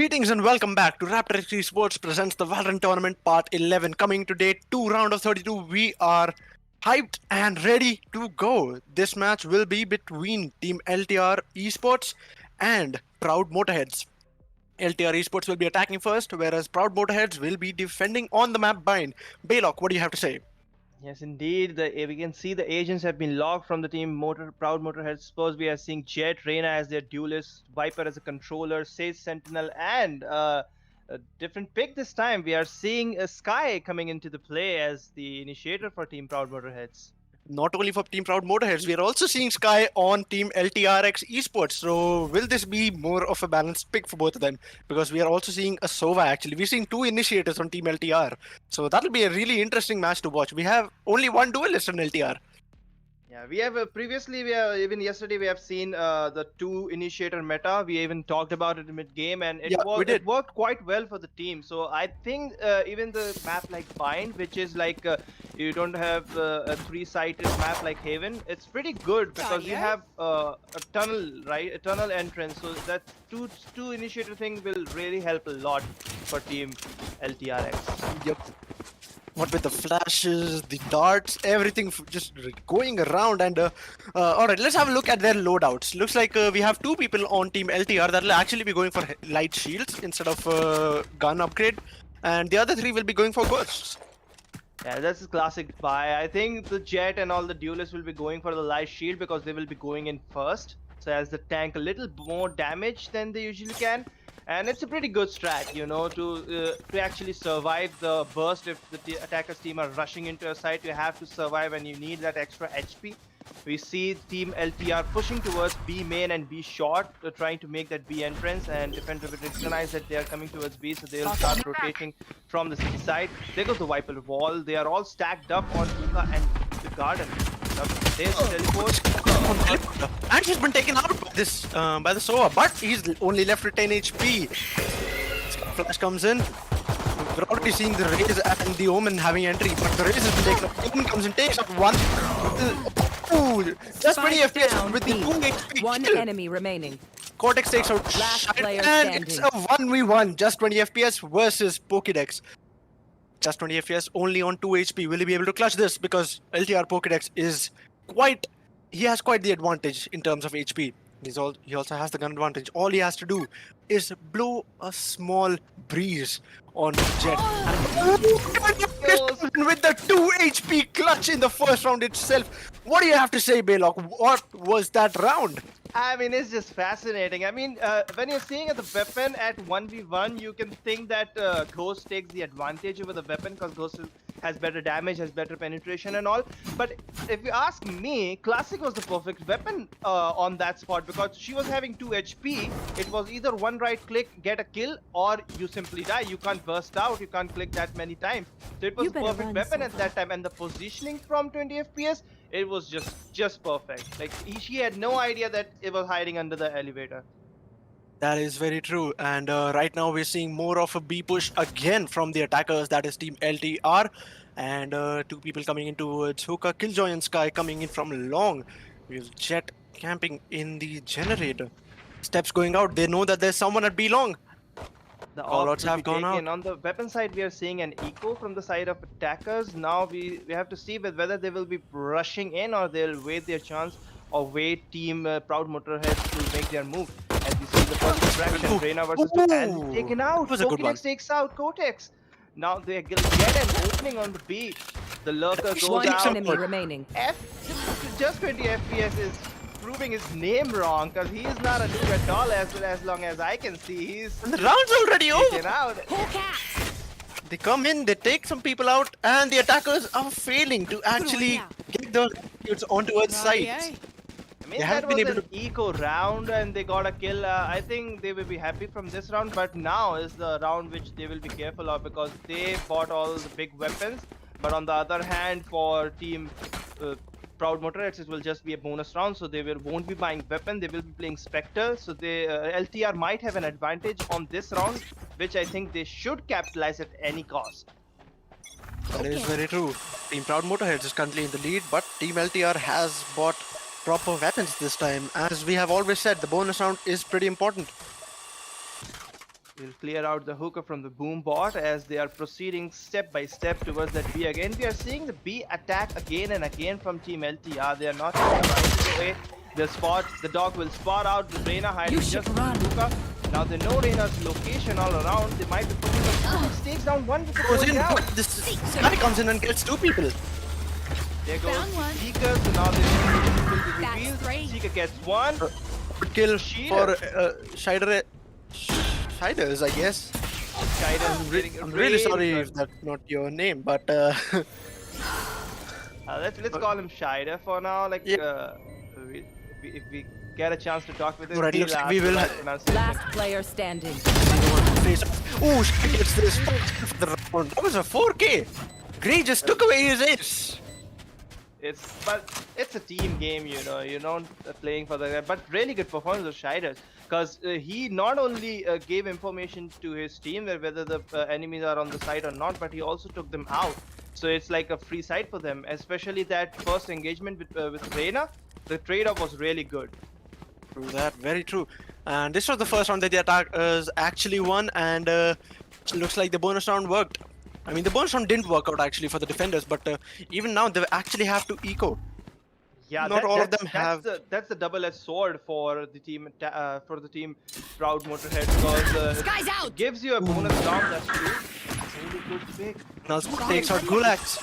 Greetings and welcome back to RaptorX eSports presents the Valorant Tournament Part 11. Coming today, 2 round of 32. We are hyped and ready to go. This match will be between Team LTR eSports and Proud Motorheads. LTR eSports will be attacking first, whereas Proud Motorheads will be defending on the map bind. Baylock, what do you have to say? Yes, indeed. We can see the agents have been locked from the team Proud Motorhead. Suppose we are seeing Jet, Reyna as their duelist, Viper as a controller, Sage Sentinel, and a different pick this time. We are seeing Sky coming into the play as the initiator for Team Proud Motorheads. Not only for Team Proud Motorheads, we are also seeing Sky on Team LTRX eSports. So, will this be more of a balanced pick for both of them? Because we are also seeing a Sova actually. We're seeing two initiators on Team LTR. So, that'll be a really interesting match to watch. We have only one duelist on LTR. Yeah, we have even yesterday we have seen the two initiator meta. We even talked about it mid game, and it worked quite well for the team. So I think even the map like Bind, which is like you don't have a three-sided map like Haven, it's pretty good because you have a tunnel, right? A tunnel entrance. So that two initiator thing will really help a lot for team LTRX. Yep. What with the flashes, the darts, everything just going around. And alright, let's have a look at their loadouts. Looks like we have two people on Team LTR that will actually be going for light shields instead of gun upgrade, and the other three will be going for ghosts. Yeah, that's a classic buy. I think the Jet and all the duelists will be going for the light shield because they will be going in first. So as the tank a little more damage than they usually can. And it's a pretty good strat, you know, to actually survive the burst. If the attacker's team are rushing into a site, you have to survive and you need that extra HP. We see Team LTR pushing towards B main and B short, trying to make that B entrance, and defender will recognize that they are coming towards B, so they'll start rotating from the C side. There goes the Viper wall. They are all stacked up on Hookah and the garden. There's teleport. And she's been taken out by the Sova, but he's only left with 10 HP. Flash comes in. We're already seeing the Raze and the Omen having entry, but the Raze has been taken up. Omen comes and takes up one. Ooh, just 20 FPS with the 2 HP. One kill. enemy remaining. Cortex takes out Last player and standing. it's a 1v1. Just 20 FPS versus Pokédex. Just 20 FPS only on 2 HP. Will he be able to clutch this? Because LTR Pokédex is he has quite the advantage in terms of HP. He also has the gun advantage. All he has to do is blow a small breeze on Jet. With the 2 HP clutch in the first round itself. What do you have to say, Baylock? What was that round? I mean, it's just fascinating. I mean, when you're seeing the weapon at 1v1, you can think that Ghost takes the advantage over the weapon because Ghost has better damage, has better penetration and all. But if you ask me, Classic was the perfect weapon on that spot because she was having 2 HP. It was either one right click, get a kill, or you simply die. You can't burst out, you can't click that many times. So it was a perfect weapon at that time, and the positioning from 20 FPS, it was just perfect. Like she had no idea that it was hiding under the elevator. That is very true, and right now we're seeing more of a B push again from the attackers, that is Team LTR, and two people coming in towards Hookah, Killjoy and Sky coming in from long, with Jet camping in the generator. Steps going out, they know that there's someone at B long. The Callouts have gone out. On the weapon side, we are seeing an eco from the side of attackers. Now we have to see whether they will be rushing in or they'll wait their chance or wait Team Proud Motorheads to make their move. As we see the first interaction, Reyna versus and taken out. Pokédex takes out Cortex. Now they get an opening on the B. The lurker goes One out. enemy remaining. Just 20 FPS is proving his name wrong because he is not a noob at all as long as I can see. He's And the round's already over. out. They come in, they take some people out, and the attackers are failing to actually get the kids onto its sides. I mean, They that have been was able an eco round and they got a kill. I think they will be happy from this round, but now is the round which they will be careful of because they bought all the big weapons. But on the other hand, for Team Proud Motorheads, it will just be a bonus round, so they won't be buying weapon. They will be playing Spectre, so they LTR might have an advantage on this round, which I think they should capitalize at any cost. That is very true. Team Proud Motorheads is currently in the lead, but Team LTR has bought proper weapons this time. As we have always said, the bonus round is pretty important. We'll clear out the hooker from the boom bot as they are proceeding step by step towards that B again. We are seeing the B attack again and again from Team LTR. They are not right away. The dog will spot out the Reyna hiding just in the hookah. Now they know Reyna's location all around. They might be putting the takes down one before Goes going in, down. but this guy comes in and kills 2 people. There goes Found one. Seeker, so now they will be That's revealed. three. Seeker gets one. Good kill Sheeder. for Shiders, I guess. Shiders I'm, is getting I'm really sorry good. if that's not your name, but Let's call him Shider for now. Like Yeah. if we get a chance to talk with him, Alright, he'll looks like ask we the will- right pronunciation. Last player standing. face off. Ooh, Shid gets this for the round. That was a 4K. Gray just took away his ace. But it's a team game, you know. You're not playing for the. But really good performance of Shiders, because he not only gave information to his team whether the enemies are on the side or not, but he also took them out. So it's like a free side for them. Especially that first engagement with Reyna, the trade-off was really good. True that, very true. And this was the first round that the attackers actually won, and looks like the bonus round worked. I mean, the bonus round didn't work out actually for the defenders, but even now they actually have to eco. Yeah, Not all of them have- That's the double-edged sword for the team Proudmotor head, because Sky's out. it gives you a bonus round. That's true. Really good pick. Now takes out Gulax.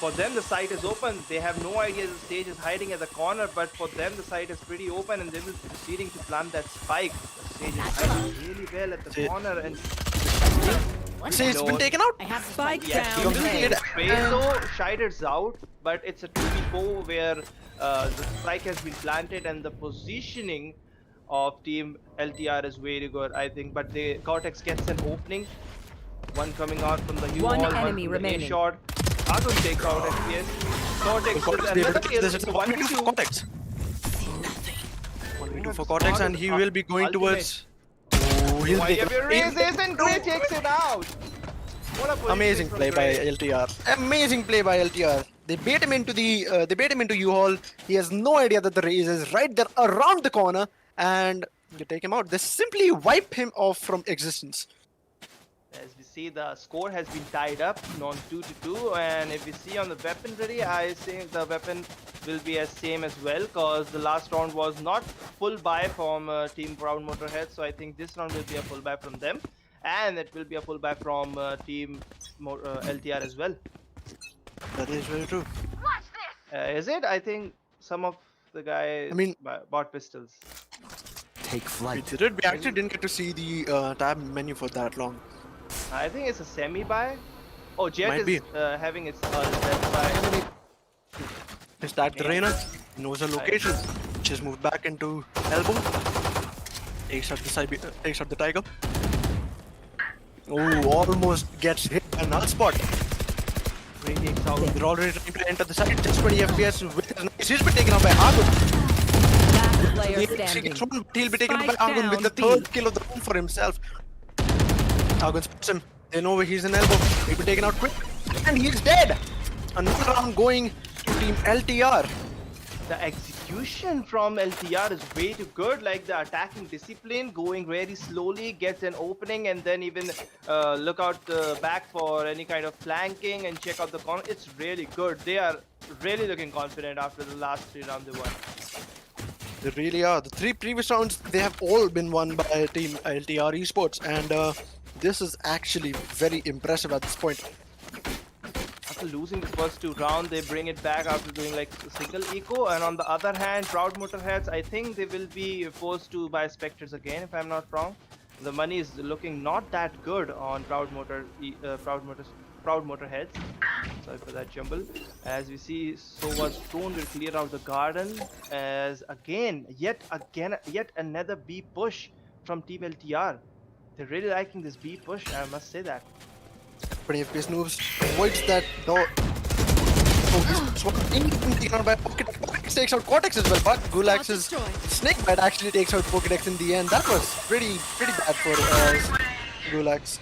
For them, the site is open. They have no idea the stage is hiding at the corner, but for them, the site is pretty open, and they will be proceeding to plant that spike. The stage is hiding really well at the See- corner, and See, it's been No. taken out. I have spike yes, down. you will Okay. see space though. Shider's out, but it's a 2v4 where the spike has been planted, and the positioning of Team LTR is very good, I think. But the Cortex gets an opening. One coming out from the U-Hall, One one enemy from the remaining. A-shot. Argon takes out FPS. Cortex Cortex with be able another to kill. this is a 1v2 for 1v2. Cortex. 1v2 for Cortex, and he will be going towards. Oh, he'll take Raises and Gray takes it out. What a position Amazing from play by Gray. LTR. Amazing play by LTR. They bait him into U-Hall. He has no idea that the raise is right there around the corner, and you take him out. They simply wipe him off from existence. As we see, the score has been tied up, non 2-2, and if we see on the weaponry, I think the weapon will be as same as well, because the last round was not full buy from Team Proudmotor head, so I think this round will be a full buy from them, and it will be a full buy from Team LTR as well. That is very true. Is it? I think some of the guys bought pistols. Take flight. We did it. We actually didn't get to see the tab menu for that long. I think it's a semi-buy. Oh, Jet Might is be. having its left buy. He's tagged the Reyna, knows her location. She's moved back into elbow. Takes out the tiger. Oh, almost gets hit by null spot. Gray takes out. They're already trying to enter the site. Just 20 FPS with his nice. He's been taken out by Argun. Last player He standing. gets one, but he'll be taken out by Spike Argun with the down, B. third kill of the round for himself. Argun spots him. They know where he's in elbow. He'll be taken out quick. And he's dead. Another round going to Team LTR. The execution from LTR is way too good, like the attacking discipline, going very slowly, gets an opening, and then even look out the back for any kind of flanking and check out the corner. It's really good. They are really looking confident after the last 3 rounds they won. They really are. The 3 previous rounds, they have all been won by Team LTR eSports, and this is actually very impressive at this point. After losing the first 2 rounds, they bring it back after doing like a single eco. And on the other hand, Proudmotor heads, I think they will be forced to buy Spectres again, if I'm not wrong. The money is looking not that good on Proudmotor heads. Sorry for that jumble. As we see, Sova's drone will clear out the garden. As yet another B push from Team LTR. They're really liking this B push, I must say that. 20 FPS moves, avoids that door. Oh, he's taken out by Pokédex. Pokédex takes out Cortex as well, but Gulax's snake bite actually takes out Pokédex in the end. That was pretty bad for Gulax.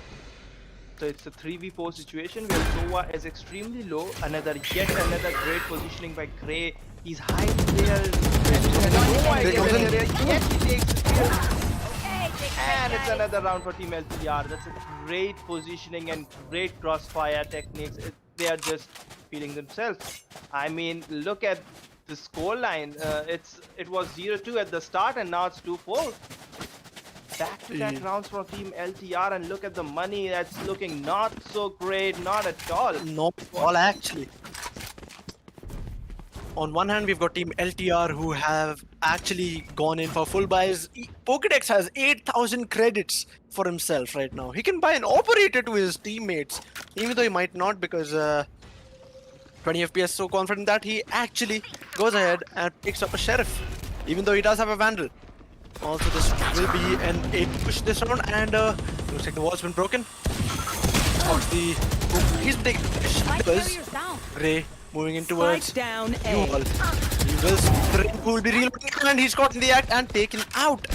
So it's a 3v4 situation where Sova is extremely low. Yet another great positioning by Gray. He's hiding there. And he has no idea where they're at. Yet he takes the kill. And it's another round for Team LTR. That's a great positioning and great crossfire techniques. They are just feeling themselves. I mean, look at the scoreline. It was 0-2 at the start, and now it's 2-4. Back-to-back rounds for Team LTR, and look at the money. That's looking not so great, not at all. Not at all, actually. On one hand, we've got Team LTR who have actually gone in for full buys. Pokédex has 8,000 credits for himself right now. He can buy an operator to his teammates, even though he might not, because 20 FPS so confident that he actually goes ahead and picks up a sheriff, even though he does have a vandal. Also, this will be an 8 push this round, and looks like the wall's been broken. He's taking Ray moving in towards Spike down A. Wall. He will be reloading, and he's caught in the act and taken out.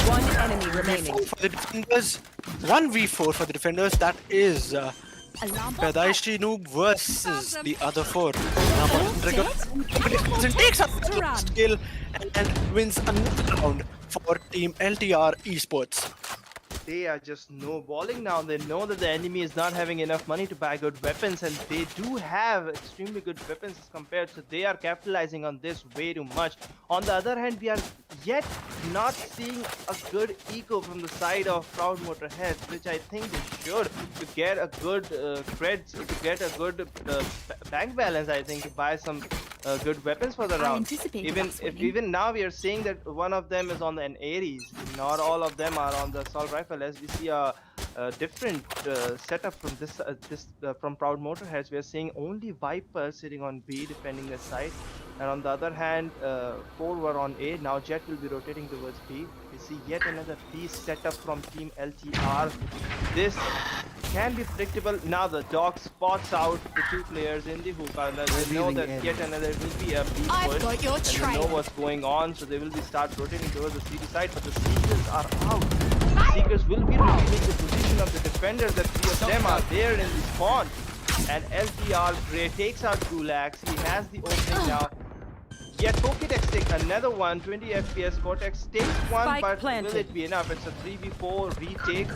One enemy remaining. For the defenders, 1v4 for the defenders. That is Pedaishi Noob versus the other 4. Now, takes up the last kill and wins another round for Team LTR Esports. They are just snowballing now. They know that the enemy is not having enough money to buy good weapons, and they do have extremely good weapons as compared, so they are capitalizing on this way too much. On the other hand, we are yet not seeing a good eco from the side of Proudmotor heads, which I think they should, to get a good creds, to get a good bank balance, I think, to buy some good weapons for the round. Even now we are seeing that one of them is on an Ares. Not all of them are on the assault rifle. As we see a different setup from from Proudmotor heads, we are seeing only Viper sitting on B defending the side, and on the other hand, 4 were on A. Now Jet will be rotating towards B. We see yet another B setup from Team LTR. This can be predictable. Now the dog spots out the 2 players in the hookah. They know that yet another will be a B push, and they know what's going on, so they will be start rotating towards the CD side. But the Seekers are out. The Seekers will be revealing the position of the defenders. That 3 of them are there in the spawn. And LTR Grey takes out Gulax. He has the opening now. Yet Pokédex takes another one, 20 FPS. Cortex takes one, Spike but planted. will it be enough? It's a 3v4 retake.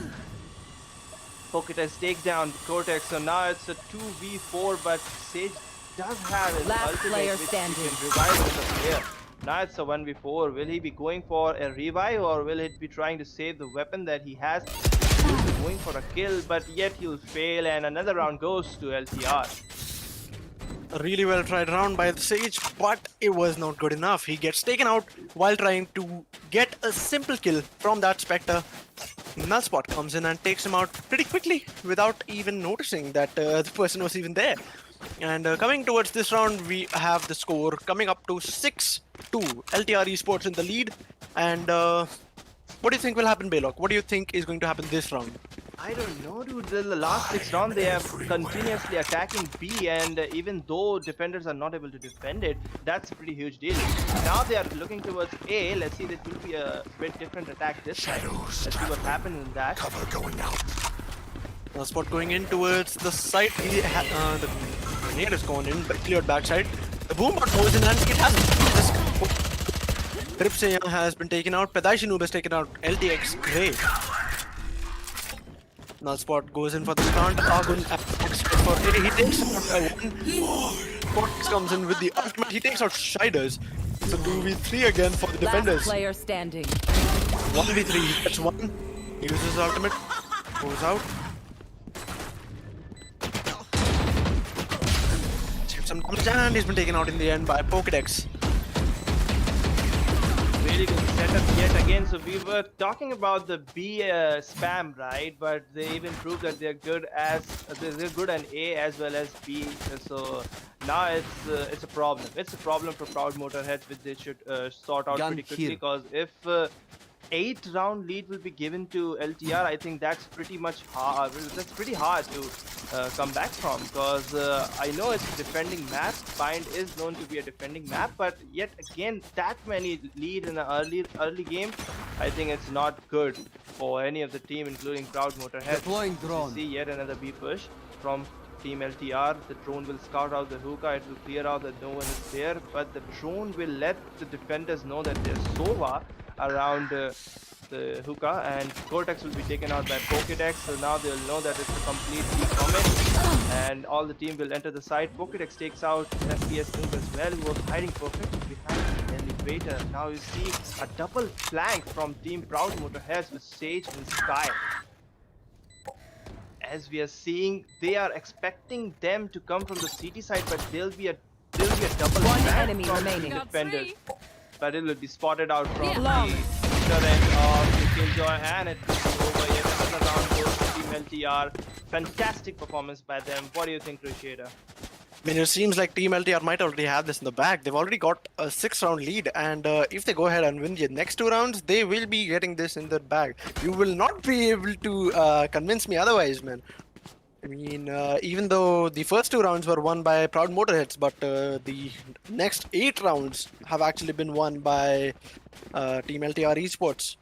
Pokédex take down Cortex, so now it's a 2v4, but Sage does have his Last ultimate, player which standing. he can revive with the player. Now it's a 1v4. Will he be going for a revive, or will he be trying to save the weapon that he has? He'll be going for a kill, but yet he'll fail, and another round goes to LTR. A really well tried round by the Sage, but it was not good enough. He gets taken out while trying to get a simple kill from that Spectre. Nullspot comes in and takes him out pretty quickly without even noticing that the person was even there. And coming towards this round, we have the score coming up to 6-2. LTR Esports in the lead. And what do you think will happen, Baylock? What do you think is going to happen this round? I don't know, dude. The last 6 rounds they are continuously attacking B, and even though defenders are not able to defend it, that's a pretty huge deal. Now they are looking towards A. Let's see, that will be a bit different attack this time. Let's see what happens in that. Cover going out. Spot going in towards the side. The grenade is gone in, but cleared backside. The boombot goes in and it has Tripsey has been taken out. Pedaishi Noob has taken out. LTX Grey. Nullspot goes in for the stunt. Argun for A. He takes out one. Cortex comes in with the ultimate. He takes out Shiders. So 2v3 again for the defenders. Last player standing. 1v3. He gets one. He uses his ultimate. Goes out. Some damage, and he's been taken out in the end by Pokédex. Really good setup yet again. So we were talking about the B spam, right? But they even proved that they're good at A as well as B. So now it's a problem. It's a problem for Proudmotor heads, which they should sort out Gun pretty quickly. here. Because if 8-round lead will be given to LTR, I think that's pretty much hard. That's pretty hard to come back from, because I know it's a defending map. Bind is known to be a defending map, but yet again, that many lead in the early game, I think it's not good for any of the team, including Proudmotor heads. Deploying drone. See yet another B push from Team LTR. The drone will scout out the hookah. It will clear out that no one is there, but the drone will let the defenders know that there's Sova around the hookah, and Cortex will be taken out by Pokédex. So now they'll know that it's a complete commit, and all the team will enter the site. Pokédex takes out FPS Noob as well, who was hiding perfectly behind the elevator. Now you see a double flank from Team Proudmotor heads with Sage and Sky. As we are seeing, they are expecting them to come from the CT side, but there'll be a double One flank enemy from remaining. the defenders. But it will be spotted out from the Long. other end of the Killjoy, and it goes over yet another round goes to Team LTR. Fantastic performance by them. What do you think, Crusader? I mean, it seems like Team LTR might already have this in the bag. They've already got a 6-round lead, and if they go ahead and win the next 2 rounds, they will be getting this in their bag. You will not be able to convince me otherwise, man. I mean, even though the first 2 rounds were won by Proud Motorheads, but the next 8 rounds have actually been won by Team LTR eSports.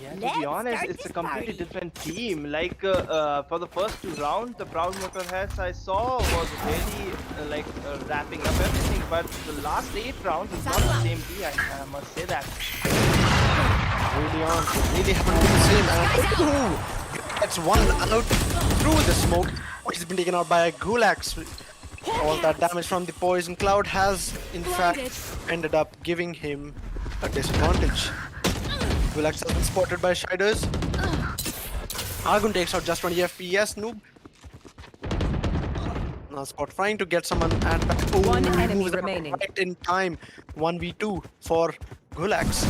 Yeah, to be honest, it's a completely different team. Like for the first 2 rounds, the Proud Motorheads I saw was really wrapping up everything. But the last 8 rounds is not the same team. I must say that. Really haven't been the same. And that's one out through the smoke. He's been taken out by a Gulax. All that damage from the poison cloud has, in fact, ended up giving him a disadvantage. Gulax has been spotted by Shiders. Argun takes out just 20 FPS. Noob. Now Spot trying to get someone at back. Oh, One he enemy moves out remaining. right in time. 1v2 for Gulax.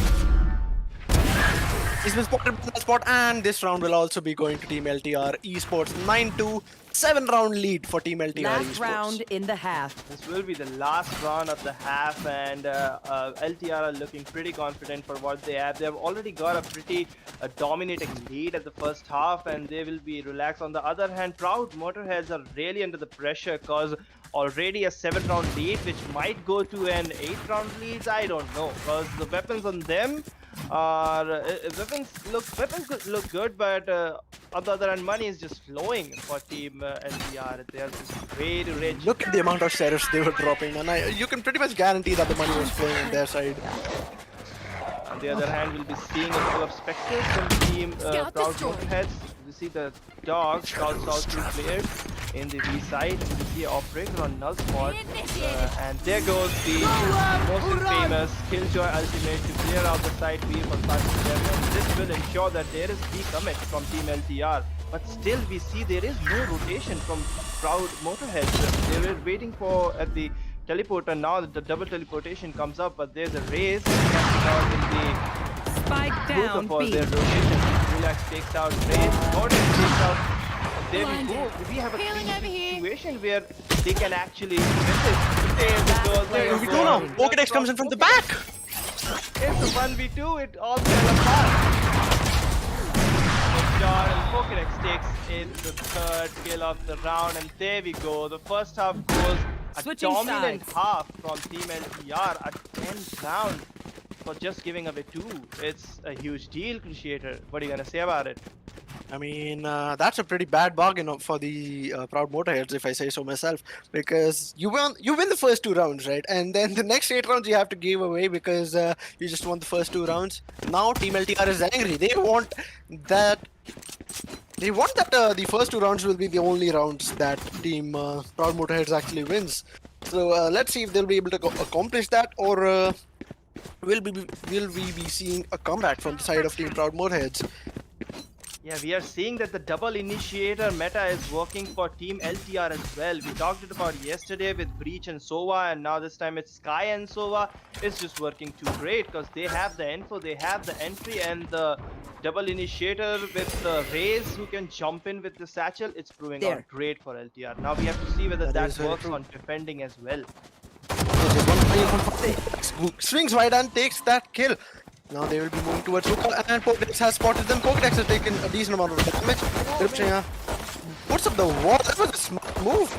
He's been spotted by the spot, and this round will also be going to Team LTR eSports. 9-2, 7-round lead for Team LTR Last eSports. round in the half. This will be the last round of the half, and LTR are looking pretty confident for what they have. They have already got a pretty dominating lead at the first half, and they will be relaxed. On the other hand, Proud Motorheads are really under the pressure because already a 7-round lead, which might go to an 8-round lead. I don't know, because the weapons on them are weapons look good, but on the other hand, money is just flowing for Team LTR. They are just way too rich. Look at the amount of sheriffs they were dropping, and you can pretty much guarantee that the money was flowing on their side. On the other hand, we'll be seeing a full of specters from Team Proud Motorheads. You see the dog scouts out 2 players in the B side. You see Operator on null spot, and there goes the most famous Killjoy ultimate to clear out the side B for Prizepool. This will ensure that there is B commit from Team LTR. But still, we see there is no rotation from Proud Motorheads. They were waiting for at the teleporter. Now the double teleportation comes up, but there's a race out in the Spike down for B. their rotation. Relax takes out Raze, Mortis takes out. There we go. We have a 3v2 situation where they can actually miss it. There we go. Now, Pokédex comes in from the back. It's a 1v2. It all fell apart. And Pokédex takes in the 3rd kill of the round, and there we go. The first half goes a Switching dominant sides. half from Team LTR, a 10th round for just giving away 2. It's a huge deal, Crusader. What are you gonna say about it? I mean, that's a pretty bad bargain for the Proud Motorheads, if I say so myself, because you win the first 2 rounds, right? And then the next 8 rounds you have to give away because you just won the first 2 rounds. Now Team LTR is angry. They want that. They want that the first 2 rounds will be the only rounds that Team Proud Motorheads actually wins. So let's see if they'll be able to accomplish that, or will we be seeing a comeback from the side of Team Proud Motorheads? Yeah, we are seeing that the double initiator meta is working for Team LTR as well. We talked about yesterday with Breach and Sova, and now this time it's Sky and Sova. It's just working too great because they have the info, they have the entry, and the double initiator with the Raze who can jump in with the satchel. It's proving out great for LTR. Now we have to see whether that works on defending as well. Swings right and takes that kill. Now they will be moving towards Hookah, and Pokédex has spotted them. Pokédex has taken a decent amount of damage. Puts up the wall. That was a smart move.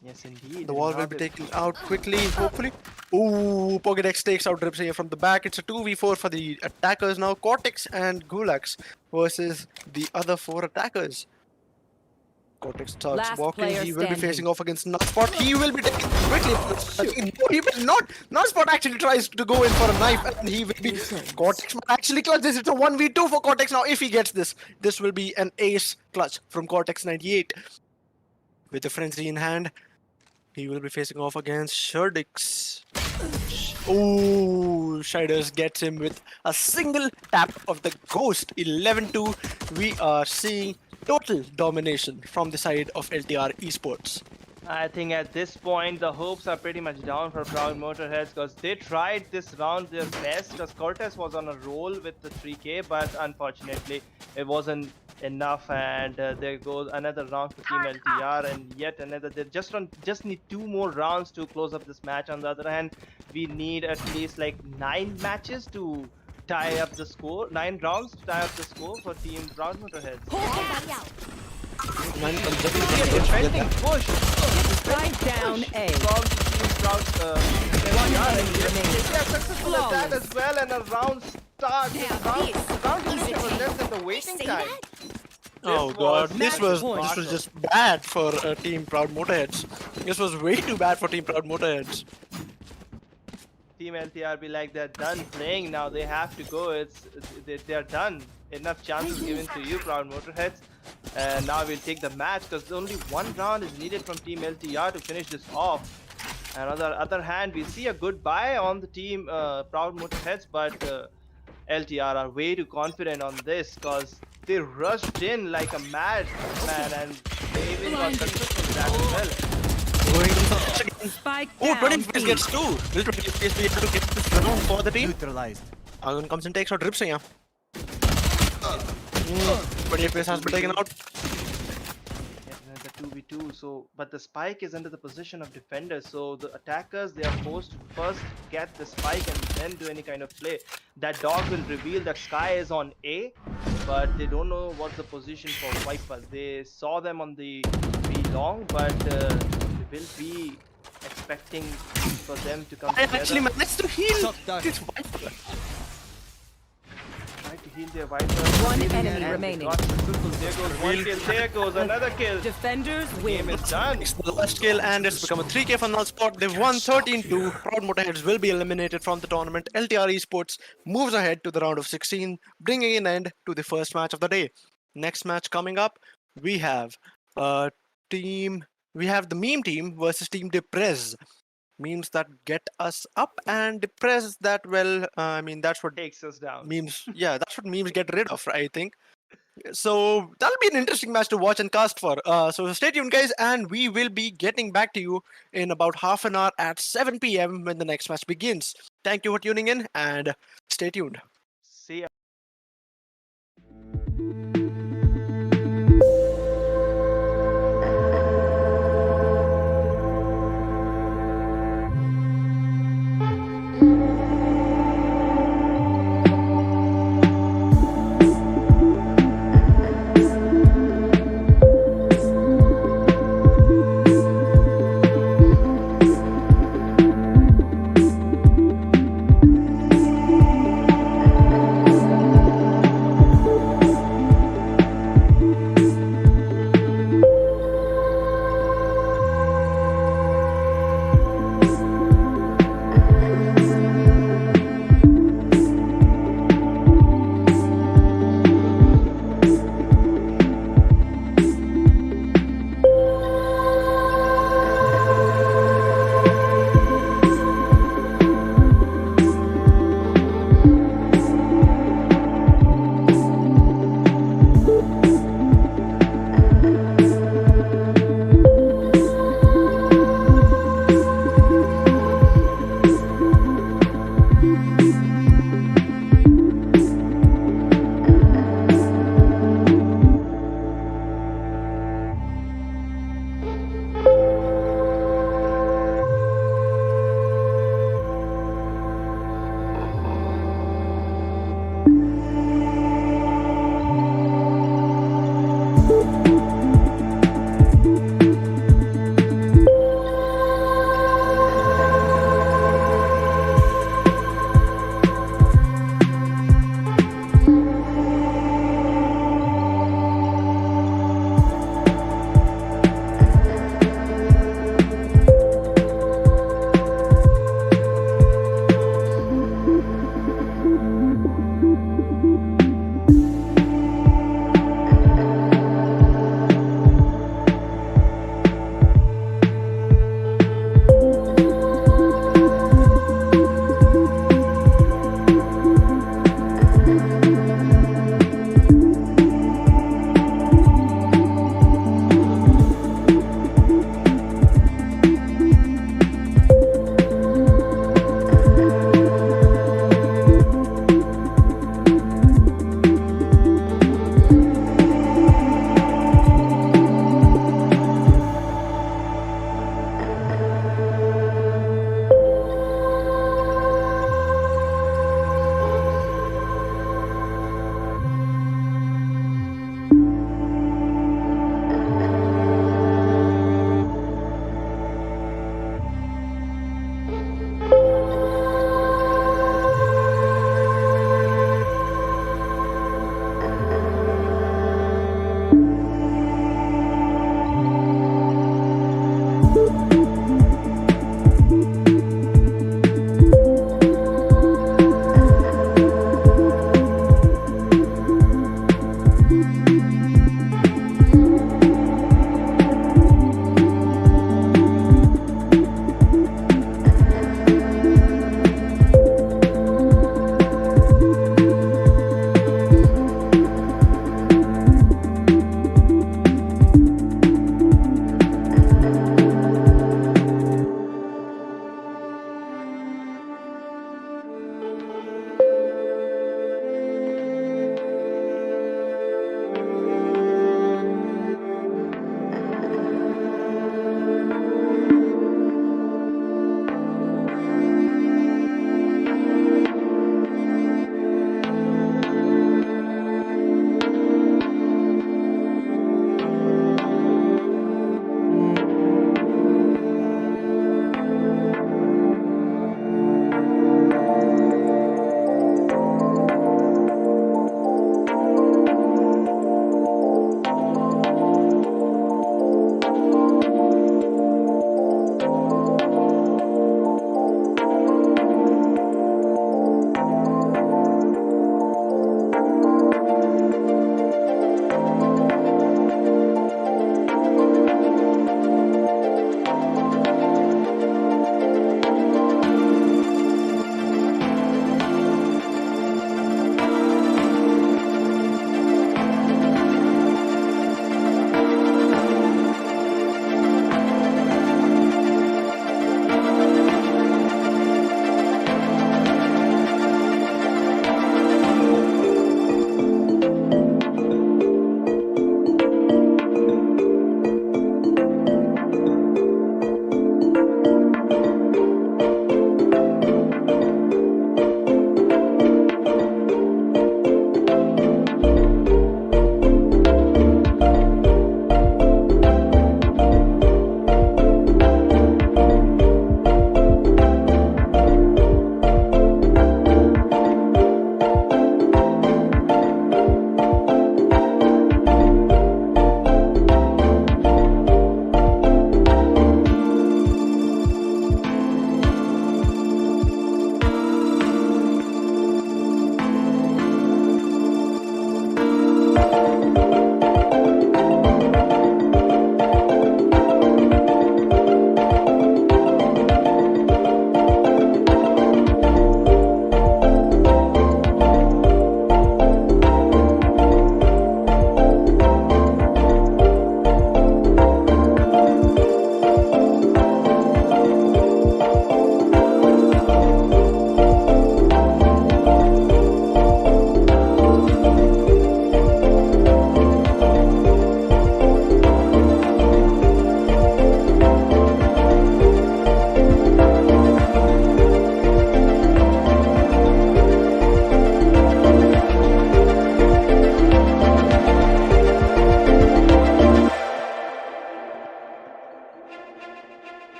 Yes, indeed. The wall will be taken out quickly, hopefully. Ooh, Pokédex takes out Dripsinger from the back. It's a 2v4 for the attackers now. Cortex and Gulax versus the other 4 attackers. Cortex starts Last walking. player He will be standing. facing off against Nutspot. He will be taken quickly. No, he will not. Nutspot actually tries to go in for a knife, and he will be. Cortex might actually clutch this. It's a 1v2 for Cortex now. If he gets this, this will be an ace clutch from Cortex 98. With the frenzy in hand, he will be facing off against Sherdix. Oh, Shiders gets him with a single tap of the Ghost. 11-2. We are seeing total domination from the side of LTR Esports. I think at this point the hopes are pretty much down for Proudmotor heads because they tried this round their best because Cortez was on a roll with the 3k, but unfortunately it wasn't enough, and there goes another round for Team LTR, and yet another. They just need 2 more rounds to close up this match. On the other hand, we need at least like 9 matches to tie up the score, 9 rounds to tie up the score for Team Proudmotor heads. Defending push. Spike down A. From Team Proud. enemy remaining. They are successful at that as well, and a round start. Round duration was less than the waiting time. Oh This god, was this match was just bad for Team Proud Motorheads. This was way too bad for Team Proud Motorheads. Team LTR be like, they're done playing now. They have to go. They're done. Enough chances given to you, Proud Motorheads. And now we'll take the match because only 1 round is needed from Team LTR to finish this off. And on the other hand, we see a good buy on the team Proud Motorheads, but LTR are way too confident on this because they rushed in like a mad man, and they even got successful with that as well. Going to the touch again. Spike Oh, down 20 FPS B. gets 2. Will 20 FPS be able to get this round for the team? Neutralized. Agun comes and takes out Rips here. 20 FPS has been taken out. Yet another 2v2. So, but the spike is under the position of defender. So the attackers, they are forced to first get the spike and then do any kind of play. That dog will reveal that Sky is on A, but they don't know what's the position for Viper. They saw them on the B long, but they will be expecting for them to come I together. actually managed to heal Shot down. this Viper. Try to heal their Viper. One enemy And they remaining. got successful. There goes one kill. There goes another kill. Defenders Game win. is done. It's the last kill, and it's become a 3k for Nutspot. They've won 13-2. Proud Motorheads will be eliminated from the tournament. LTR Esports moves ahead to the round of 16, bringing an end to the first match of the day. Next match coming up, we have the meme team versus Team DEPREZ. Memes that get us up, and DEPREZ that, well, I mean, that's what Takes us down. memes, yeah, that's what memes get rid of, I think. So that'll be an interesting match to watch and cast for. So stay tuned, guys, and we will be getting back to you in about half an hour at 7 p.m. when the next match begins. Thank you for tuning in, and stay tuned. See ya.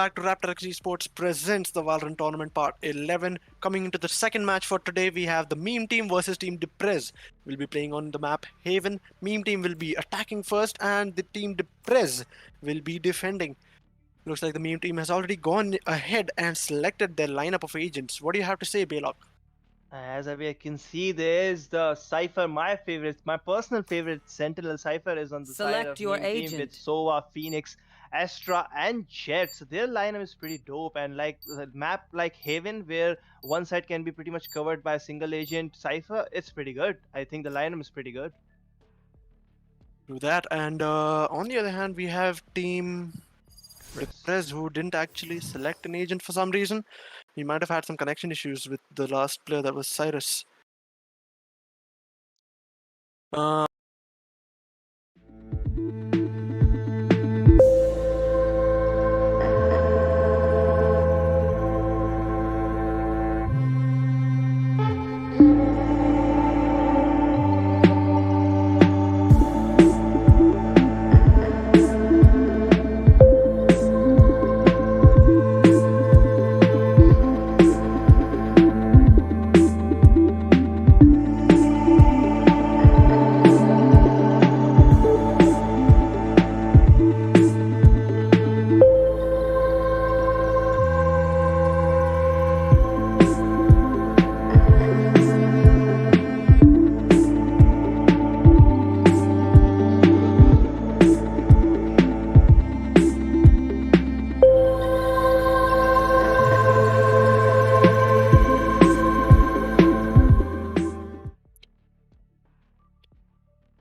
back to RaptorX eSports presents the Valorant Tournament Part 11. Coming into the second match for today, we have the Meme Team versus Team DEPREZ. We'll be playing on the map Haven. Meme Team will be attacking first, and the Team DEPREZ will be defending. Looks like the Meme Team has already gone ahead and selected their lineup of agents. What do you have to say, Baylock? As I can see, there's the Cypher, my favorite, my personal favorite Sentinel Cypher is on the side Select of your Meme Team with agent. Sova, Phoenix, Astra, and Jet. So their lineup is pretty dope. And like the map like Haven, where one side can be pretty much covered by a single agent Cypher, it's pretty good. I think the lineup is pretty good. Do that, and on the other hand, we have Team DEPREZ who didn't actually select an agent for some reason. He might have had some connection issues with the last player, that was Cyrus. Uh,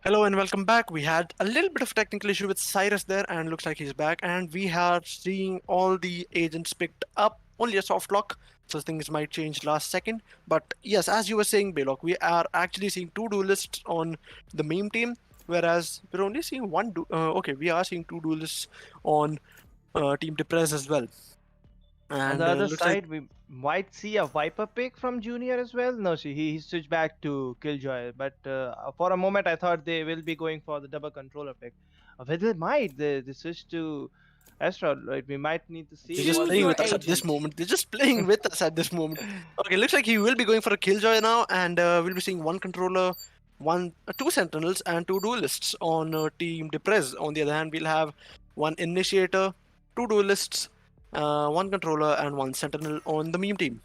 Hello and welcome back. We had a little bit of technical issue with Cyrus there, and looks like he's back. And we are seeing all the agents picked up. Only a soft lock, so things might change last second. But yes, as you were saying, Baylock, we are actually seeing two duelists on the Meme Team, whereas we're only seeing one. Okay, we are seeing two duelists on Team DEPREZ as well. On And the other looks like side, we might see a Viper pick from Junior as well. No, see, he switched back to Killjoy. But for a moment, I thought they will be going for the double controller pick. Whether they might, they switch to Astra, right? We might need to they're see just Choose what playing your with us at this agent. moment. They're just playing with us at this moment. Okay, looks like he will be going for a Killjoy now, and we'll be seeing one controller, two Sentinels, and two duelists on Team DEPREZ. On the other hand, we'll have one Initiator, two duelists, one controller, and one Sentinel on the Meme Team.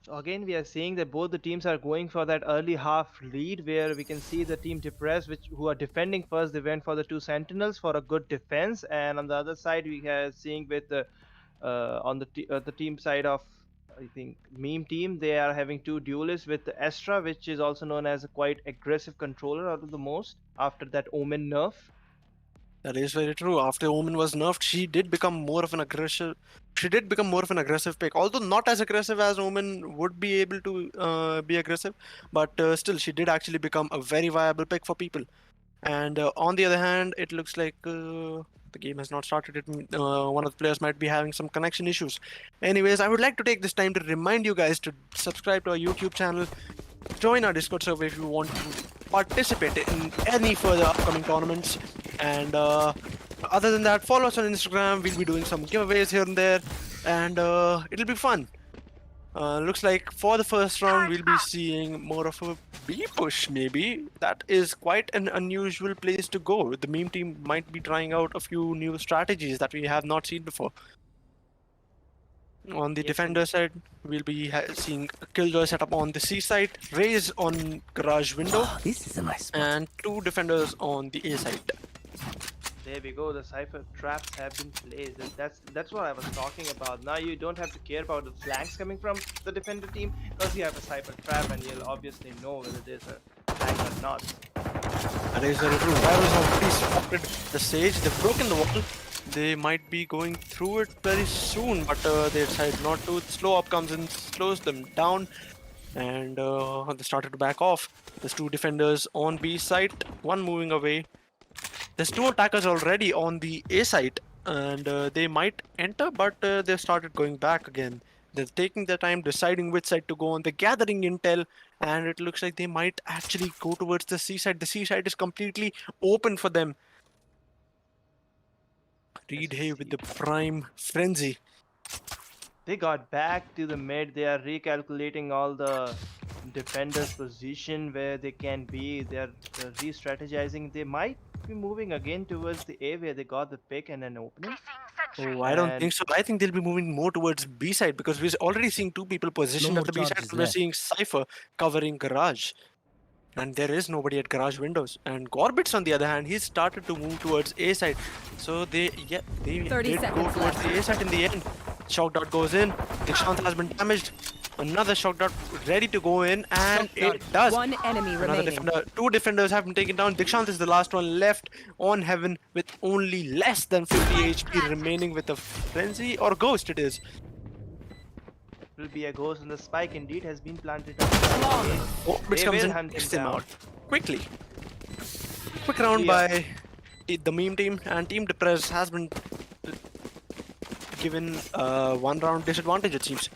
So again, we are seeing that both the teams are going for that early half lead, where we can see the team DEPREZ, who are defending first. They went for the two Sentinels for a good defense, and on the other side, we are seeing with the on the team side of I think Meme Team, they are having two duelists with the Astra, which is also known as a quite aggressive controller out of the most after that Omen nerf. That is very true. After Omen was nerfed, she did become more of an aggressive. She did become more of an aggressive pick, although not as aggressive as Omen would be able to be aggressive. But still, she did actually become a very viable pick for people. And on the other hand, it looks like the game has not started. One of the players might be having some connection issues. Anyways, I would like to take this time to remind you guys to subscribe to our YouTube channel, join our Discord server if you want to participate in any further upcoming tournaments, and other than that, follow us on Instagram. We'll be doing some giveaways here and there, and it'll be fun. Looks like for the first round we'll be seeing more of a B push, maybe. That is quite an unusual place to go. The Meme Team might be trying out a few new strategies that we have not seen before. On the Yes, defender side, we'll be seeing a Killjoy setup on the C side, Raze on garage window, Oh, this is a nice spot. and two defenders on the A side. There we go. The Cypher traps have been placed, and that's what I was talking about. Now you don't have to care about the flanks coming from the defender team, because you have a Cypher trap, and you'll obviously know whether there's a flank or not. That is very true. Rivals already spotted the stage. They've broken the wall. They might be going through it very soon, but they decide not to. The slow up comes and slows them down, and they started to back off. There's two defenders on B side, one moving away. There's two attackers already on the A side, and they might enter, but they've started going back again. They're taking their time deciding which side to go on. They're gathering intel, and it looks like they might actually go towards the C side. The C side is completely open for them. Reed Let's Hay with see. the prime frenzy. They got back to the mid. They are recalculating all the defenders' position where they can be. They're re-strategizing. They might be moving again towards the A where they got the pick and an opening. Oh, I don't And think so. I think they'll be moving more towards B side because we're already seeing two people positioned No at the more B side. charges And we're left. seeing Cypher covering garage. And there is nobody at garage windows. And Gorbits, on the other hand, he's started to move towards A side. So they 30 did go seconds towards left. the A side in the end. Shock dot goes in. Dikshant has been damaged. Another shock dot ready to go in, and Shock it dart. does. One enemy Another remaining. defender, two defenders have been taken down. Dikshant is the last one left on heaven with only less than 50 HP remaining with a frenzy or ghost it is. will be a ghost, and the spike indeed has been planted up. Gorbits They comes will and hunt him takes him down. out quickly. Quick round Yeah. by the meme team, and Team DEPREZ has been given one round disadvantage it seems.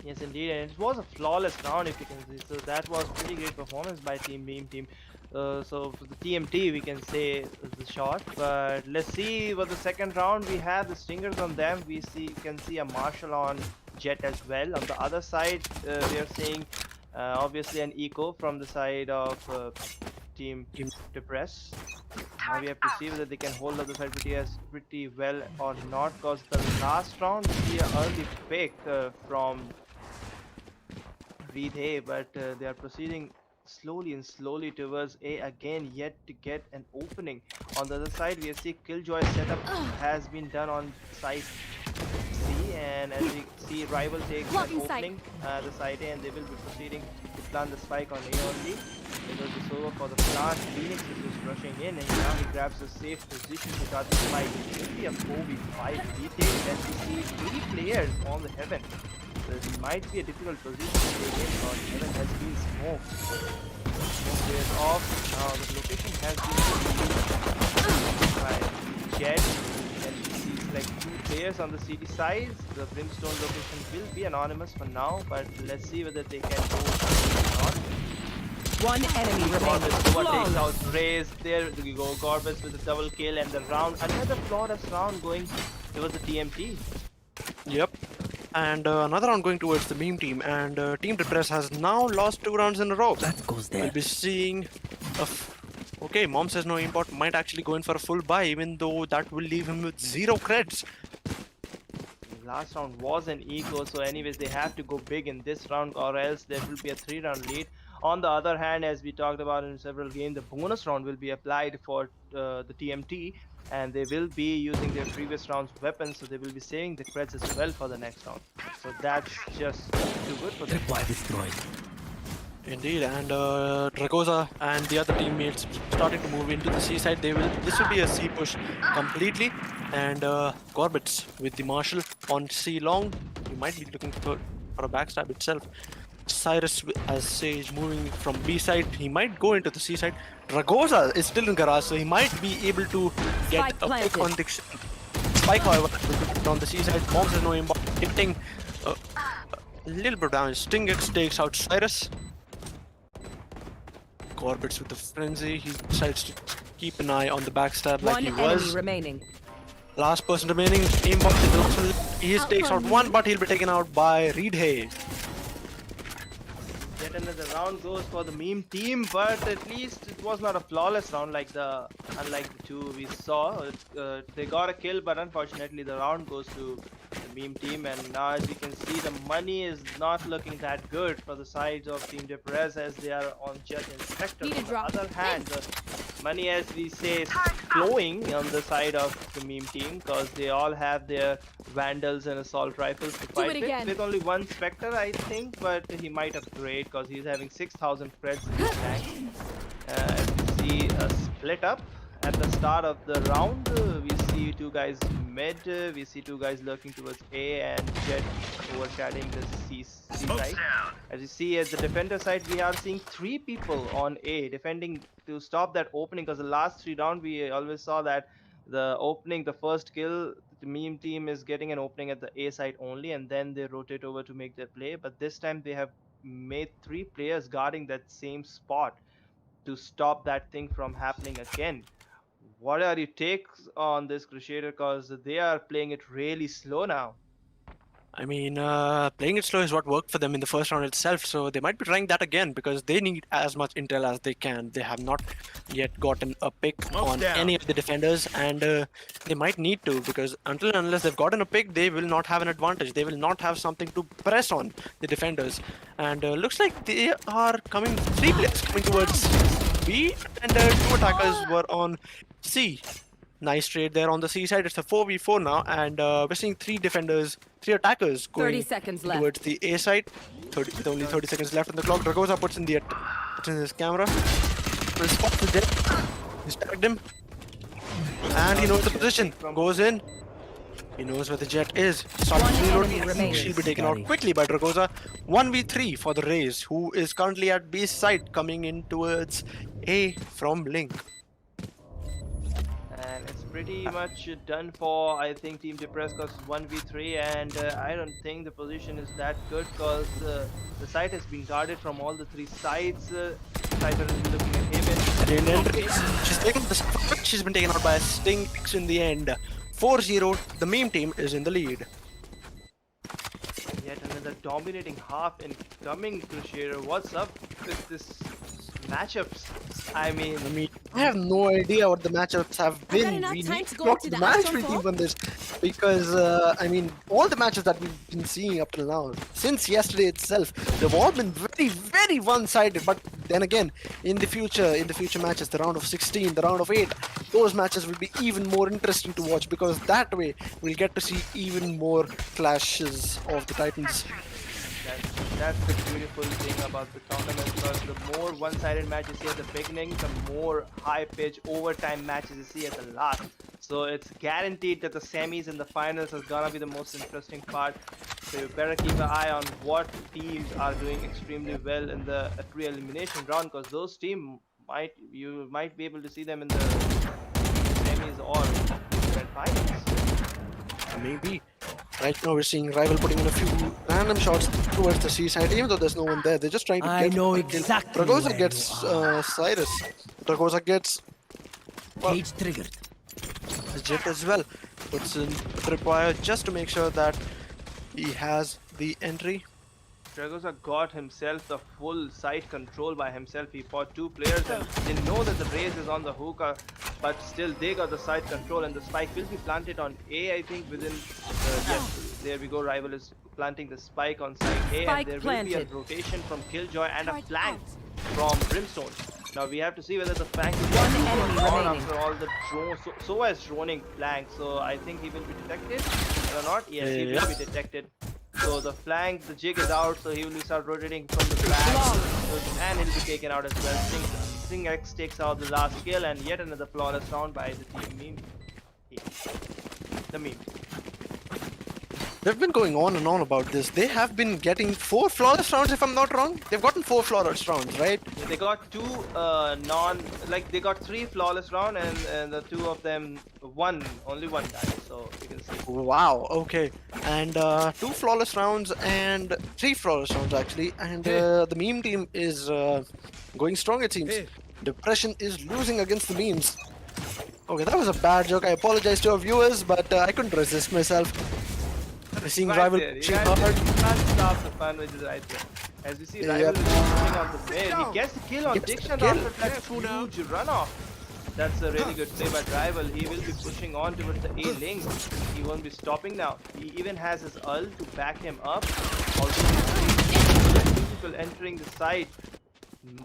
Yes, indeed, and it was a flawless round if you can see. So that was pretty great performance by Team Beam team. So for the TMT, we can say is the shot. But let's see what the second round we have. The stingers on them. We can see a Marshall on Jet as well. On the other side, we are seeing obviously an eco from the side of Team Team- DEPREZ. Now we have to see whether they can hold up the side pretty well or not. Because the last round we see an early pick from Reed Hay, but they are proceeding slowly towards A again, yet to get an opening. On the other side, we see Killjoy setup has been done on side C, and as we see, Rival takes an Blocking sight. opening the side A, and they will be proceeding to plant the spike on A only. It was just over for the plant. Phoenix is just rushing in, and now he grabs a safe position to guard the spike. It will be a 4v5 retake, and we see 3 players on the heaven. So it might be a difficult position to take in, because heaven has been smoked. Smoke is off. Now the location has been revealed by Jet. And we see like 2 players on the city side. The Brimstone location will be anonymous for now, but let's see whether they can go or not. One enemy remaining. Gorbis takes Flawless. out Raze. There we go. Gorbis with a double kill, and the round, another flawless round going towards the TMT. Yep. And another round going towards the meme team, and Team DEPREZ has now lost 2 rounds in a row. That goes We'll there. be seeing okay, Mom says no import might actually go in for a full buy, even though that will leave him with 0 creds. Last round was an eco, so anyways they have to go big in this round, or else there will be a 3-round lead. On the other hand, as we talked about in several games, the bonus round will be applied for the TMT, and they will be using their previous round's weapons, so they will be saving the creds as well for the next round. So that's just too good for them. Reply destroyed. Indeed, and Dragoza and the other teammates starting to move into the C side. This will be a C push completely, and Gorbits with the Marshal on C long. You might be looking for a backstab itself. Cyrus as Sage moving from B side. He might go into the C side. Dragoza is still in garage, so he might be able to get Spike a pick planted. on the spike. However, on the C side, Bombs has no inbound, hitting a little bit of damage. Stingx takes out Cyrus. Gorbits with the frenzy. He decides to keep an eye on the backstab like One he enemy was. remaining. Last person remaining. Aimbot is the last one. He takes out one, but he'll be taken out by Reed Hay. Yet another round goes for the meme team, but at least it was not a flawless round unlike the 2 we saw. They got a kill, but unfortunately the round goes to the meme team, and now as we can see, the money is not looking that good for the sides of Team DEPREZ, as they are on Jet and Spectre. Need a On the drop. other hand, the money, as we say, is flowing on the side of the meme team, because they all have their Vandals and Assault Rifles to fight it again. with only one Spectre, I think, but he might upgrade because he's having 6,000 creds in his tank. We see a split up at the start of the round. We see 2 guys mid, we see 2 guys lurking towards A, and Jet overshadowing the C side. As you see at the defender side, we are seeing 3 people on A defending to stop that opening, because the last 3 rounds we always saw that the opening, the first kill, the meme team is getting an opening at the A side only, and then they rotate over to make their play. But this time they have made 3 players guarding that same spot to stop that thing from happening again. What are your takes on this, Crusader? Because they are playing it really slow now. I mean, playing it slow is what worked for them in the first round itself, so they might be trying that again because they need as much intel as they can. They have not yet gotten a pick on any of the defenders, and they might need to because until and unless they've gotten a pick, they will not have an advantage. They will not have something to press on the defenders. And looks like they are coming, three players coming towards B, and two attackers were on C. Nice trade there on the C side. It's a 4v4 now, and we're seeing three defenders, three attackers 30 going seconds left. towards the A side. With only 30 seconds left on the clock, Dragoza puts in his camera. Will spot the Jet. He's tagged him, and he knows the position. Goes in. He knows where the Jet is. Starts One enemy reloading. remains. She'll be taken out quickly by Dragoza. 1v3 for the Rays, who is currently at B side, coming in towards A from Link. And it's pretty much done for, I think, Team DEPREZ because 1v3, and I don't think the position is that good because the site has been guarded from all the three sides. Cypher is looking at him. In entries, she's been taken out by a Sting X in the end. 4-0, the meme team is in the lead. Yet another dominating half incoming, Crusader. What's up with this matchups? I mean, I have no idea what the matchups have been. enough We time need to to go talk into to the the actual management team call? on this because all the matches that we've been seeing up till now, since yesterday itself, they've all been very, very one-sided. But then again, in the future matches, the round of 16, the round of 8, those matches will be even more interesting to watch because that way we'll get to see even more clashes of the Titans. that's the beautiful thing about the tournament because the more one-sided matches you see at the beginning, the more high-pitched overtime matches you see at the last. So it's guaranteed that the semis and the finals is gonna be the most interesting part. So you better keep an eye on what teams are doing extremely well in the pre-elimination round because those teams you might be able to see them in the semis or grand finals. Maybe. Right now we're seeing Rival putting in a few random shots towards the C side, even though there's no one there. They're just trying to I get know a kill. exactly Dragoza where gets Cyrus. Dragoza gets Cage triggered. the Jet as well. Puts in Tripwire just to make sure that he has the entry. Dragoza got himself the full site control by himself. He fought two players and they know that the Raze is on the hookah, but still they got the site control and the spike will be planted on A, I think, within yes, there we go. Rival is planting the spike on site A, Spike and there planted. will be a rotation from Killjoy and a flank from Brimstone. Now we have to see whether the flank will be enemy on remaining. after all the drone. So as droning flank, so I think he will be detected or not. Yes, he will be detected. So the flank, the jig is out, so he will start rotating from the back, and he'll be taken out as well. Sting X takes out the last kill, and yet another flawless round by the team meme. Yeah. The meme. They've been going on and on about this. They have been getting 4 flawless rounds, if I'm not wrong. They've gotten 4 flawless rounds, right? They got two they got 3 flawless round, and the 2 of them only one died. So you can see. Wow, okay. And 2 flawless rounds and 3 flawless rounds actually. And the meme team is going strong, it seems. Depression is losing against the memes. Okay, that was a bad joke. I apologize to our viewers, but I couldn't resist myself. We're seeing Right Rival there, pushing you hard. can't stop the fun, which is right there. As we see, Yeah. Rival is pushing on the mid. He gets the kill on Gets the Diction kill. after that huge runoff. That's a really good play by Rival. He will be pushing on towards the A link. He won't be stopping now. He even has his ult to back him up. Also, people entering the site.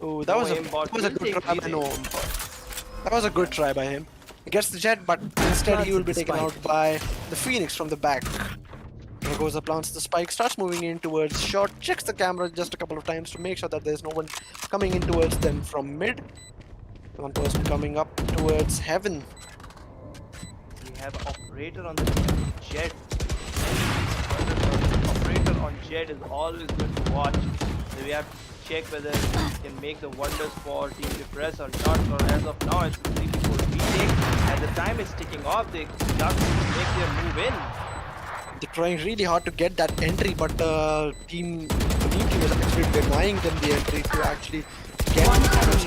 Oh, that was a aimbot good will take try by retake. Noam. That was a good try by him. He gets the Jet, but instead he will be taken out by the Phoenix from the back. Dragoza plants the spike, starts moving in towards short, checks the camera just a couple of times to make sure that there's no one coming in towards them from mid. One person coming up towards heaven. We have an operator on the jet. Operator on jet is always good to watch. So we have to check whether he can make the wonders for Team DEPREZ or not. So as of now, it's a 3-4 retake. As the time is ticking off, they start to make their move in. They're trying really hard to get that entry, but the meme team is actually denying them the entry to actually get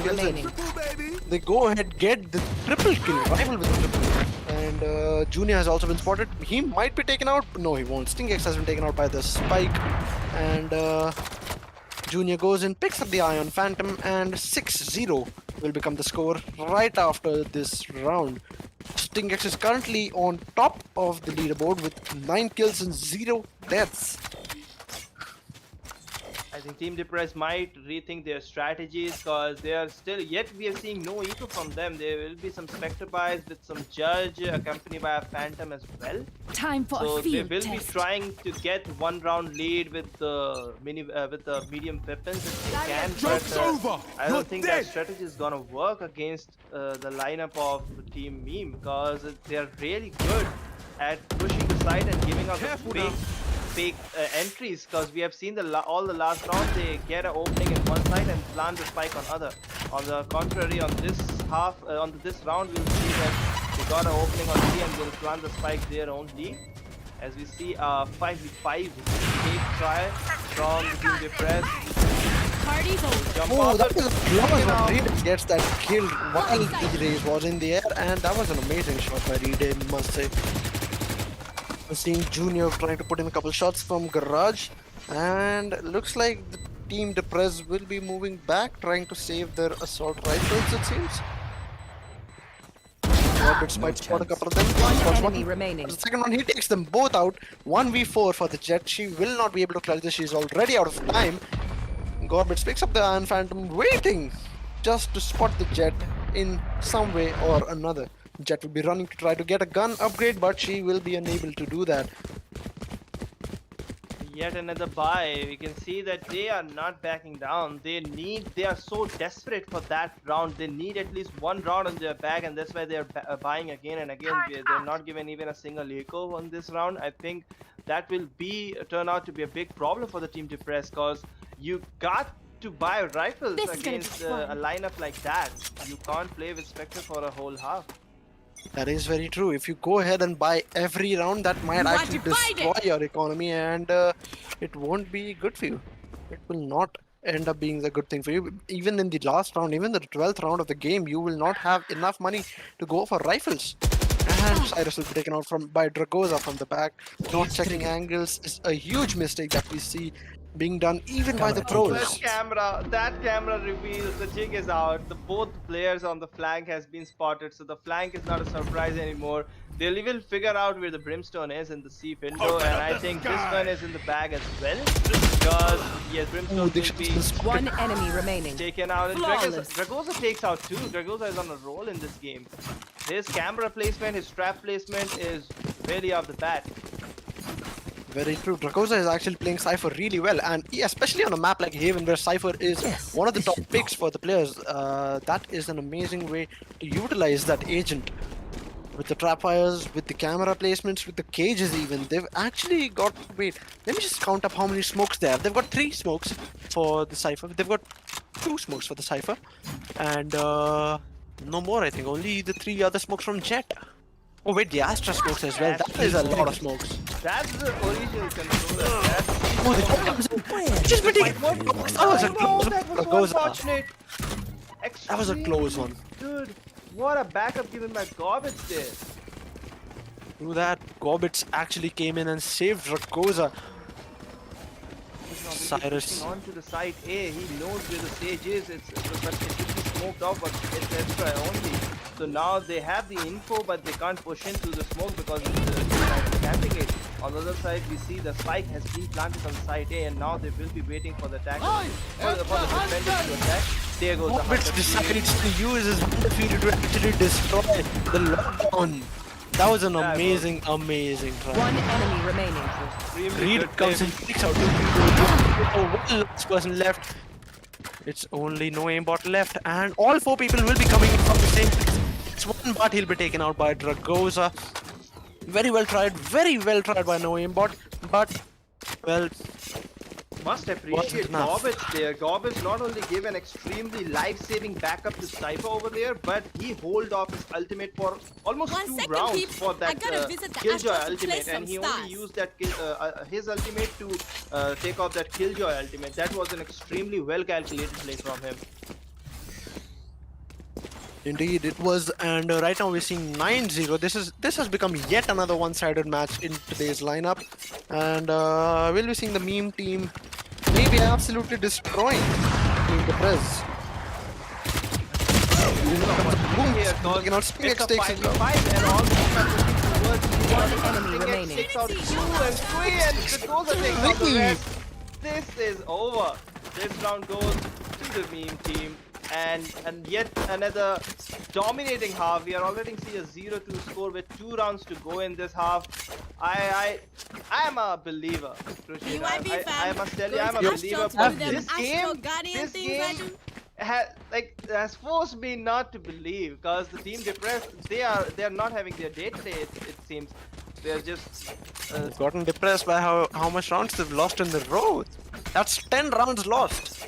kills in. remaining. They go ahead, get the triple kill, rival with the triple kill. And Junior has also been spotted. He might be taken out. No, he won't. StingX has been taken out by the spike. And Junior goes in, picks up the Ion Phantom, and 6-0 will become the score right after this round. StingX is currently on top of the leaderboard with 9 kills and 0 deaths. I think Team DEPREZ might rethink their strategies because they are still yet we are seeing no eco from them. There will be some Spectre buys with some Judge accompanied by a Phantom as well. Time for So a they field will be test. trying to get one round lead with the medium weapons if they can. Joke's over! I You're don't think dead! that strategy is gonna work against the lineup of Team Meme because they are really good at pushing the side and giving out the fake entries because we have seen all the last round they get an opening in one side and plant the spike on other. On the contrary, on this round we'll see that they got an opening on C and they'll plant the spike there only. As we see a 5v5 fake try from the Team DEPREZ. Party's over. Jump Oh, off that it. was a close one. Reed gets that killed while D-Rays was in the air, and that was an amazing shot by Reed, I must say. We're seeing Junior trying to put in a couple shots from Garage, and looks like the Team DEPREZ will be moving back, trying to save their assault rifles, it seems. Roberts might spot a couple of them. One Spots enemy remaining. The second one, he takes them both out. 1v4 for the Jet. She will not be able to clutch this. She's already out of time. Gorbits picks up the Iron Phantom, waiting just to spot the Jet in some way or another. Jet will be running to try to get a gun upgrade, but she will be unable to do that. Yet another buy. We can see that they are not backing down. They are so desperate for that round. They need at least one round on their bag, and that's why they are buying again and again. They're not given even a single eco on this round. I think that will turn out to be a big problem for the Team DEPREZ because you got to buy rifles This is gonna be against fun. a lineup like that. You can't play with Spectre for a whole half. That is very true. If you go ahead and buy every round, that might You want actually to fight destroy your economy, and it won't be good for you. It will not end up being a good thing for you. Even in the last round, even the 12th round of the game, you will not have enough money to go for rifles. And Cyrus will be taken out by Dragoza from the back. Not checking angles is a huge mistake that we see being done even by the pros. That camera reveals the jig is out. Both players on the flank has been spotted, so the flank is not a surprise anymore. They'll even figure out where the Brimstone is in the C window, and I think this one is in the bag as well. Because yes, Brimstone will be One enemy remaining. taken out. And Flawless. Dragoza takes out two. Dragoza is on a roll in this game. His camera placement, his trap placement is really off the bat. Very true. Dragoza is actually playing Cypher really well, and especially on a map like Haven where Cypher is one of the top picks for the players. That is an amazing way to utilize that agent. With the trap fires, with the camera placements, with the cages even. They've actually got... Wait, let me just count up how many smokes they have. They've got 3 smokes for the Cypher. They've got 2 smokes for the Cypher. And no more, I think. Only the 3 other smokes from Jet. Oh wait, the Astra smokes as well. That is a lot of smokes. That's the original controller. Oh, the Jet comes in. Just been taken. That was a close That was so one. unfortunate. That was a close one. Dude, what a backup given by Garbage there. Through that, Gorbits actually came in and saved Dragoza. Cyrus. On to the side A, he knows where the stage is. But it should be smoked out, but it's extra only. So now they have the info, but they can't push into the smoke because it's camping it. On the other side, we see the spike has been planted on side A, and now they will be waiting for the attack. For the defenders to attack. There goes the Gorbits hunter. decides to use his undefeated to actually destroy the lockdown. That was an amazing try. One enemy remaining. Extremely Reed good comes play. in, picks out 2 people. One last person left. It's only no aimbot left, and all 4 people will be coming in from the same place. It's one bot, he'll be taken out by Dragoza. Very well tried by no aimbot, but well, Must appreciate Gorbits there. Gorbits not only gave an extremely life-saving backup to Cypher over there, but he hold off his ultimate for almost 2 rounds peeps. for that I gotta visit the Killjoy Astros to play ultimate, and he some only stars. used that his ultimate to take off that Killjoy ultimate. That was an extremely well-calculated play from him. Indeed, it was, and right now we're seeing 9-0. This has become yet another one-sided match in today's lineup, and we'll be seeing the meme team maybe absolutely destroying Team DEPREZ. Boom! Here, cause Taking out Sting it's a takes it out. 5v5 and all the teams are looking towards One enemy Sting remaining. takes out 2 and 3 and the goals are taking out the rest. This is over. This round goes to the meme team. And yet another dominating half. We are already seeing a 0-2 score with 2 rounds to go in this half. I am a believer. Krushi. I must tell you, I'm a believer. But this game has forced me not to believe, because the team DEPREZ, they are not having their day today. It seems they're just They've gotten depressed by how much rounds they've lost in the row. That's 10 rounds lost.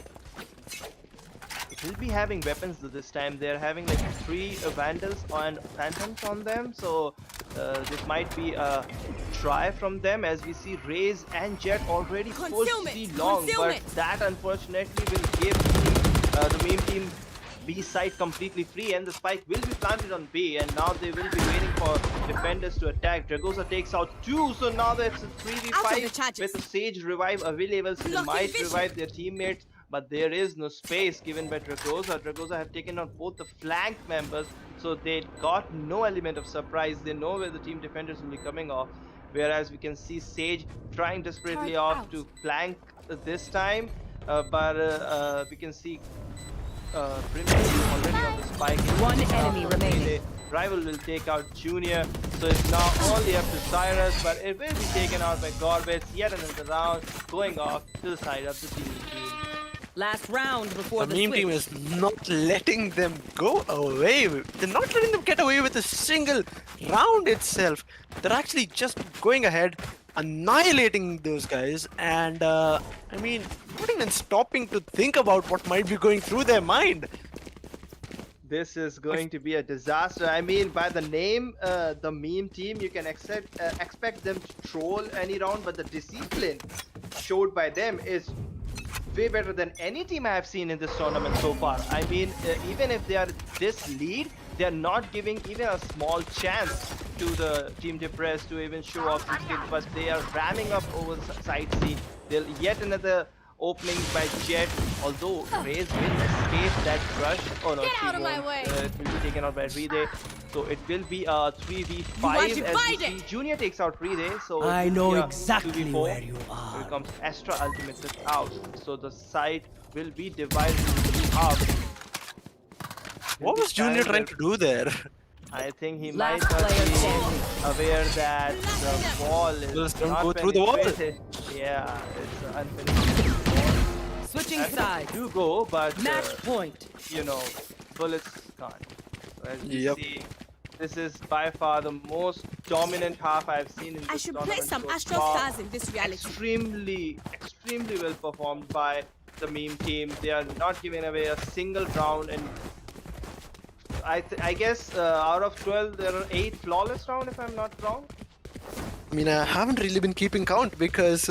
will be having weapons this time. They're having like 3 Vandals and Phantoms on them, so this might be a try from them, as we see Raze and Jet already pushed C long, but that unfortunately will give the meme team B side completely free, and the spike will be planted on B, and now they will be waiting for defenders to attack. Dragosa takes out 2, so now that's a 3v5 with a Sage revive available, so they might revive their teammates, but there is no space given by Dragosa. Dragosa have taken out both the flank members, so they got no element of surprise. They know where the team defenders will be coming off, whereas we can see Sage trying desperately off to flank this time, but we can see Primeval already on the spike. One enemy remaining. Rival will take out Junior, so it's now only up to Cyrus, but it will be taken out by Gorbis. Yet another round going off to the side of the team. Last round before The meme team is not letting them go away. They're not letting them get away with a single round itself. They're actually just going ahead, annihilating those guys, and I mean, not even stopping to think about what might be going through their mind. This is going to be a disaster. I mean, by the name, the meme team, you can expect them to troll any round, but the discipline showed by them is way better than any team I have seen in this tournament so far. I mean, even if they are this lead, they are not giving even a small chance to the team DEPREZ to even show off these skills, but they are ramming up over side C. They'll yet another opening by Jet, although Raze will escape that rush. Oh no, she won't. It will be taken out by Ride. So it will be a 3v5 as we see Junior takes out Ride. So I know exactly 2v4. where you are. Here comes Astra Ultimate out. So the side will be divided into half. What was Junior trying to do there? I think he Last might player not standing. be aware that the wall is Just don't not go through the wall. penetrated. Yeah, it's unfinished. Switching I sides. do go, but Match point. you know, bullets can't. So as we Yep. see, this is by far the most dominant half I've seen in this I should play tournament some so Astral far. Stars in this reality. Extremely well performed by the meme team. They are not giving away a single round, and I guess out of 12 there are 8 flawless round, if I'm not wrong. I mean, I haven't really been keeping count, because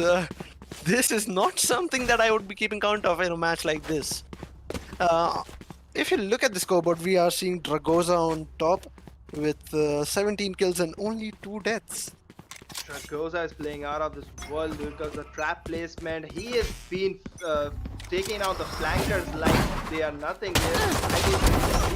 this is not something that I would be keeping count of in a match like this. If you look at the scoreboard, we are seeing Dragosa on top with 17 kills and only 2 deaths. Dragosa is playing out of this world because the trap placement. He has been taking out the flankers like they are nothing. I mean,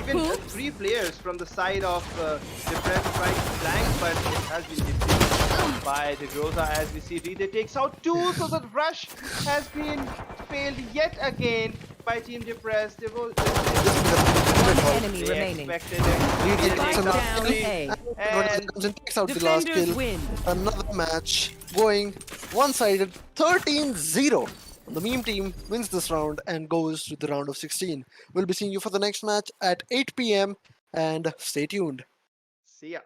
even 3 players from the side of DEPREZ trying to flank, but it has been defeated by Dragosa, as we see Ride takes out 2, so the rush has been failed yet again by Team DEPREZ. They will. One enemy They remaining. expected it. Ride They takes take out out down 3, A. and comes and takes out the last Defenders kill. win. Another match going one-sided, 13-0. The meme team wins this round and goes to the round of 16. We'll be seeing you for the next match at 8 PM, and stay tuned. see ya.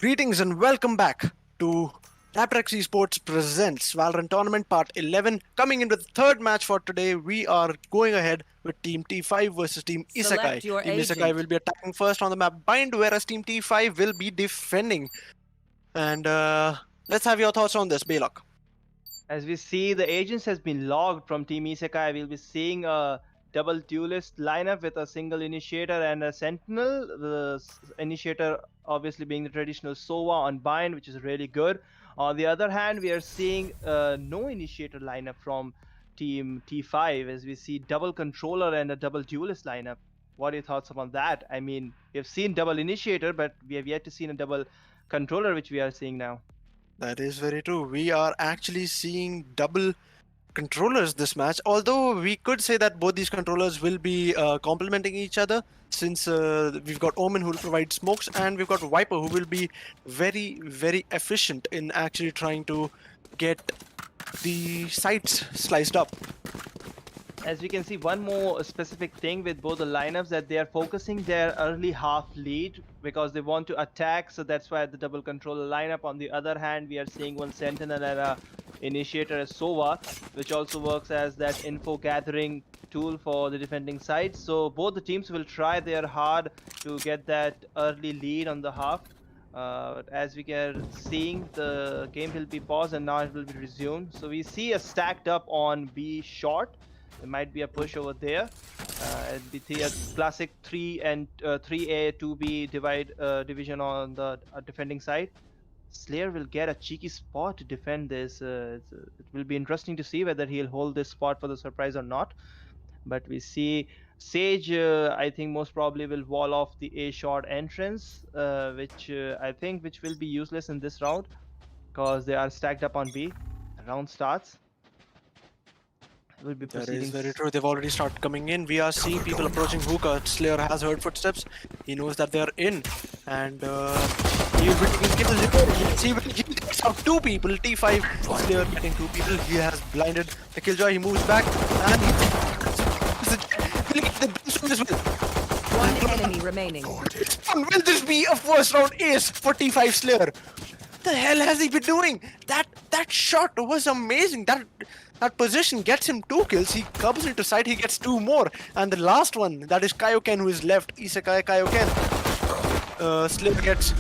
Greetings and welcome back to RaptorX eSports presents Valorant Tournament Part 11. Coming into the third match for today, we are going ahead with Team T5 versus Team Select Isekai. your Team Isekai agent. will be attacking first on the map Bind, whereas Team T5 will be defending. And let's have your thoughts on this, Baylok. As we see, the agents has been logged from Team Isekai. We'll be seeing a double duelist lineup with a single initiator and a sentinel. The initiator obviously being the traditional Sova on bind, which is really good. On the other hand, we are seeing no initiator lineup from Team T5, as we see double controller and a double duelist lineup. What are your thoughts upon that? I mean, we've seen double initiator, but we have yet to see a double controller, which we are seeing now. That is very true. We are actually seeing double controllers this match, although we could say that both these controllers will be complementing each other, since we've got Omen who will provide smokes and we've got Viper who will be very efficient in actually trying to get the sights sliced up. As we can see, one more specific thing with both the lineups, that they are focusing their early half lead because they want to attack, so that's why the double controller lineup. On the other hand, we are seeing one sentinel and a initiator as Sova, which also works as that info gathering tool for the defending side. So both the teams will try their hard to get that early lead on the half. As we are seeing, the game will be paused and now it will be resumed. So we see a stacked up on B short. There might be a push over there. It'd be a classic 3A 2B division on the defending side. Slayer will get a cheeky spot to defend this. It will be interesting to see whether he'll hold this spot for the surprise or not. But we see Sage, I think most probably will wall off the A short entrance, which I think will be useless in this round because they are stacked up on B. The round starts. We'll be That proceeding. is very true. They've already started coming in. We are seeing people approaching hookah. Slayer has heard footsteps. He knows that they are in, and he will be taking kills. He takes out two people. T5 Slayer getting two people. He has blinded the killjoy. He moves back and he'll get the brimstone as well. One enemy remaining. Will this be a first round ace for T5 Slayer? What the hell has he been doing? That shot was amazing. That position gets him 2 kills. He comes into sight, he gets 2 more. And the last one, that is Kaioken, who is left. Isekai Kaioken. Slayer gets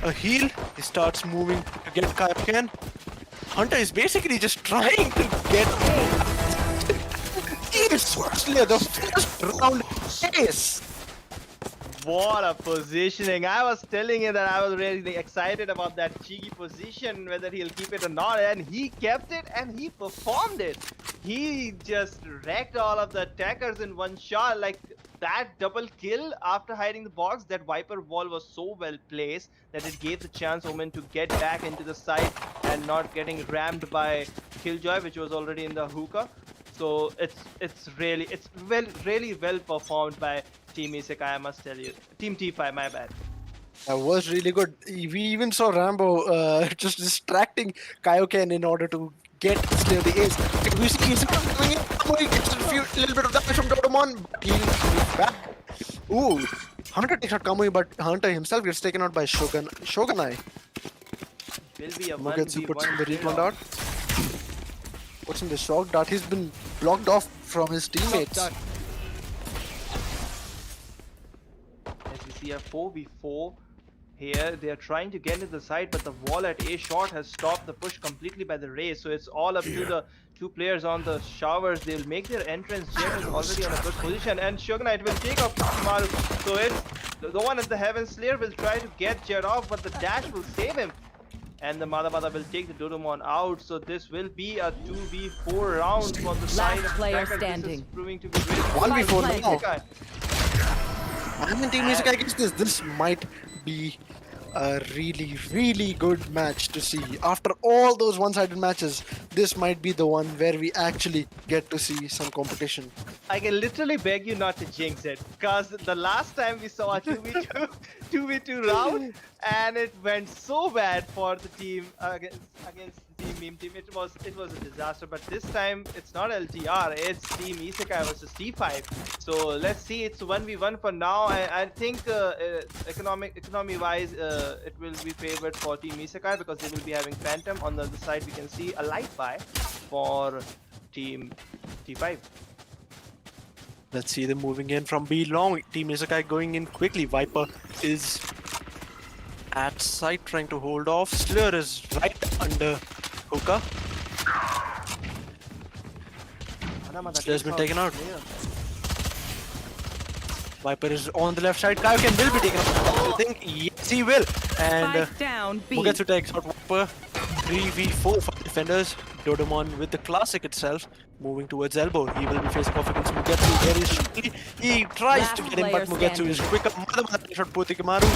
a heal. He starts moving to get Kaioken. Hunter is basically just trying to get ace. Slayer, the first round ace. What a positioning. I was telling you that I was really excited about that cheeky position, whether he'll keep it or not, and he kept it and he performed it. He just wrecked all of the attackers in one shot. Like that double kill after hiding the box, that Viper wall was so well placed that it gave the chance Omen to get back into the site and not getting rammed by Killjoy, which was already in the hookah. So it's really well performed by Team Isekai, I must tell you. Team T5, my bad. That was really good. We even saw Rambo just distracting Kaioken in order to get Slayer the ace. We see he's coming in. He gets a little bit of damage from Dodomon, but he moves back. Ooh, Hunter takes out Kamui, but Hunter himself gets taken out by Shogunai. Will be a Mugetsu puts in the 1v1 recon dart. Puts in the shock dart. He's been blocked off from his teammates. As we see a 4v4 here. They are trying to get into the side, but the wall at A short has stopped the push completely by the Ray. So it's all up to the two players on the showers. They'll make their entrance. Jet is already on a good position, and Shogunite will take off Maru. So it's the one at the Heaven Slayer will try to get Jet off, but the dash will save him. And the Mada will take the Doromon out. So this will be a 2v4 round for the side of player Attacker. standing. This is proving to be really 1v4 Spike now. planted. I'm in Team Isekai against this. This might be a really good match to see. After all those one-sided matches, this might be the one where we actually get to see some competition. I can literally beg you not to jinx it, because the last time we saw a 2v2 round, and it went so bad for the team against the Team Meme team. It was a disaster. But this time it's not LTR, it's Team Isekai versus T5. So let's see. It's 1v1 for now. I think economy-wise, it will be favored for Team Isekai because they will be having Phantom. On the other side, we can see a light buy for Team T5. Let's see them moving in from B long. Team Isekai going in quickly. Viper is at site trying to hold off. Slayer is right under hookah. Slayer's been taken out. Viper is on the left side. Kaioken will be taken out. I think yes he will. And Spike down B. Mugetsu takes out Viper. 3v4 for the defenders. Dodomon with the classic itself. Moving towards elbow. He will be facing off against Mugetsu very shortly. He tries Last to get in, but player Mugetsu standing. is quicker. Mada takes out Potikimaru.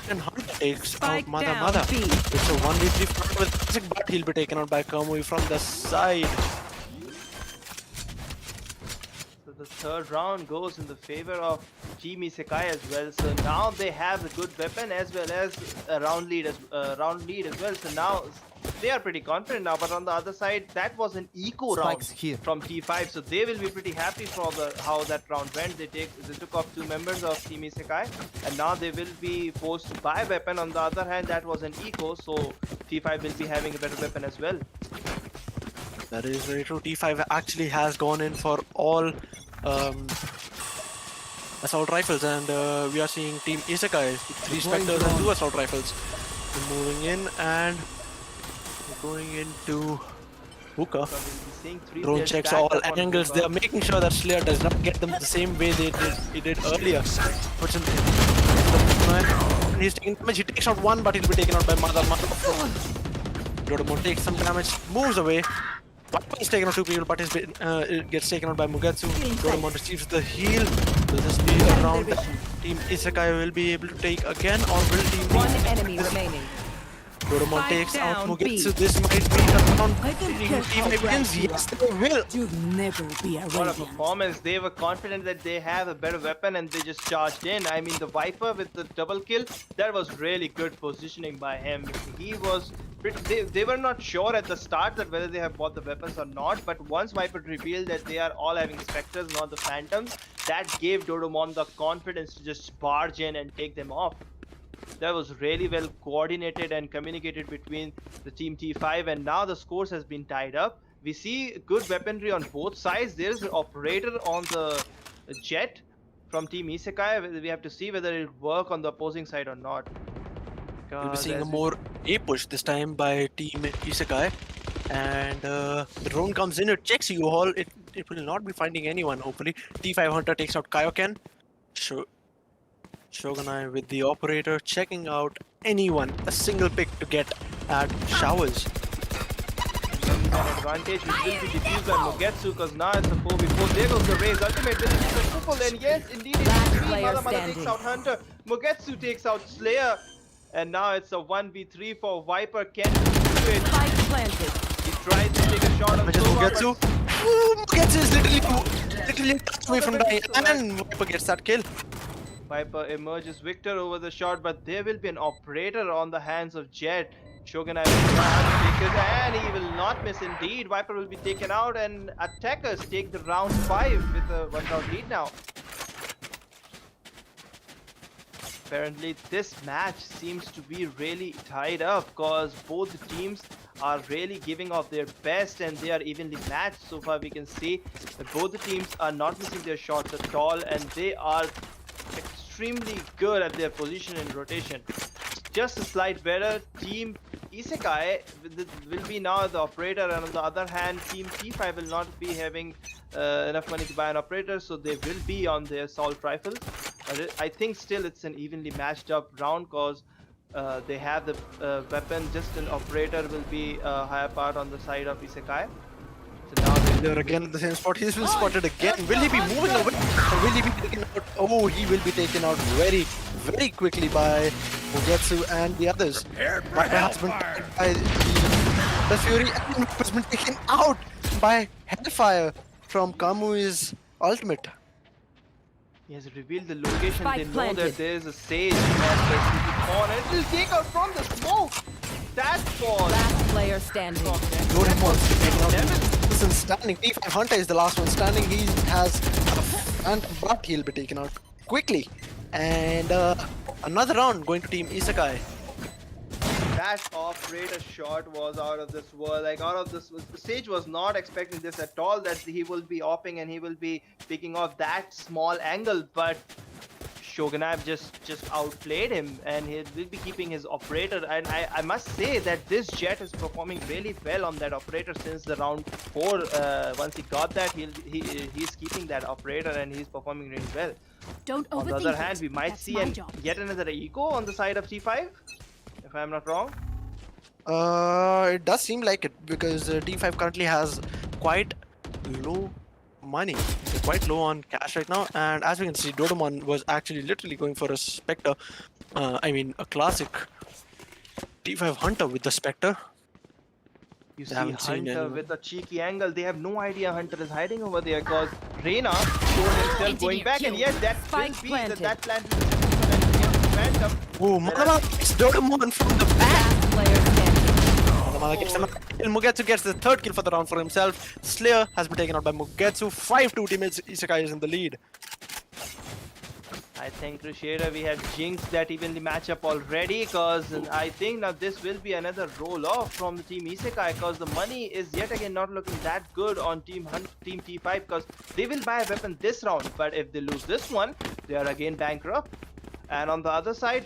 And Hunter takes Spike out down Mada. B. It's a 1v3 fight with classic, but he'll be taken out by Kamui from the side. So the third round goes in the favor of Team Isekai as well. So now they have a good weapon as well as a round lead as well. So now they are pretty confident now. But on the other side, that was an eco round Spikes here. from T5. So they will be pretty happy for how that round went. They took off 2 members of Team Isekai, and now they will be forced to buy weapon. On the other hand, that was an eco, so T5 will be having a better weapon as well. That is very true. T5 actually has gone in for all assault rifles, and we are seeing Team Isekai with 3 Spectres and 2 assault rifles. They're moving in and going into hookah. So we'll be seeing 3 Drone players checks stacked all up on angles. hookah. They are making sure that Slayer does not get them the same way he did earlier. Puts in and he's taking damage. He takes out one, but he'll be taken out by Mother. Dodomon takes some damage, moves away. He's taken out 2 people, but it gets taken out by Mugetsu. Dodomon receives the heal. Will this be a round that Team Isekai will be able to take again, or will Team One enemy remaining. Dodomon Spike takes out down, Mugetsu. B. This might be a round. I don't Team care how T5 wins. bright you Yes, they will. You'll never be a What a radiant. performance. They were confident that they have a better weapon and they just charged in. I mean, the Viper with the double kill, that was really good positioning by him. He was they were not sure at the start that whether they have bought the weapons or not, but once Viper revealed that they are all having Spectres, not the Phantoms, that gave Dodomon the confidence to just barge in and take them off. That was really well coordinated and communicated between the Team T5, and now the scores has been tied up. We see good weaponry on both sides. There's an operator on the jet from Team Isekai. We have to see whether it will work on the opposing side or not. We'll be seeing a more A push this time by Team Isekai, and the drone comes in, it checks you all. It will not be finding anyone, hopefully. T5 Hunter takes out Kaioken. Shogunai with the operator checking out anyone, a single pick to get at showers. An advantage which will be diffused by Mugetsu, because now it's a 4v4. There goes the raise. Ultimate, this is the triple, and yes, indeed it Last is 3. player Mother takes standing. out Hunter. Mugetsu takes out Slayer. And now it's a 1v3 for Viper. Can he do it? Spike planted. He tries to take a shot on Which is Sova, Mugetsu. Ooh, Mugetsu is literally a touch away from dying, and Viper gets that kill. Viper emerges victor over the shot, but there will be an operator on the hands of Jet. Shogunai will try to take it, and he will not miss indeed. Viper will be taken out, and attackers take the round 5 with a 1-round lead now. Apparently, this match seems to be really tied up because both the teams are really giving off their best and they are evenly matched. So far, we can see that both the teams are not missing their shots at all, and they are extremely good at their position and rotation. Just a slight better. Team Isekai will be now the operator, and on the other hand, Team T5 will not be having enough money to buy an operator, so they will be on the assault rifle. But I think still it's an evenly matched up round because they have the weapon. Just an operator will be a higher part on the side of Isekai. So now They're again in the same spot. He's been spotted again. Will he be moving away? Or will he be taken out? Oh, he will be taken out very, very quickly by Mugetsu and the others. My husband by the Fury and has been taken out by Hellfire from Kamui's ultimate. he has revealed the location. Spike They know planted. that there is a sage at the corner. It will take out from the smoke. That was Last player standing. Doraemon taken out. Person standing. T5 Hunter is the last one standing. He has but he'll be taken out quickly. And another round going to Team Isekai. that operator shot was out of this world. Like out of this, Sage was not expecting this at all. That he will be opping and he will be picking off that small angle, but Shogunai just outplayed him, and he will be keeping his operator. And I must say that this Jet is performing really well on that operator since the round 4. Once he got that, he's keeping that operator and he's performing really well. Don't On the overthink other it. hand, we might That's see my job. yet another eco on the side of T5, if I'm not wrong. It does seem like it because T5 currently has quite low money. They're quite low on cash right now, and as we can see, Dodomon was actually literally going for a Spectre. I mean, a classic T5 Hunter with the Spectre. You They see haven't seen Hunter anyone. with a cheeky angle. They have no idea Hunter is hiding over there because Reyna showed himself going back, and yes, that Spike will be planted. that plant is phantom. Oh, Mama! It's Dodomon from the back! Last player standing. Mama gets him. And Mugetsu gets the 3rd kill for the round for himself. Slayer has been taken out by Mugetsu. 5-2 teammates. Isekai is in the lead. I think Crusader, we have jinxed that evenly matchup already because I think now this will be another roll off from the team Isekai because the money is yet again not looking that good on team T5 because they will buy a weapon this round, but if they lose this one, they are again bankrupt. And on the other side,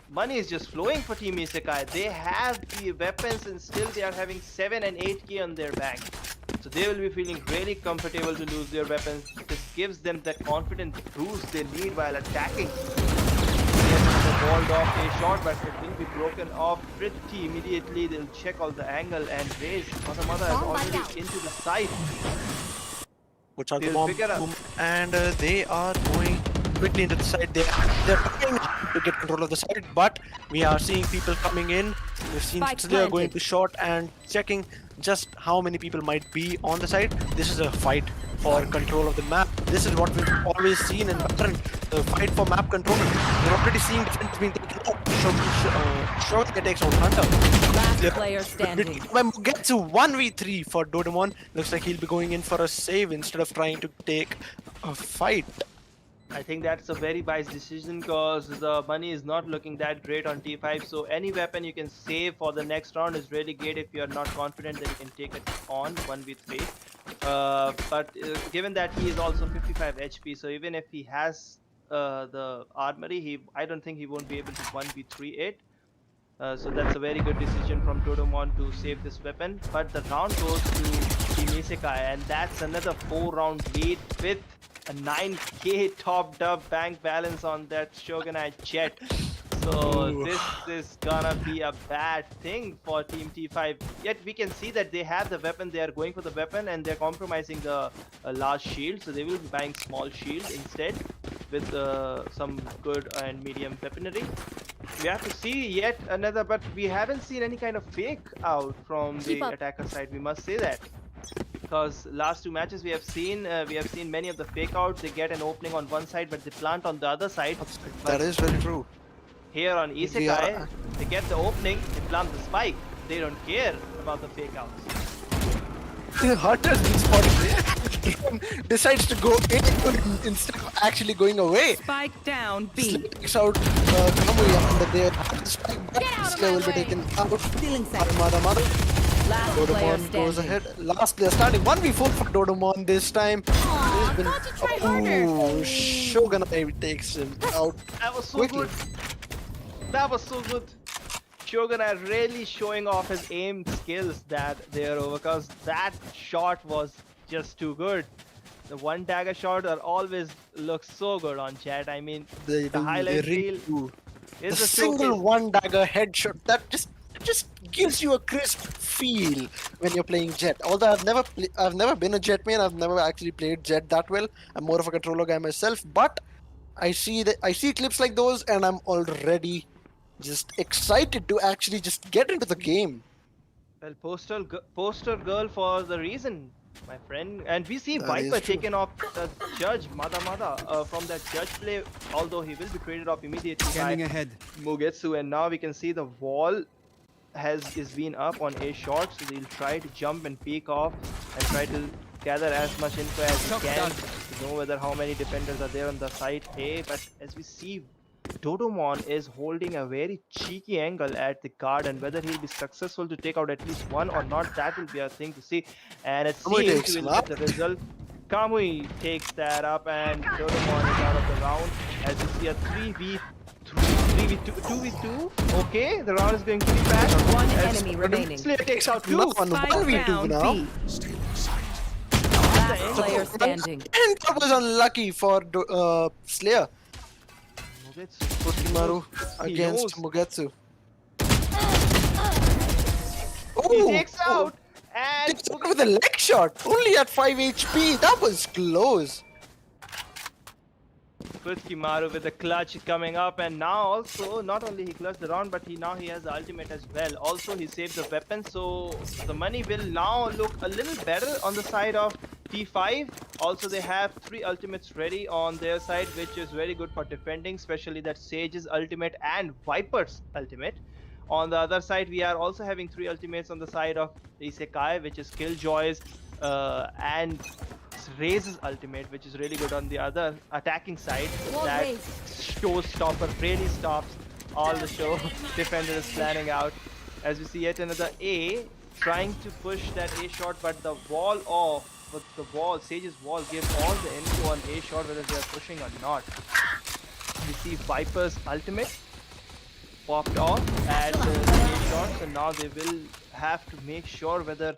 money is just flowing for team Isekai. They have the weapons and still they are having 7 and 8k on their bank. So they will be feeling really comfortable to lose their weapons. This gives them that confident boost they need while attacking. They walled off a shot, but it will be broken off pretty immediately. They'll check all the angle and raise. Mother is already into the site. Which are the They'll bomb, pick it up. boom, and they are going quickly into the side. They're trying to get control of the side, but we are seeing people coming in. We've seen Spike Slayer going planted. to short and checking just how many people might be on the side. This is a fight for control of the map. This is what we've always seen in Valorant, the fight for map control. We're already seeing defense being taken out. Shogun takes out Hunter. Last player standing. When gets to 1v3 for Dodomon, looks like he'll be going in for a save instead of trying to take a fight. I think that's a very wise decision because the money is not looking that great on T5. So any weapon you can save for the next round is really great if you're not confident that you can take it on 1v3. But given that he is also 55 HP, so even if he has the armory, I don't think he won't be able to 1v3 it. So that's a very good decision from Dodomon to save this weapon. But the round goes to Team Isekai, and that's another 4-round lead with a 9k topped up bank balance on that Shogunai Jet. So this is gonna be a bad thing for Team T5. Yet we can see that they have the weapon, they are going for the weapon and they're compromising the large shield. So they will be buying small shield instead with some good and medium weaponry. We have to see yet another, but we haven't seen any kind of fake out from the Keep up. attacker side, we must say that. Because last 2 matches we have seen many of the fake outs. They get an opening on one side but they plant on the other side. That is very true. Here on Isekai, Yeah. they get the opening, they plant the spike. They don't care about the fake outs. Hunter's been spotted. Decides to go in instead of actually going away. Spike down B. Slayer takes out Kamui and they have the spike, but Get out of Slayer my will be way. taken out. Stealing sight. Mother. Last player Dodemon goes standing. ahead. Last player starting. 1v4 for Dodemon this time. Aw, He's been- thought you tried harder. Ooh, Shogunai takes him out That was so quickly. good. That was so good. Shogun are really showing off his aim skills that they're over, because that shot was just too good. The one dagger shot are always look so good on Jet. I mean, They the do, highlight they really reel do. is The a single showcase. one dagger headshot that just gives you a crisp feel when you're playing Jet. Although I've never been a Jet main. I've never actually played Jet that well. I'm more of a controller guy myself. But I see clips like those, and I'm already just excited to actually just get into the game. Well, poster girl for the reason, my friend. And we see That Viper is true. taken off the judge, Mada, from that judge play, although he will be traded off immediately Scanning by ahead. Mugetsu. And now we can see the wall is been up on a shot, so they'll try to jump and peek off and try to gather as much info as Tough they can done. to know whether how many defenders are there on the side A. But as we see, Dodomon is holding a very cheeky angle at the guard, and whether he'll be successful to take out at least one or not, that will be a thing to see. And it Kamui seems takes he him will get up. the result. Kamui takes that up, and Dodomon is out of the round. As you see a 2v2. Okay, the round is going pretty fast. One As enemy remaining. Slayer takes out two. Now on Spike 1v2 down now. B. Last player standing. And that was unlucky for Slayer. Mugetsu. Pukimaru He against knows. Mugetsu. He Ooh, takes out, and takes out with a leg shot. Only at 5 HP. That was close. Prizepool with the clutch coming up, and now also not only he clutched the round, but he has the ultimate as well. Also he saved the weapon, so the money will now look a little better on the side of T5. Also they have 3 ultimates ready on their side, which is very good for defending, especially that Sage's ultimate and Viper's ultimate. On the other side, we are also having 3 ultimates on the side of Isekai, which is Killjoy's and Raze's ultimate, which is really good on the other attacking side. That showstopper really stops all the show defender is planning out. As we see yet another A trying to push that A shot, but the Sage's wall gives all the info on A shot whether they are pushing or not. We see Viper's ultimate popped off at the A shot, so now they will have to make sure whether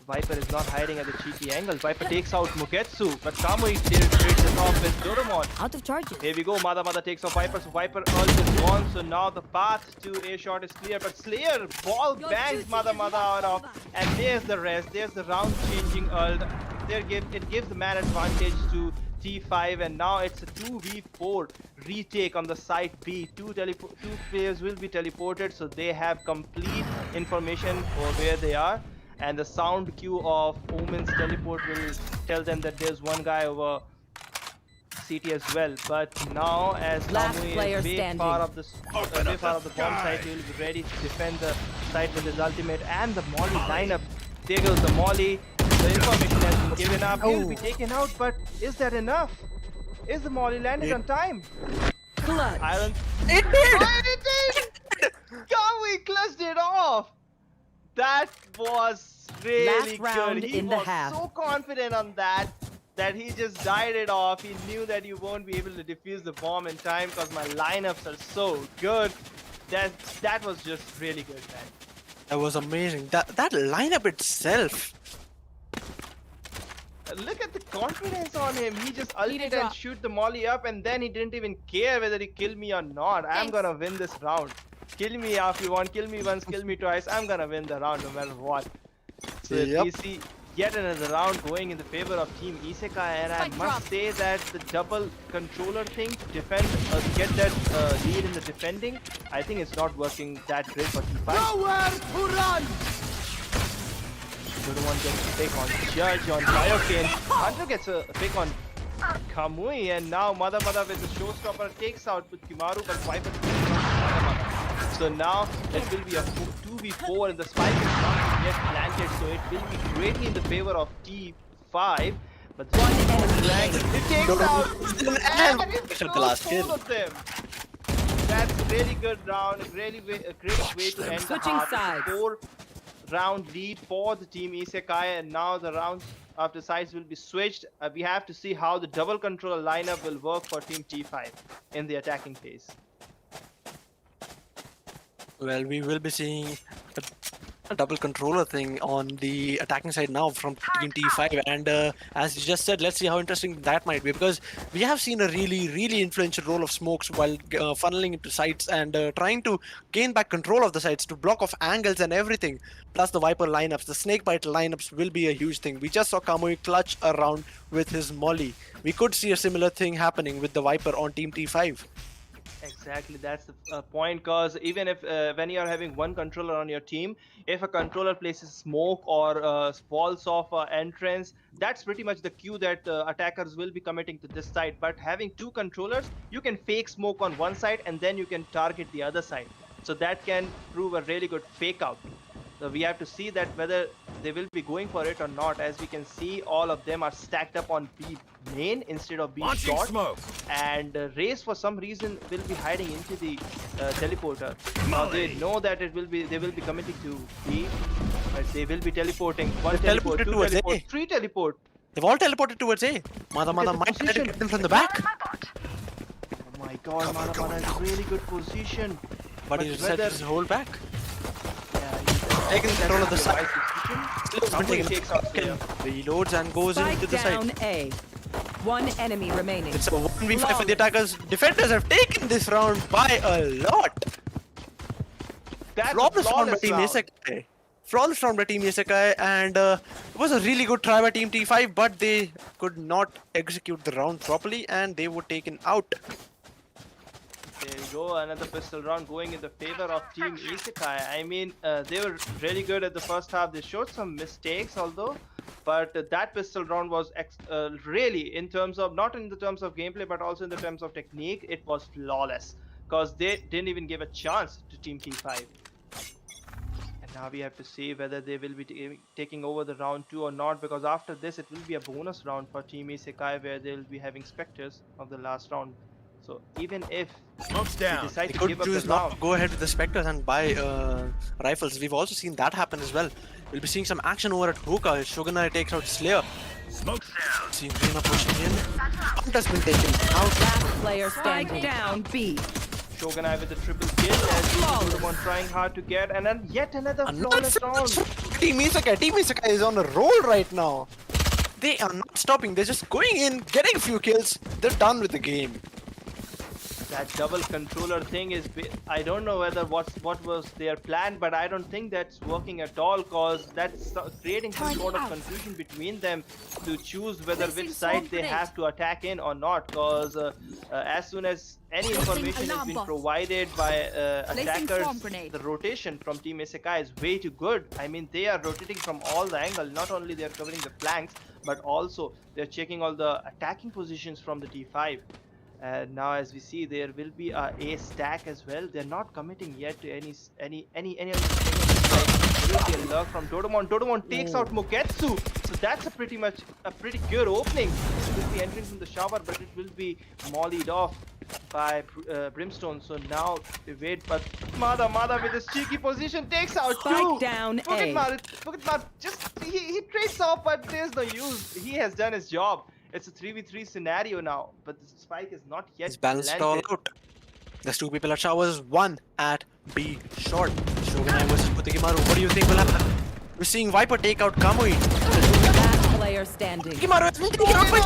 Viper is not hiding at the cheeky angle. Viper takes out Mugetsu, but Kamui trades it off with Dodomon. Out of charges. Here we go, Mada takes off Viper, so Viper ult is gone, so now the path to A shot is clear, but Slayer ball bangs Mada out of, and there's the rest, there's the round changing ult. It gives the man advantage to T5, and now it's a 2v4 retake on the side B. Two players will be teleported, so they have complete information for where they are. And the sound cue of Omen's teleport will tell them that there's one guy over CT as well. But now, as Last Kamui player is way standing. far of the bomb site, he will be ready to defend the site with his ultimate and the Molly lineup. There goes the Molly. The information has been given up. He will be taken out, but is that enough? Is the Molly landed on time? Clutch. Iron. It did! Oh, it did! Kamui clutched it off! That was really Last round good. He in the was half. so confident on that he just died it off. He knew that you won't be able to defuse the bomb in time because my lineups are so good. That was just really good, man. That was amazing. That lineup itself. Look at the confidence on him. He just ulted and drop. shoot the molly up, and then he didn't even care whether he killed me or not. I'm gonna win this round. Kill me if you want, kill me once, kill me twice. I'm gonna win the round no matter what. So Yep. we see yet another round going in the favor of Team Isekai, and I Spike must drop. say that the double controller thing to defend, to get that lead in the defending, I think it's not working that great for T5. Nowhere to run! Good one gets a pick on Judge on Biokane. Hunter gets a pick on Kamui, and now Mada with the showstopper takes out with Kimaru, but Viper takes out Mada. So now it will be a 2v4, and the spike is not yet planted, so it will be greatly in the favor of T5. But one enemy it takes out and it Shot the last kills kill. both of them. That's a really good round, a great way to end the Switching half. sides. round lead for the team Isekai, and now the rounds after sides will be switched. We have to see how the double controller lineup will work for team T5 in the attacking phase. Well, we will be seeing a double controller thing on the attacking side now from Team T5, and as you just said, let's see how interesting that might be, because we have seen a really influential role of smokes while funneling into sites and trying to gain back control of the sites to block off angles and everything. Plus the Viper lineups, the Snakebite lineups will be a huge thing. We just saw Kamui clutch around with his molly. We could see a similar thing happening with the Viper on Team T5. Exactly, that's the point, because even if when you are having one controller on your team, if a controller places smoke or walls of entrance, that's pretty much the cue that attackers will be committing to this side. But having two controllers, you can fake smoke on one side and then you can target the other side, so that can prove a really good fake out. So we have to see that whether they will be going for it or not. As we can see, all of them are stacked up on B main instead of B short. Smoke. And Race for some reason will be hiding into the teleporter. Now they know that they will be committing to B, but they will be teleporting. One They've teleport, teleported two towards teleport, A. three teleport. They've all teleported towards A. Mada Look at the might try to position. get them from the back, Oh my god, Mana is really good position. but he set his whole back. Yeah, Taking control of the side. Kamui takes out Slayer. Reloads and goes Spike into the down side. A. One enemy remaining. It's a 1v5 for the attackers. Defenders have taken this round by a lot. That's a Flawless round by flawless Team round. Isekai. Flawless round by Team Isekai, and it was a really good try by Team T5, but they could not execute the round properly and they were taken out. There you go, another pistol round going in the favor of Team Isekai. I mean, they were really good at the first half. They showed some mistakes, although, but that pistol round was really, in terms of, not in the terms of gameplay, but also in the terms of technique, it was flawless, because they didn't even give a chance to Team T5. And now we have to see whether they will be taking over the round 2 or not, because after this it will be a bonus round for Team Isekai where they will be having Spectres of the last round. So even if Smoke's they down. decide They to could give up the choose not round, to go ahead with the Spectres and buy rifles. We've also seen that happen as well. We'll be seeing some action over at Hookah. Shogunai takes out Slayer. Smoke's down. Seeing Rina pushing in. Hunt has been taken out. Last player standing. Down B. Shogunai with the triple kill as he's the one trying hard to get, and then yet another flawless round. Team Isekai. Team Isekai is on a roll right now. They are not stopping. They're just going in, getting a few kills. They're done with the game. That double controller thing is, I don't know whether what was their plan, but I don't think that's working at all, cause that's creating some sort of confusion between them to choose whether which side they have to attack in or not, cause as soon as any information has been provided by attackers, the rotation from Team Isekai is way too good. I mean, they are rotating from all the angles. Not only they are covering the flanks, but also they're checking all the attacking positions from the T5. And now, as we see, there will be a stack as well. They're not committing yet to any other thing. There will be a lurk from Dodomon. Dodomon takes out Moketsu. So that's a pretty good opening. It will be entering from the shower, but it will be mollied off by Brimstone. So now they wait, but Mada with his cheeky position takes out Spike two. down Look A. at Mada. Just he trades off, but there's no use. He has done his job. It's a 3v3 scenario now, but the spike is not yet It's balanced it all landed. out. There's two people at showers, one at B short. Shogunai versus Putikimaru. What do you think will happen? We're seeing Viper take out Kamui. Last player standing. Putikimaru has been taken out by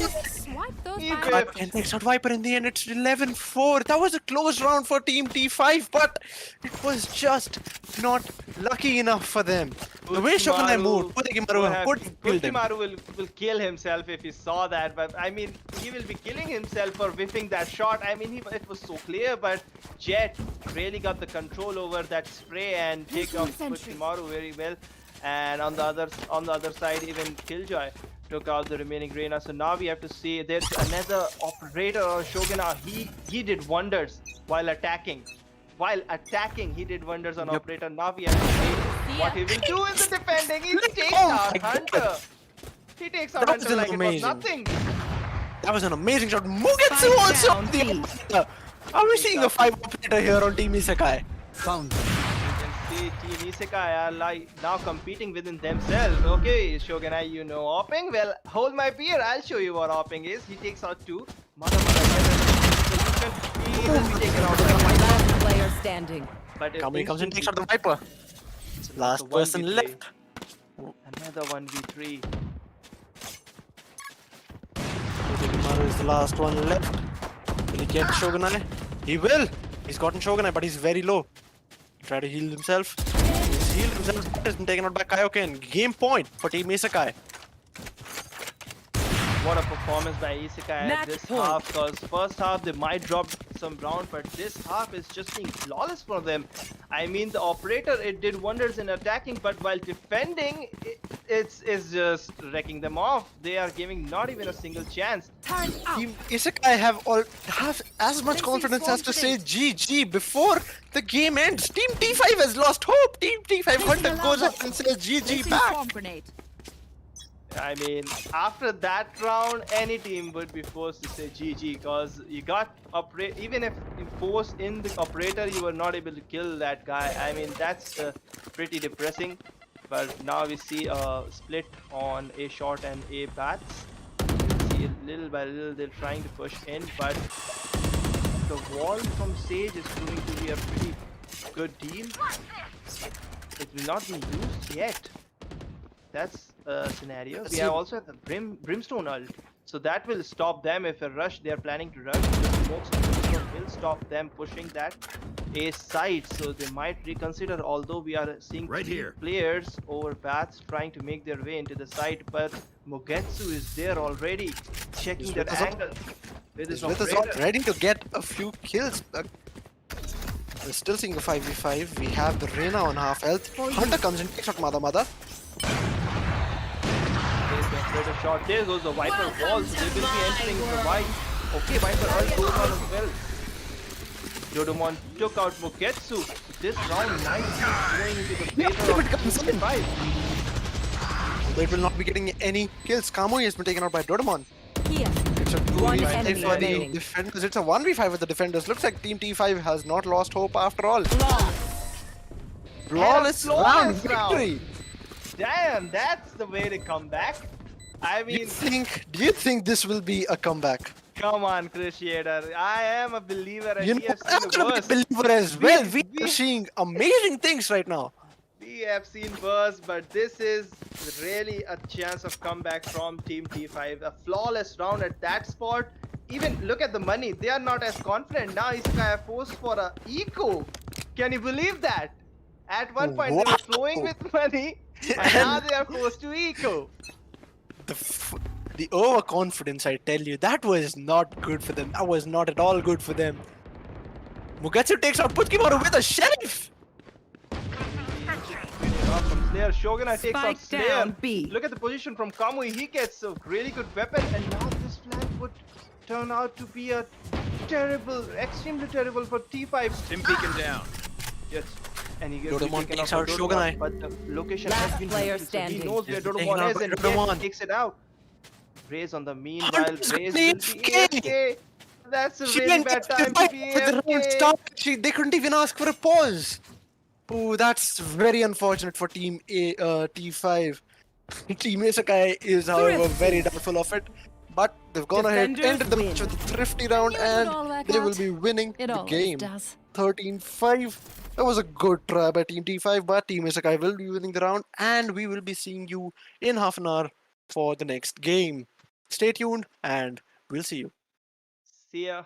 Swipe those He back. whipped. Viper takes out Viper in the end. It's 11-4. That was a close round for Team T5, but it was just not lucky enough for them. The way Shogunai moved, Putikimaru could have killed him. Putikimaru will kill himself if he saw that, but I mean, he will be killing himself for whiffing that shot. I mean, it was so clear, but Jet really got the control over that spray and take out Putikimaru very well. And on the other side, even Killjoy took out the remaining Reyna. So now we have to see there's another operator or Shogunai. He did wonders while attacking. While attacking, he did wonders on operator. Now we have to see what he will do in the defending. He takes out Hunter. He takes out Hunter like it was nothing. That was an amazing shot. Mugetsu Spike also down on the B. operator. Are we seeing a 5 operator here on Team Isekai? Found. You can see Team Isekai are like now competing within themselves. Okay, Shogunai, you know hopping? Well, hold my beer. I'll show you what hopping is. He takes out two. Mother, he will be taken out. Last player standing. But Kamui comes in, takes out instantly- the Viper. it's Last a person 1v3. left. Another 1v3. Maru is the last one left. Will he get Shogunai? He will! He's gotten Shogunai, but he's very low. Try to heal himself. He's healed himself. Has been taken out by Kaioken. Game point for Team Isekai. What a performance by Isekai at Match this point. half, because first half they might drop some round, but this half is just being flawless for them. I mean, the operator, it did wonders in attacking, but while defending, it's just wrecking them off. They are giving not even a single chance. Time out. Team Isekai have as much confidence as to say GG before the game ends. Team T5 has lost hope. Team T5 Hunter goes up and says GG back. I mean, after that round, any team would be forced to say GG, because you got even if you forced in the operator, you were not able to kill that guy. I mean, that's pretty depressing. But now we see a split on A short and A bats. You see little by little they're trying to push in, but the wall from Sage is proving to be a pretty good deal. It will not be used yet. That's a scenario. We have also have the Brimstone ult. So that will stop them if a rush they are planning to rush. The smokes of Brimstone will stop them pushing that A side. So they might reconsider, although we are seeing players over bats trying to make their way into the side. But Mugetsu is there already, checking He's that with us angle. With his With us operator. ready to get a few kills. We're still seeing a 5v5. We have the Reyna on half health. Hunter comes in, takes out Mada. There's the operator shot. There goes the Viper wall. So they will be entering the right. Okay, Viper ult goes on as well. Jodomon took out Mugetsu. This round nicely going into the favor of Team 5. But it will not be getting any kills. Kamui has been taken out by Dodomon. Here. It's a One 2v5 enemy for the remaining. defenders. It's a 1v5 with the defenders. Looks like Team T5 has not lost hope after all. Flawless round flawless round. victory. Damn, that's the way to come back. I Do you mean, think this will be a comeback? come on, Crusader. I am a believer and You we know, have I'm seen the gonna be worst. a believer as well. We we- are seeing amazing things right now. We have seen worse, but this is really a chance of comeback from Team T5. A flawless round at that spot. Even look at the money. They are not as confident. Now Isekai are forced for a eco. Can you believe that? At one point they were flowing Wow. with money, and now they are forced to eco. The overconfidence, I tell you, that was not good for them. That was not at all good for them. Mugetsu takes out Putkimaru with a sheriff. From Slayer, Shogunai takes out Spike Slayer. down, B. Look at the position from Kamui. He gets a really good weapon, and now this flank would turn out to be a terrible, extremely terrible for T5. Tim beacon down. Yes. And he gets Dodomon taken takes out out by Shogunai. But the location Last has been player revealed, so he standing. knows where He's been taken Dodomon out is, by and Dodomon. yet he takes it out. Raze on the meanwhile. Hunter's Raze playing will be AFK. AFK. That's a She really didn't bad get time to be with the round AFK. start. They couldn't even ask for a pause. Oh, that's very unfortunate for Team T5. Team Isekai is, however, very doubtful of it. But they've gone ahead, Defenders ended the match win. with a thrifty round, Knew it would all and work they will out. be winning It the always game. does. 13-5. That was a good try by Team T5, but Team Isekai will be winning the round, and we will be seeing you in half an hour for the next game. Stay tuned, and we'll see you. See ya.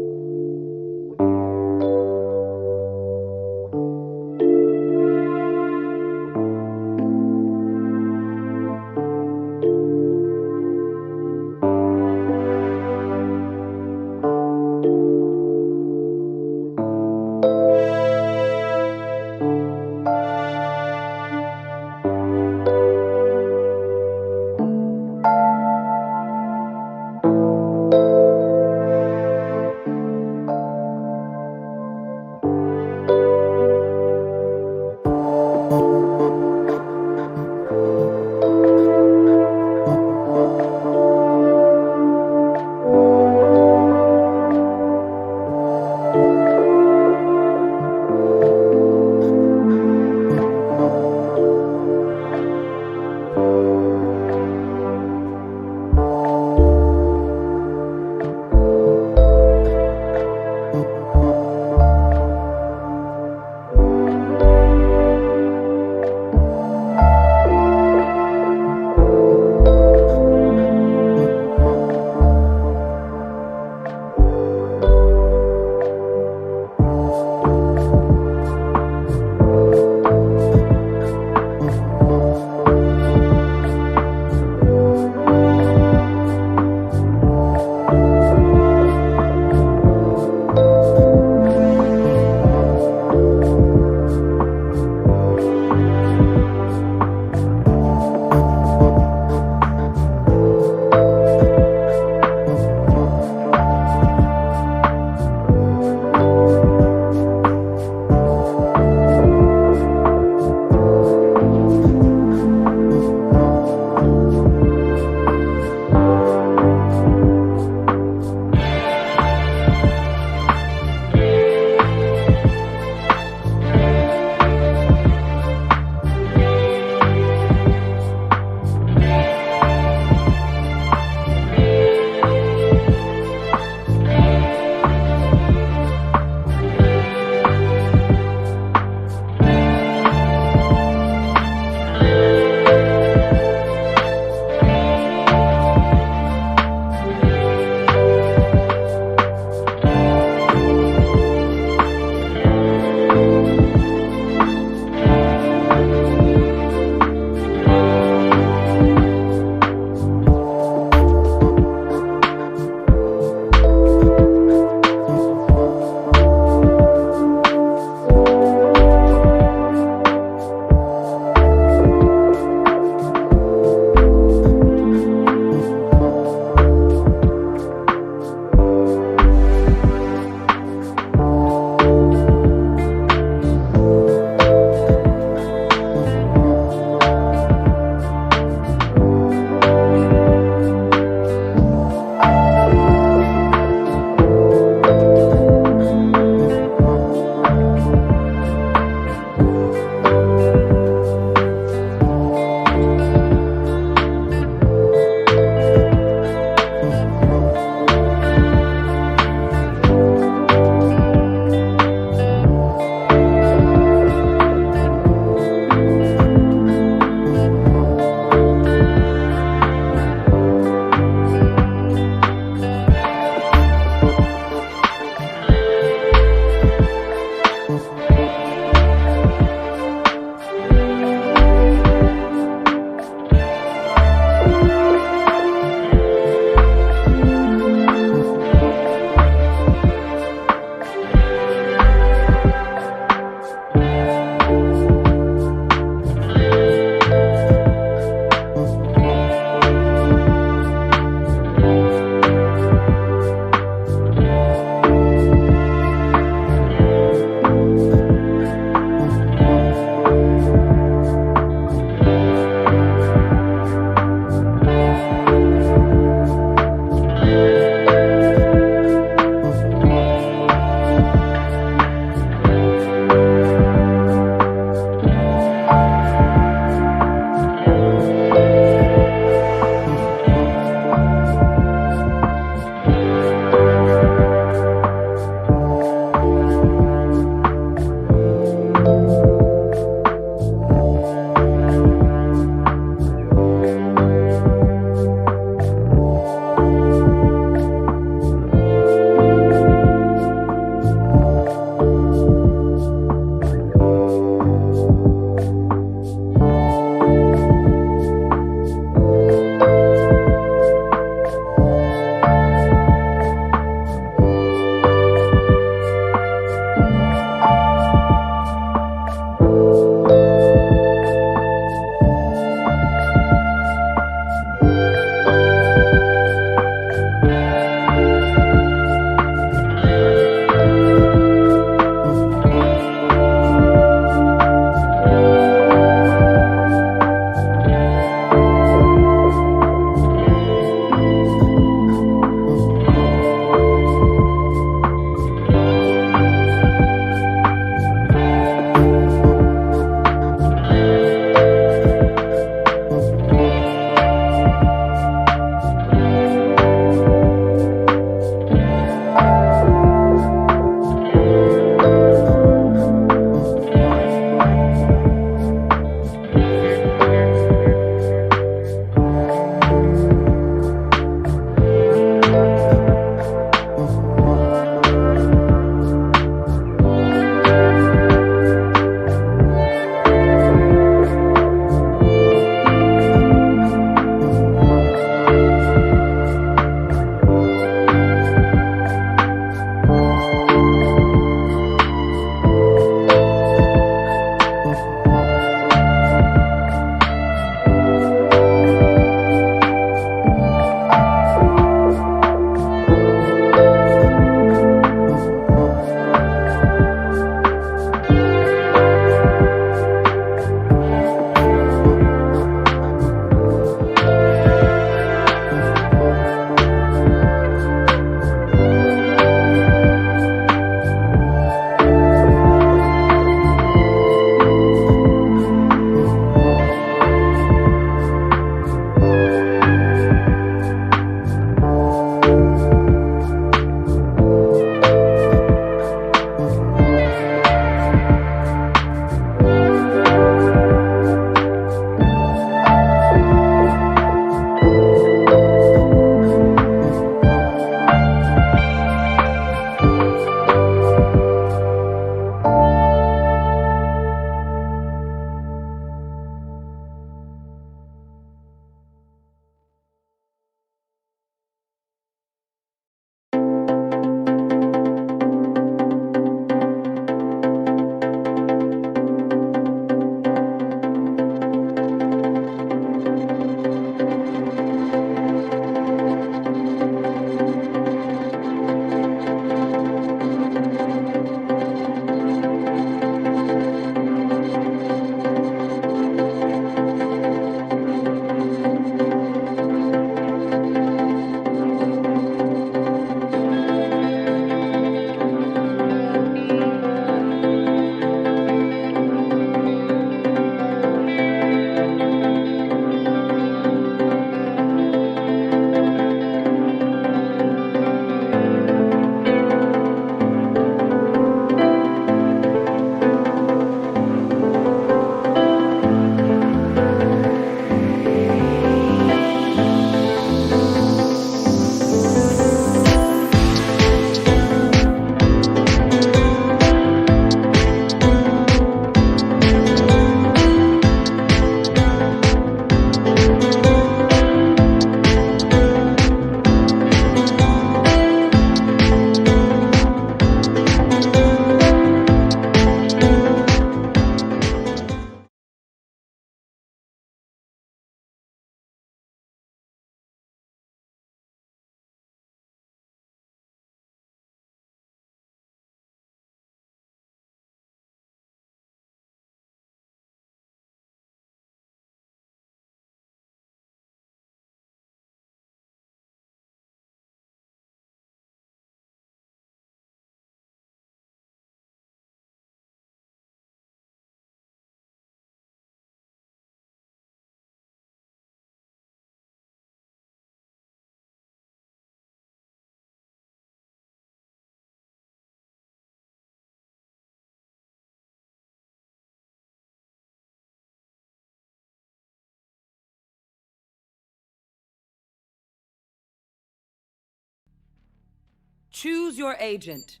Choose your agent.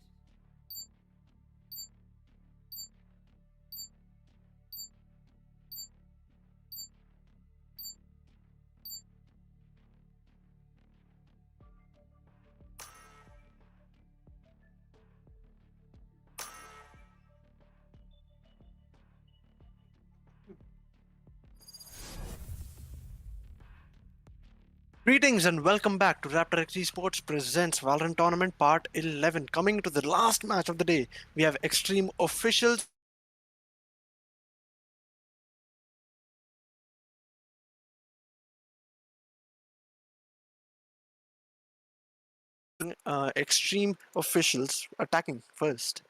Greetings and welcome back to RaptorX eSports presents Valorant Tournament Part 11. Coming to the last match of the day, we have Extreme Officials Extreme Officials attacking first.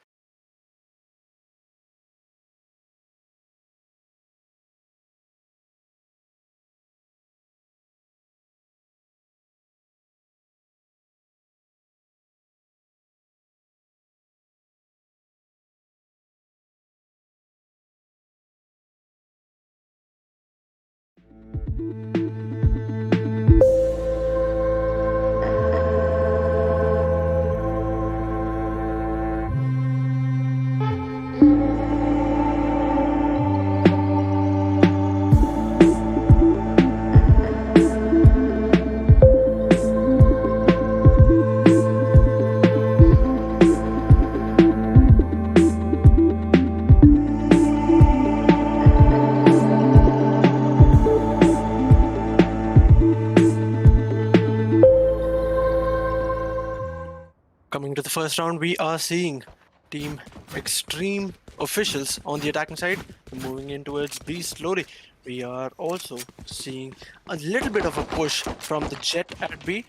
Coming to the first round, we are seeing Team Extreme Officials on the attacking side, moving in towards B slowly. We are also seeing a little bit of a push from the Jet at B.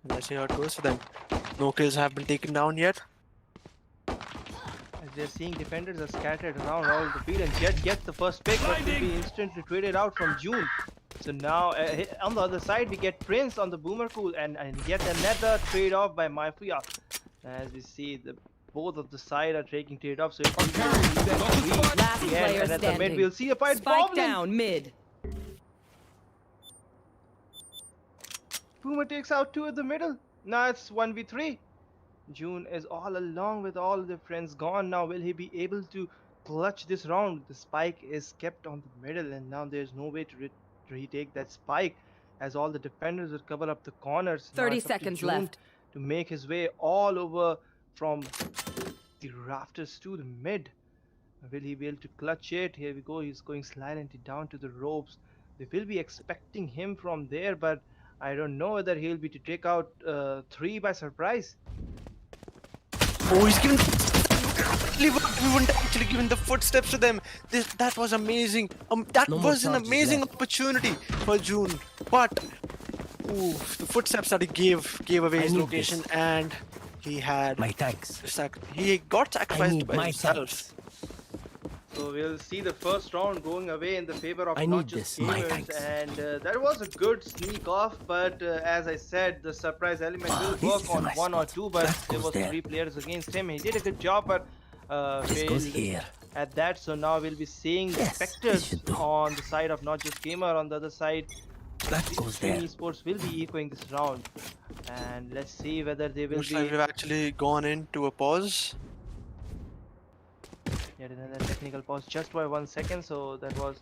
Let's see how it goes for them. No kills have been taken down yet. As they're seeing defenders are scattered around all the field, and Jet gets the first pick, but will be instantly traded out from June. So now on the other side we get Prince on the Boomer Cool, and yet another trade off by Mafia. As we see, both of the side are taking trade off. So it will be Last player and at the mid standing. we'll see a fight. Spike Boblin. down mid. Boomer takes out two at the middle. Now it's 1v3. June is all along with all the friends gone. Now will he be able to clutch this round? The spike is kept on the middle, and now there's no way to retake that spike, as all the defenders will cover up the corners. Now 30 it's up to seconds June left. to make his way all over from the rafters to the mid. Will he be able to clutch it? Here we go. He's going silently down to the ropes. They will be expecting him from there, but I don't know whether he'll be to take out 3 by surprise. Oh, he's given. We wouldn't actually given the footsteps to them. That was amazing. That No more was an charges amazing left. opportunity for June, but the footsteps that he gave away I his need location, this. and he had My thanks. he got I sacrificed need by my himself. thanks. So we'll see the first round going away in the favor of I not need just this, my gamers, thanks. and that was a good sneak off. But as I said, the surprise element will This work is a on nice 1 or spot. 2. But That there goes was there. 3 players against him. He did a good job, but This goes failed here. at that. So now we'll be seeing Yes, specters this should do. on the side of not just gamer. On the other side, That goes Extreme there. eSports will be echoing this round, and let's see whether they will Looks like be. we've actually gone into a pause. Yet another technical pause just by 1 second, so that was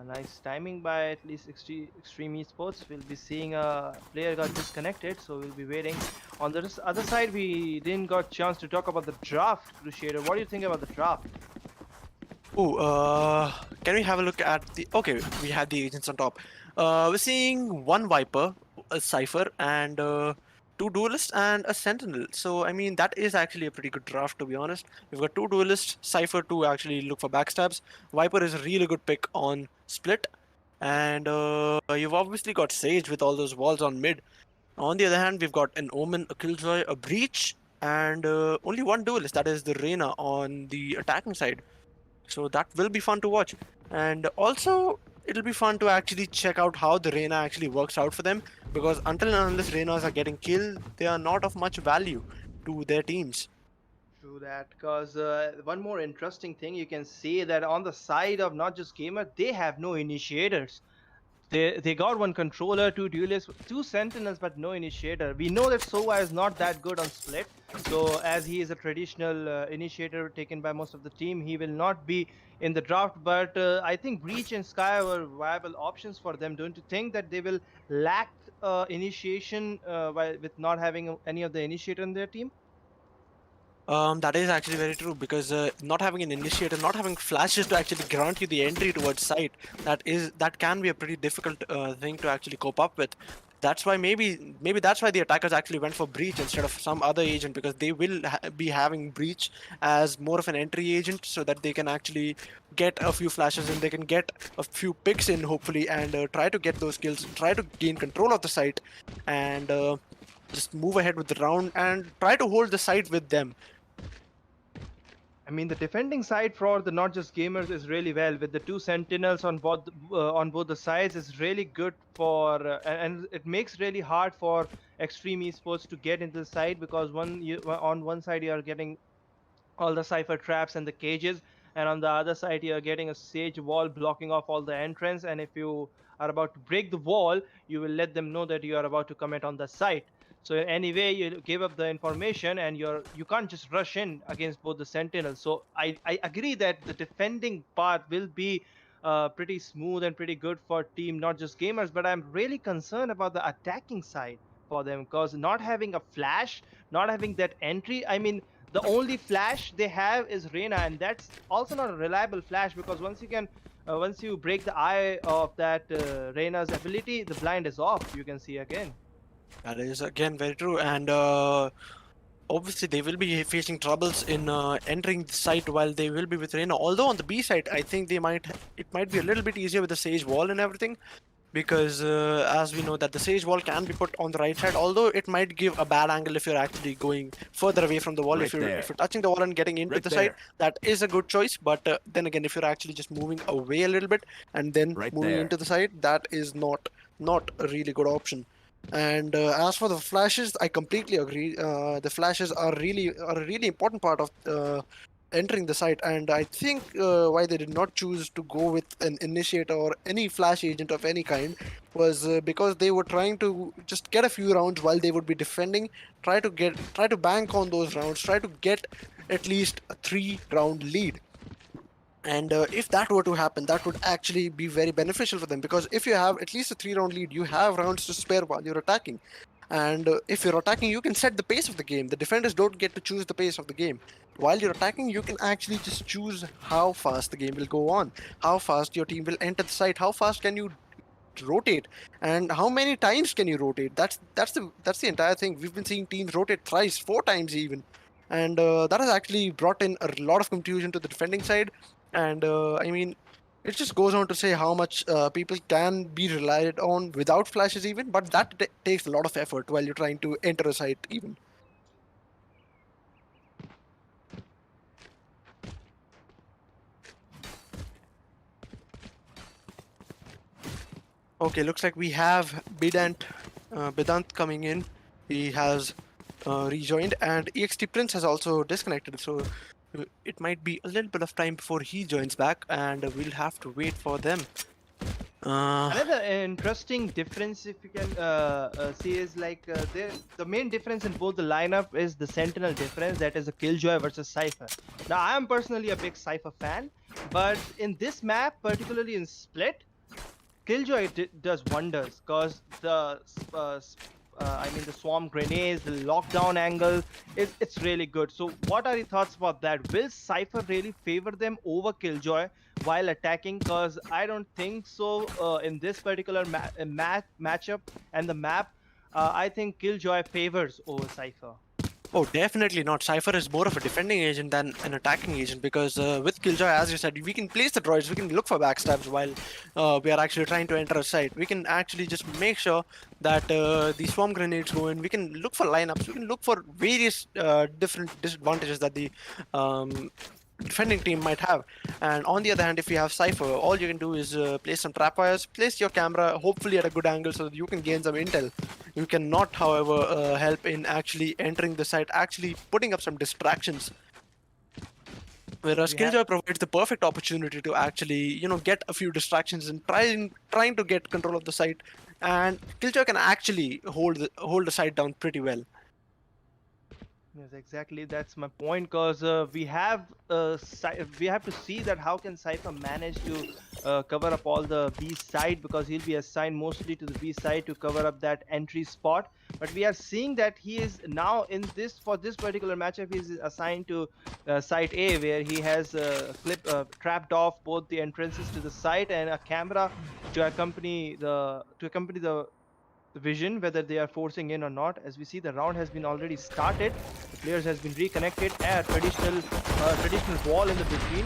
nice timing by at least Extreme Esports. We'll be seeing a player got disconnected, so we'll be waiting. On the other side, we didn't got chance to talk about the draft, Crusader. What do you think about the draft? Oh, can we have a look at the? Okay, we had the agents on top. We're seeing one Viper, a Cypher, and 2 duelists and a Sentinel. So I mean that is actually a pretty good draft, to be honest. We've got 2 duelists, Cypher to actually look for backstabs. Viper is a really good pick on split, and you've obviously got Sage with all those walls on mid. On the other hand, we've got an Omen, a Killjoy, a Breach, and only one duelist. That is the Reyna on the attacking side. So that will be fun to watch, and also it'll be fun to actually check out how the Reyna actually works out for them, because until and unless Reynas are getting killed, they are not of much value to their teams. True that, because one more interesting thing you can see that on the side of not just gamer, they have no initiators. They got one controller, two duelists, two sentinels, but no initiator. We know that Sova is not that good on split. So as he is a traditional initiator taken by most of the team, he will not be in the draft. But I think Breach and Sky were viable options for them. Don't you think that they will lack initiation with not having any of the initiator in their team? That is actually very true because not having an initiator, not having flashes to actually grant you the entry towards site, that can be a pretty difficult thing to actually cope up with. That's why maybe that's why the attackers actually went for Breach instead of some other agent, because they will be having Breach as more of an entry agent so that they can actually get a few flashes and they can get a few picks in hopefully, and try to get those kills, try to gain control of the site, and just move ahead with the round and try to hold the site with them. I mean, the defending side for the not just gamers is really well with the two sentinels on both the sides is really good for and it makes really hard for extreme esports to get into the side, because on one side you are getting all the cipher traps and the cages, and on the other side you are getting a sage wall blocking off all the entrance, and if you are about to break the wall, you will let them know that you are about to commit on the site. So anyway, you give up the information and you can't just rush in against both the sentinels. So I agree that the defending part will be pretty smooth and pretty good for team not just gamers, but I'm really concerned about the attacking side for them, because not having a flash, not having that entry, I mean, the only flash they have is Reyna, and that's also not a reliable flash, because once you break the eye of that Reyna's ability, the blind is off. You can see again. That is again very true, and obviously they will be facing troubles in entering the site while they will be with Reyna. Although on the B side, I think it might be a little bit easier with the Sage Wall and everything, because as we know that the Sage Wall can be put on the right side. Although it might give a bad angle if you're actually going further away from the wall. Right If you're there. if you're touching the wall and getting into Right the there. site, that is a good choice. But then again, if you're actually just moving away a little bit and then Right moving there. into the site, that is not a really good option. And as for the flashes, I completely agree. The flashes are a really important part of entering the site, and I think why they did not choose to go with an initiator or any flash agent of any kind was because they were trying to just get a few rounds while they would be defending. Try to bank on those rounds. Try to get at least a 3-round lead. And if that were to happen, that would actually be very beneficial for them, because if you have at least a 3-round lead, you have rounds to spare while you're attacking. And if you're attacking, you can set the pace of the game. The defenders don't get to choose the pace of the game. While you're attacking, you can actually just choose how fast the game will go on, how fast your team will enter the site, how fast can you rotate, and how many times can you rotate. That's the entire thing. We've been seeing teams rotate thrice, 4 times even, and that has actually brought in a lot of confusion to the defending side. And I mean, it just goes on to say how much people can be relied on without flashes even, but that takes a lot of effort while you're trying to enter a site even. Okay, looks like we have Bidant coming in. He has rejoined, and EXT Prince has also disconnected, so it might be a little bit of time before he joins back, and we'll have to wait for them. Another interesting difference, if you can see, is like the main difference in both the lineup is the Sentinel difference, that is a Killjoy versus Cypher. Now, I am personally a big Cypher fan, but in this map, particularly in Split, Killjoy does wonders, because the the swarm grenades, the lockdown angle, it's really good. So what are your thoughts about that? Will Cypher really favor them over Killjoy while attacking? Because I don't think so in this particular matchup and the map. I think Killjoy favors over Cypher. Oh, definitely not. Cypher is more of a defending agent than an attacking agent, because with Killjoy, as you said, we can place the droids, we can look for backstabs while we are actually trying to enter a site. We can actually just make sure that the swarm grenades go in. We can look for lineups. We can look for various different disadvantages that the defending team might have. And on the other hand, if you have Cypher, all you can do is place some trap wires, place your camera hopefully at a good angle so that you can gain some intel. You cannot, however, help in actually entering the site, actually putting up some distractions. Whereas We have- Killjoy provides the perfect opportunity to actually, get a few distractions and trying to get control of the site. And Killjoy can actually hold the site down pretty well. Yes, exactly. That's my point. Cause we have to see that how can Cypher manage to cover up all the B side, because he'll be assigned mostly to the B side to cover up that entry spot. But we are seeing that he is now in this for this particular matchup. He's assigned to site A, where he has trapped off both the entrances to the site and a camera to accompany the vision whether they are forcing in or not. As we see, the round has been already started, the players has been reconnected at traditional wall in the between.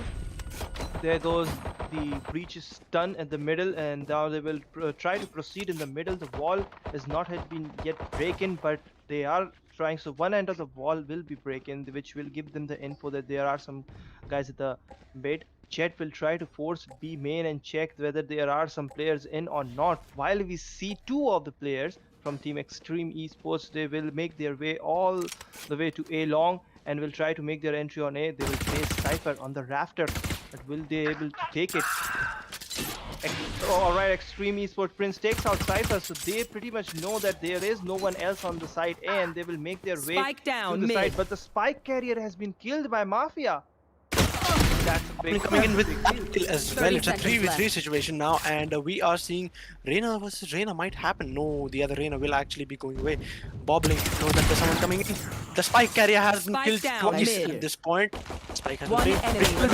There goes the breach is done at the middle, and now they will try to proceed in the middle. The wall has not had been yet breaking, but they are trying. So one end of the wall will be breaking, which will give them the info that there are some guys at the mid. Jet will try to force B main and check whether there are some players in or not. While we see two of the players from Team Extreme Esports, they will make their way all the way to A long and will try to make their entry on A. They will face Cypher on the rafter, but will they able to take it? Alright, Extreme Esports Prince takes out Cypher, so they pretty much know that there is no one else on the side A, and they will make their way Spike to down the mid. side. But the spike carrier has been killed by Mafia. That's a big Coming in with big deal. kill as 30 well. It's a seconds 3v3 left. situation now, and we are seeing Reina versus Reina might happen. No, the other Reina will actually be going away. Bobbling, know that there's someone coming in. The spike carrier has been Spike killed down twice mid. at this point. Spike has One been enemy killed.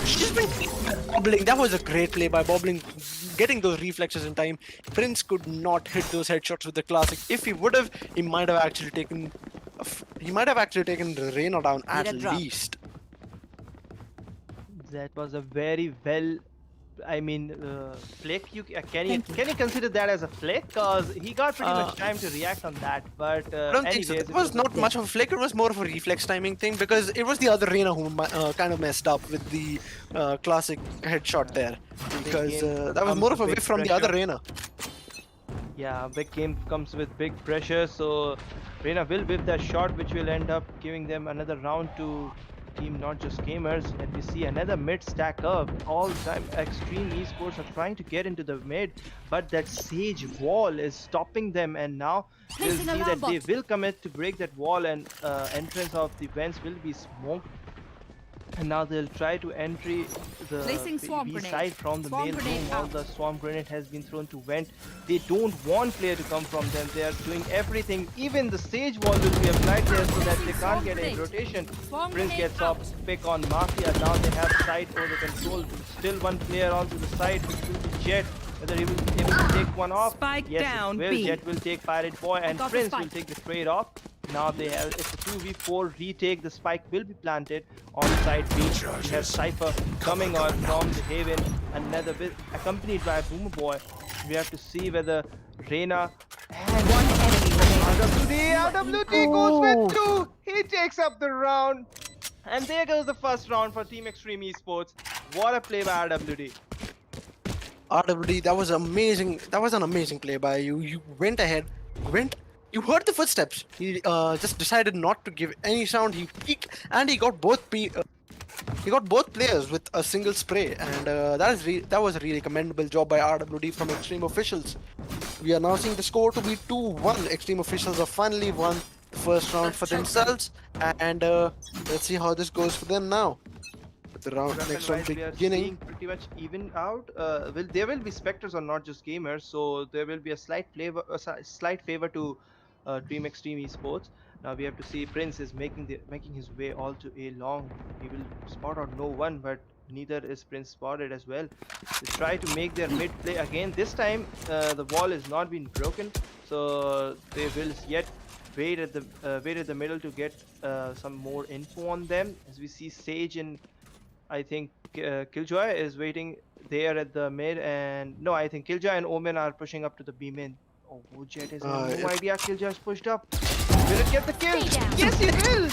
She's been Bobbling. That was a great play by Bobbling, getting those reflexes in time. Prince could not hit those headshots with the classic. If he would have, he might have actually taken. He might have actually taken the Reina down at a drop. least. That was a very well. I mean, flick. Can you consider that as a flick? Cause he got pretty much time to react on that. But I don't think so. anyways, It was not much of a flick. It was more of a reflex timing thing, because it was the other Reina who kind of messed up with the classic headshot there. Because that was more of a whiff from the other Reina. Yeah, big game comes with big pressure, so Reina will whip that shot, which will end up giving them another round to team Not Just Gamers. And we see another mid stack up. All time Extreme Esports are trying to get into the mid, but that Sage wall is stopping them, and now we'll see that they will commit to break that wall, and entrance of the vents will be smoked. And now they'll try to enter the Placing swamp B grenade. side from the Swamp main grenade room. All out. the swamp grenade has been thrown to vent. They don't want player to come from them. They are doing everything. Even the sage wall will be applied there so that they can't get a rotation. Swamp Prince grenade gets off out. pick on Mafia. Now they have side over control. Still one player onto the side, which will be Jet. Whether he will be able to take one off. Spike Yes, down, it will. B. Jet will take Pirate Boy, and Got the Prince will spike. take the trade off. Now they have it's a 2v4 retake. The spike will be planted on side B. We have Cypher coming on from the Haven, another bit accompanied by Boomer Boy. We have to see whether Reina and One enemy remaining. RWD goes with two. He takes up the round. And there goes the first round for Team Extreme Esports. What a play by RWD. RWD, that was amazing. That was an amazing play by you. You went ahead, you heard the footsteps. He just decided not to give any sound. He peeked and he got both players with a single spray, and that was a really commendable job by RWD from Extreme Officials. We are now seeing the score to be 2-1. Extreme Officials have finally won the first round for themselves, and let's see how this goes for them now. The next round We are beginning. seeing pretty much even out. There will be specters or Not Just Gamers, so there will be a slight favor to Team Extreme Esports. Now we have to see Prince is making his way all to A long. He will spot out no one, but neither is Prince spotted as well. They try to make their mid play again. This time the wall has not been broken, so they will yet wait at the middle to get some more info on them. As we see Sage and I think Killjoy is waiting there at the mid, and no, I think Killjoy and Omen are pushing up to the B mid. Oh, Jet has no idea Killjoy is pushed up. Will it get the kill? Yes, he will!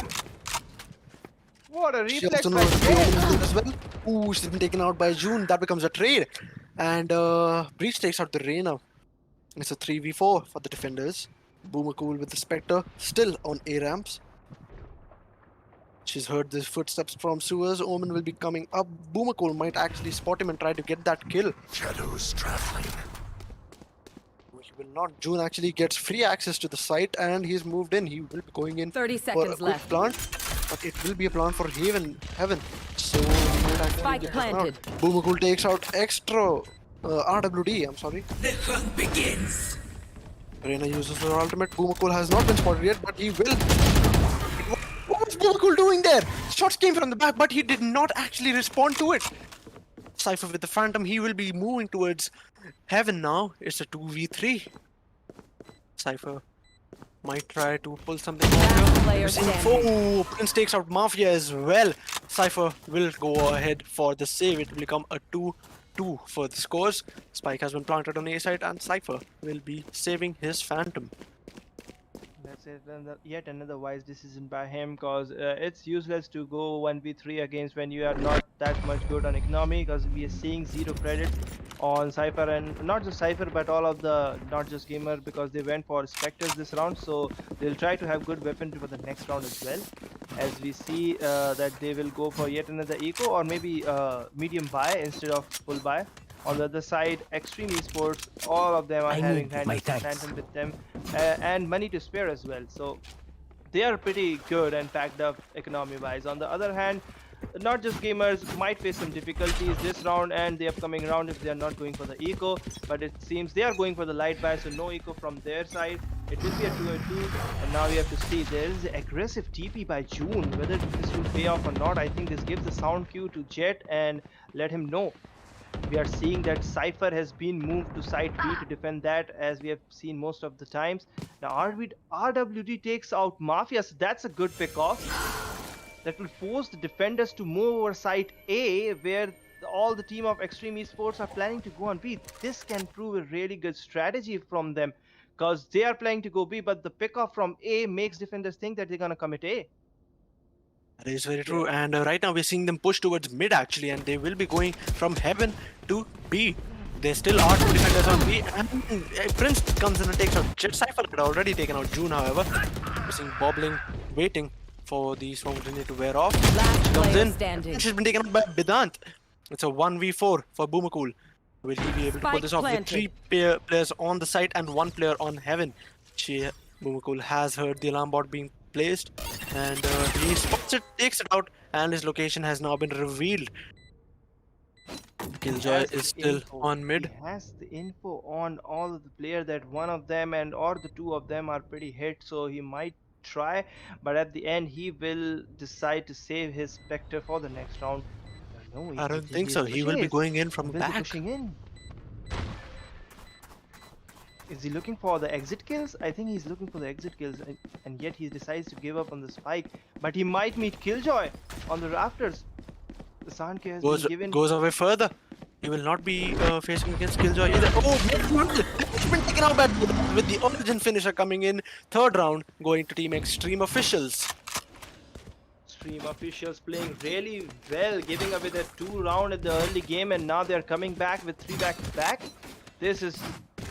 What a She reflex also by knows the Jet! as well. Ooh, she's been taken out by June. That becomes a trade. And Breach takes out the Reina. It's a 3v4 for the defenders. Boomer Cool with the Spectre, still on A ramps. She's heard the footsteps from sewers. Omen will be coming up. Boomakul might actually spot him and try to get that kill. Shadows traveling. He will not. June actually gets free access to the site and he's moved in. He will be going in 30 for a seconds quick left. plant, but it will be a plant for Heaven. So he might actually Spike get taken planted. out. Boomakul takes out extra RWD. I'm sorry. The hunt begins. Reina uses her ultimate. Boomakul has not been spotted yet, but he will. What was Boomakul doing there? Shots came from the back, but he did not actually respond to it. Cypher with the Phantom, he will be moving towards Heaven now. It's a 2v3. Cypher might try to pull something Last off player here. standing. Oh, Prince takes out Mafia as well. Cypher will go ahead for the save. It will become a 2-2 for the scores. Spike has been planted on A side and Cypher will be saving his Phantom. That's it. Yet another wise decision by him, because it's useless to go 1v3 against when you are not that much good on economy, because we are seeing zero credits on Cypher, and not just Cypher but all of the not just gamer, because they went for Spectres this round, so they'll try to have good weapon for the next round as well. As we see that they will go for yet another eco or maybe medium buy instead of full buy. On the other side, Extreme Esports, all of them are I having moved with my Phantom tanks. with them and money to spare as well. So they are pretty good and packed up economy wise. On the other hand, not just gamers might face some difficulties this round and the upcoming round if they are not going for the eco, but it seems they are going for the light buy, so no eco from their side. It will be a 2v2, and now we have to see. There is aggressive TP by June. Whether this will pay off or not, I think this gives the sound cue to Jet and let him know. We are seeing that Cypher has been moved to side B to defend that, as we have seen most of the times. Now RWD takes out Mafia, so that's a good pick off. That will force the defenders to move over site A, where all the team of Extreme Esports are planning to go on B. This can prove a really good strategy from them, because they are planning to go B, but the pick off from A makes defenders think that they're gonna commit A. That is very true. And right now we're seeing them push towards mid actually, and they will be going from Heaven to B. There still are two defenders on B, and Prince comes in and takes out Jet. Cypher had already taken out June, however. We're seeing Bobbling waiting for the smoke grenade to wear off. Last She comes player in. standing. She's been taken out by Bidant. It's a 1v4 for Boomakul. Will he be able to pull Spike this off with planted. 3 players on the site and 1 player on Heaven? Boomakul has heard the alarm bot being placed, and he spots it, takes it out, and his location has now been revealed. Killjoy Has is the still info. on mid. He has the info on all of the player that one of them and or the two of them are pretty hit, so he might try, but at the end he will decide to save his Spectre for the next round. No, I don't think so. He will be going in from He will be back. pushing in. Is he looking for the exit kills? I think he's looking for the exit kills, and yet he decides to give up on the spike. But he might meet Killjoy on the rafters. The Sound Cue has been given. Goes away further. He will not be facing against Killjoy either. Oh, he's been taken out with the Origin finisher coming in. Third round going to Team Extreme officials. Stream officials playing really well, giving away their 2 round at the early game, and now they're coming back with 3 back-to-back. This is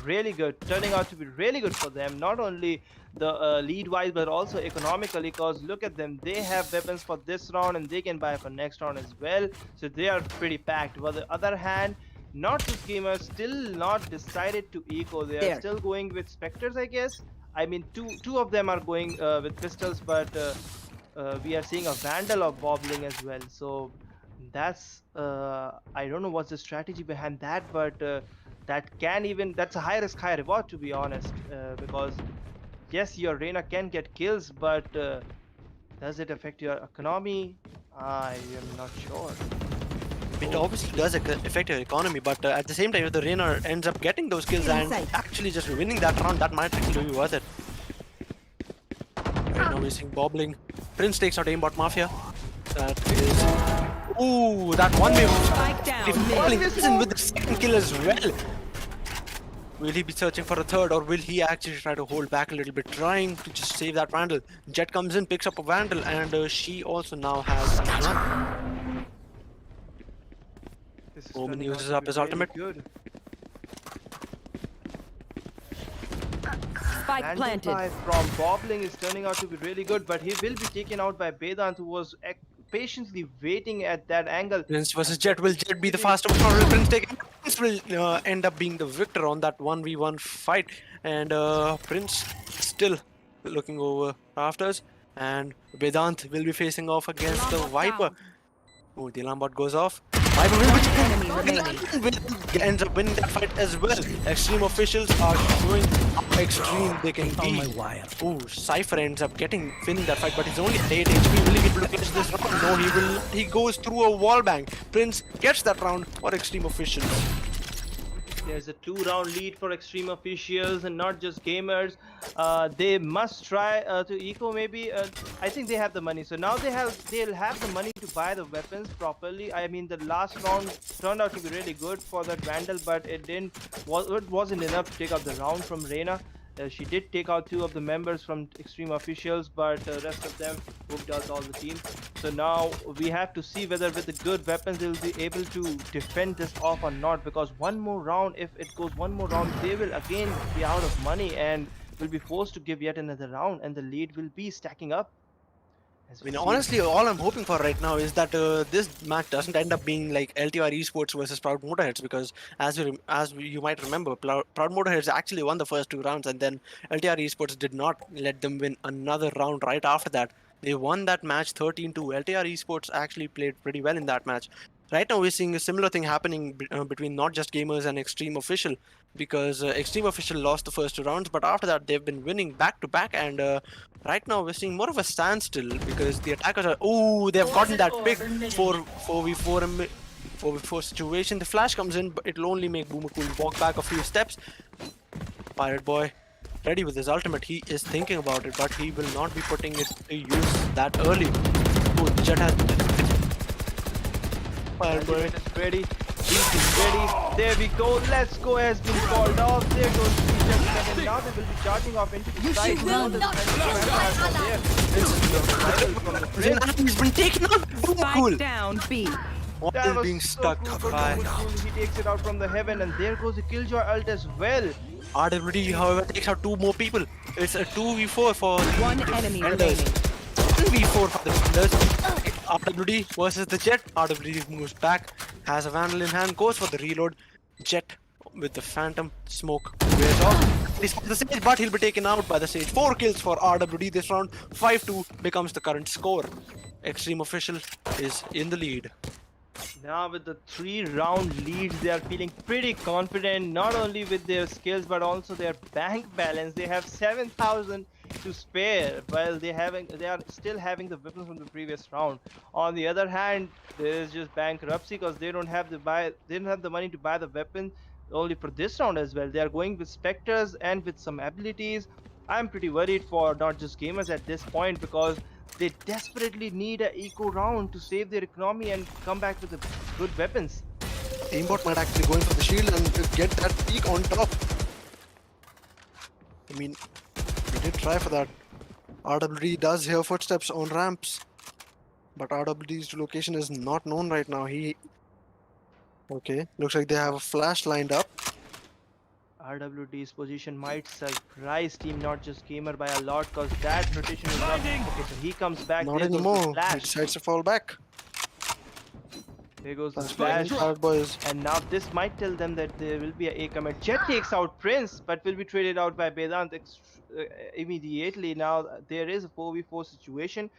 really good, turning out to be really good for them, not only the lead wise but also economically, because look at them, they have weapons for this round and they can buy for next round as well, so they are pretty packed. But on the other hand, not just gamers still not decided to eco. They are still going with Spectres, I guess. I mean, two of them are going with pistols, but we are seeing a Vandal of Bobbling as well, so that's I don't know what's the strategy behind that, but that's a high risk high reward, to be honest, because yes, your Reyna can get kills, but does it affect your economy? I am not sure. It obviously does affect your economy, but at the same time, if the Reyna ends up getting those kills and actually just winning that round, that might actually be worth it. Right now we're seeing Bobbling. Prince takes out aimbot Mafia. That is... Ooh, that one way. Spike down. If Bobbling is in with the second kill as well. Will he be searching for a third, or will he actually try to hold back a little bit, trying to just save that Vandal? Jet comes in, picks up a Vandal, and she also now has a gun. Omen uses up his ultimate. Good. Spike Random planted. buy from Bobbling is turning out to be really good, but he will be taken out by Vedant, who was patiently waiting at that angle. Prince versus Jet. Will Jet be the faster one, or will Prince take it? Prince will end up being the victor on that 1v1 fight. And Prince still looking over afters. And Vedant will be facing off against the Viper. Oh, the alarm bot goes off. Viper will be Enemy remaining. ends up winning that fight as well. Extreme officials are showing how extreme they can On be. my wire. Oh, Cypher ends up winning that fight, but he's only at 8 HP. Will he be able to catch this round? No, he will. He goes through a wall bang. Prince gets that round for Extreme Officials. There's a 2-round lead for Extreme Officials and not just gamers. They must try to eco maybe. I think they have the money, so now they'll have the money to buy the weapons properly. I mean, the last round turned out to be really good for that Vandal, but it wasn't enough to take out the round from Reina. She did take out 2 of the members from Extreme Officials, but the rest of them hooked out all the team. So now we have to see whether with the good weapons they'll be able to defend this off or not, because one more round, if it goes one more round, they will again be out of money and will be forced to give yet another round, and the lead will be stacking up. I mean, honestly, all I'm hoping for right now is that this match doesn't end up being like LTR eSports versus Proudmotor Heads, because you might remember, Proudmotor Heads actually won the first 2 rounds, and then LTR eSports did not let them win another round right after that. They won that match 13-2. LTR eSports actually played pretty well in that match. Right now, we're seeing a similar thing happening between Not Just Gamers and Extreme Official, because Extreme Official lost the first 2 rounds, but after that, they've been winning back to back, and right now, we're seeing more of a standstill because the attackers are. Oh, they've gotten that pick for 4v4 situation. The flash comes in, but it'll only make Boomercool walk back a few steps. Pirate Boy, ready with his ultimate. He is thinking about it, but he will not be putting it to use that early. Oh, Jet has. Pirate Boy. Is ready. Beast is ready. There we go. Let's go has been called off. There goes the just and now they will be charging off into the side. will not He's been taken out. Spike Boomercool. down B. What That is was being so stuck cool for by Boomercool. He takes it out from the heaven, and there goes the Killjoy ult as well. RWD, however, takes out 2 more people. It's a 2v4 for the One enemy defenders. remaining. 1v4 for the defenders. RWD versus the Jet. RWD moves back, has a Vandal in hand, goes for the reload. Jet with the Phantom smoke wears off. He's the Sage, but he'll be taken out by the Sage. 4 kills for RWD this round. 5-2 becomes the current score. Extreme Official is in the lead. Now with the 3-round leads, they are feeling pretty confident, not only with their skills but also their bank balance. They have 7,000 to spare, while they are still having the weapons from the previous round. On the other hand, there is just bankruptcy because they don't have the money to buy the weapon only for this round as well. They are going with Spectres and with some abilities. I'm pretty worried for Not Just Gamers at this point, because they desperately need an eco round to save their economy and come back with the good weapons. Aimbot might actually go in for the shield and get that peak on top. I mean, we did try for that. RWD does hear footsteps on ramps, but RWD's location is not known right now. Okay, looks like they have a flash lined up. RWD's position might surprise Team Not Just Gamer by a lot, because that rotation is not. Okay, so he comes back. Not there goes the anymore. He flash. decides to fall back. There goes the That's flash. Pirate Boys. And now this might tell them that there will be a commit. Jet takes out Prince, but will be traded out by Vedant immediately. Now there is a 4v4 situation,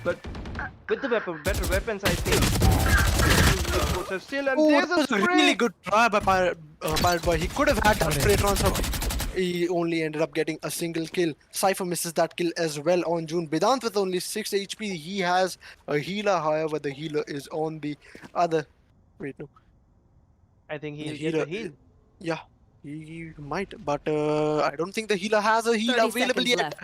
but with the better weapons, I think. Still, and Oh, there's that was a a spray. really good try by Pirate Boy. He could have had that spray transfer. He only ended up getting a single kill. Cypher misses that kill as well on June. Vedant with only 6 HP. He has a healer, however, the healer is on the other. Wait, no. I think The he'll get the heal. Yeah, he might, but I don't think the healer has a heal 30 available seconds yet. left.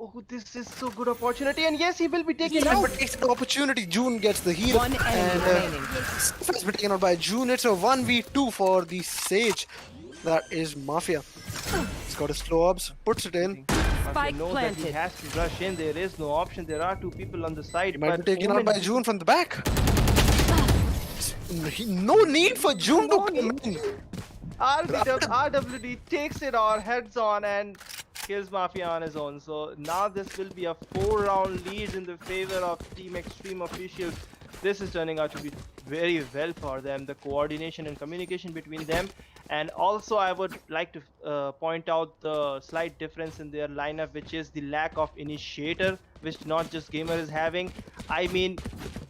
Oh, this is so good opportunity, and yes, he will be taken Yeah, out. but takes the opportunity. June gets the heal. One enemy And remaining. Cypher has been taken out by June. It's a 1v2 for the Sage. That is Mafia. He's got his slow ups, puts it in. Spike knows that he planted. has to rush in. There is no option. There are 2 people on the side. He might be but taken out Omen- by June from the back. No need for June to come in. RWD takes it on, heads on, and kills Mafia on his own. So now this will be a 4-round lead in the favor of Team Extreme officials. This is turning out to be very well for them. The coordination and communication between them. And also I would like to point out the slight difference in their lineup, which is the lack of initiator, which Not Just Gamer is having. I mean,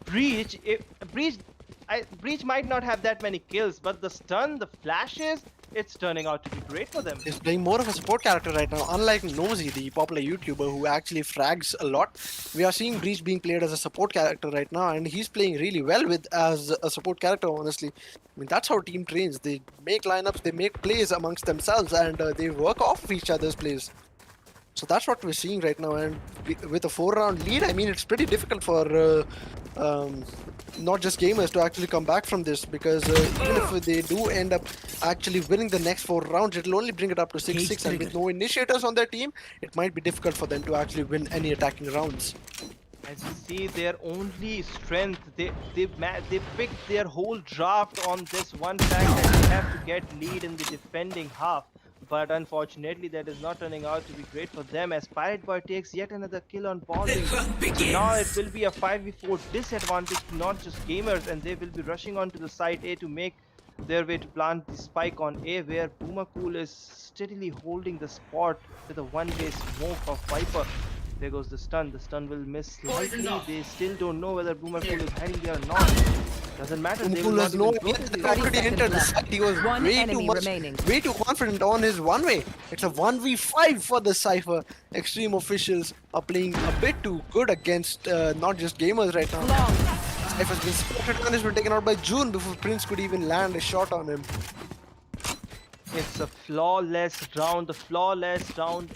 Breach, Breach might not have that many kills, but the stun, the flashes, it's turning out to be great for them. He's playing more of a support character right now, unlike Nosy, the popular YouTuber who actually frags a lot. We are seeing Breach being played as a support character right now, and he's playing really well with as a support character, honestly. I mean, that's how team trains. They make lineups, they make plays amongst themselves, and they work off of each other's plays. So that's what we're seeing right now, and with a 4-round lead, I mean, it's pretty difficult for Not Just Gamers to actually come back from this, because even if they do end up actually winning the next 4 rounds, it'll only bring it up to 6-6, and with no initiators on their team, it might be difficult for them to actually win any attacking rounds. As you see, their only strength, they picked their whole draft on this one fact that they have to get lead in the defending half. But unfortunately, that is not turning out to be great for them, as Pirate Boy takes yet another kill on bonding. So now it will be a 5v4 disadvantage to Not Just Gamers, and they will be rushing onto the site A to make their way to plant the spike on A, where Boomacool is steadily holding the spot with a one-way smoke of Viper. There goes the stun. The stun will miss slightly. They still don't know whether Boomacool is hiding there or not. Doesn't matter. They will Boomacool not has no even go idea. to the They already entered the site. He was way too confident on his one-way. It's a 1v5 for the Cypher. Extreme officials are playing a bit too good against Not Just Gamers right now. Cypher's been spotted and has been taken out by June before Prince could even land a shot on him. It's a flawless round. The flawless round.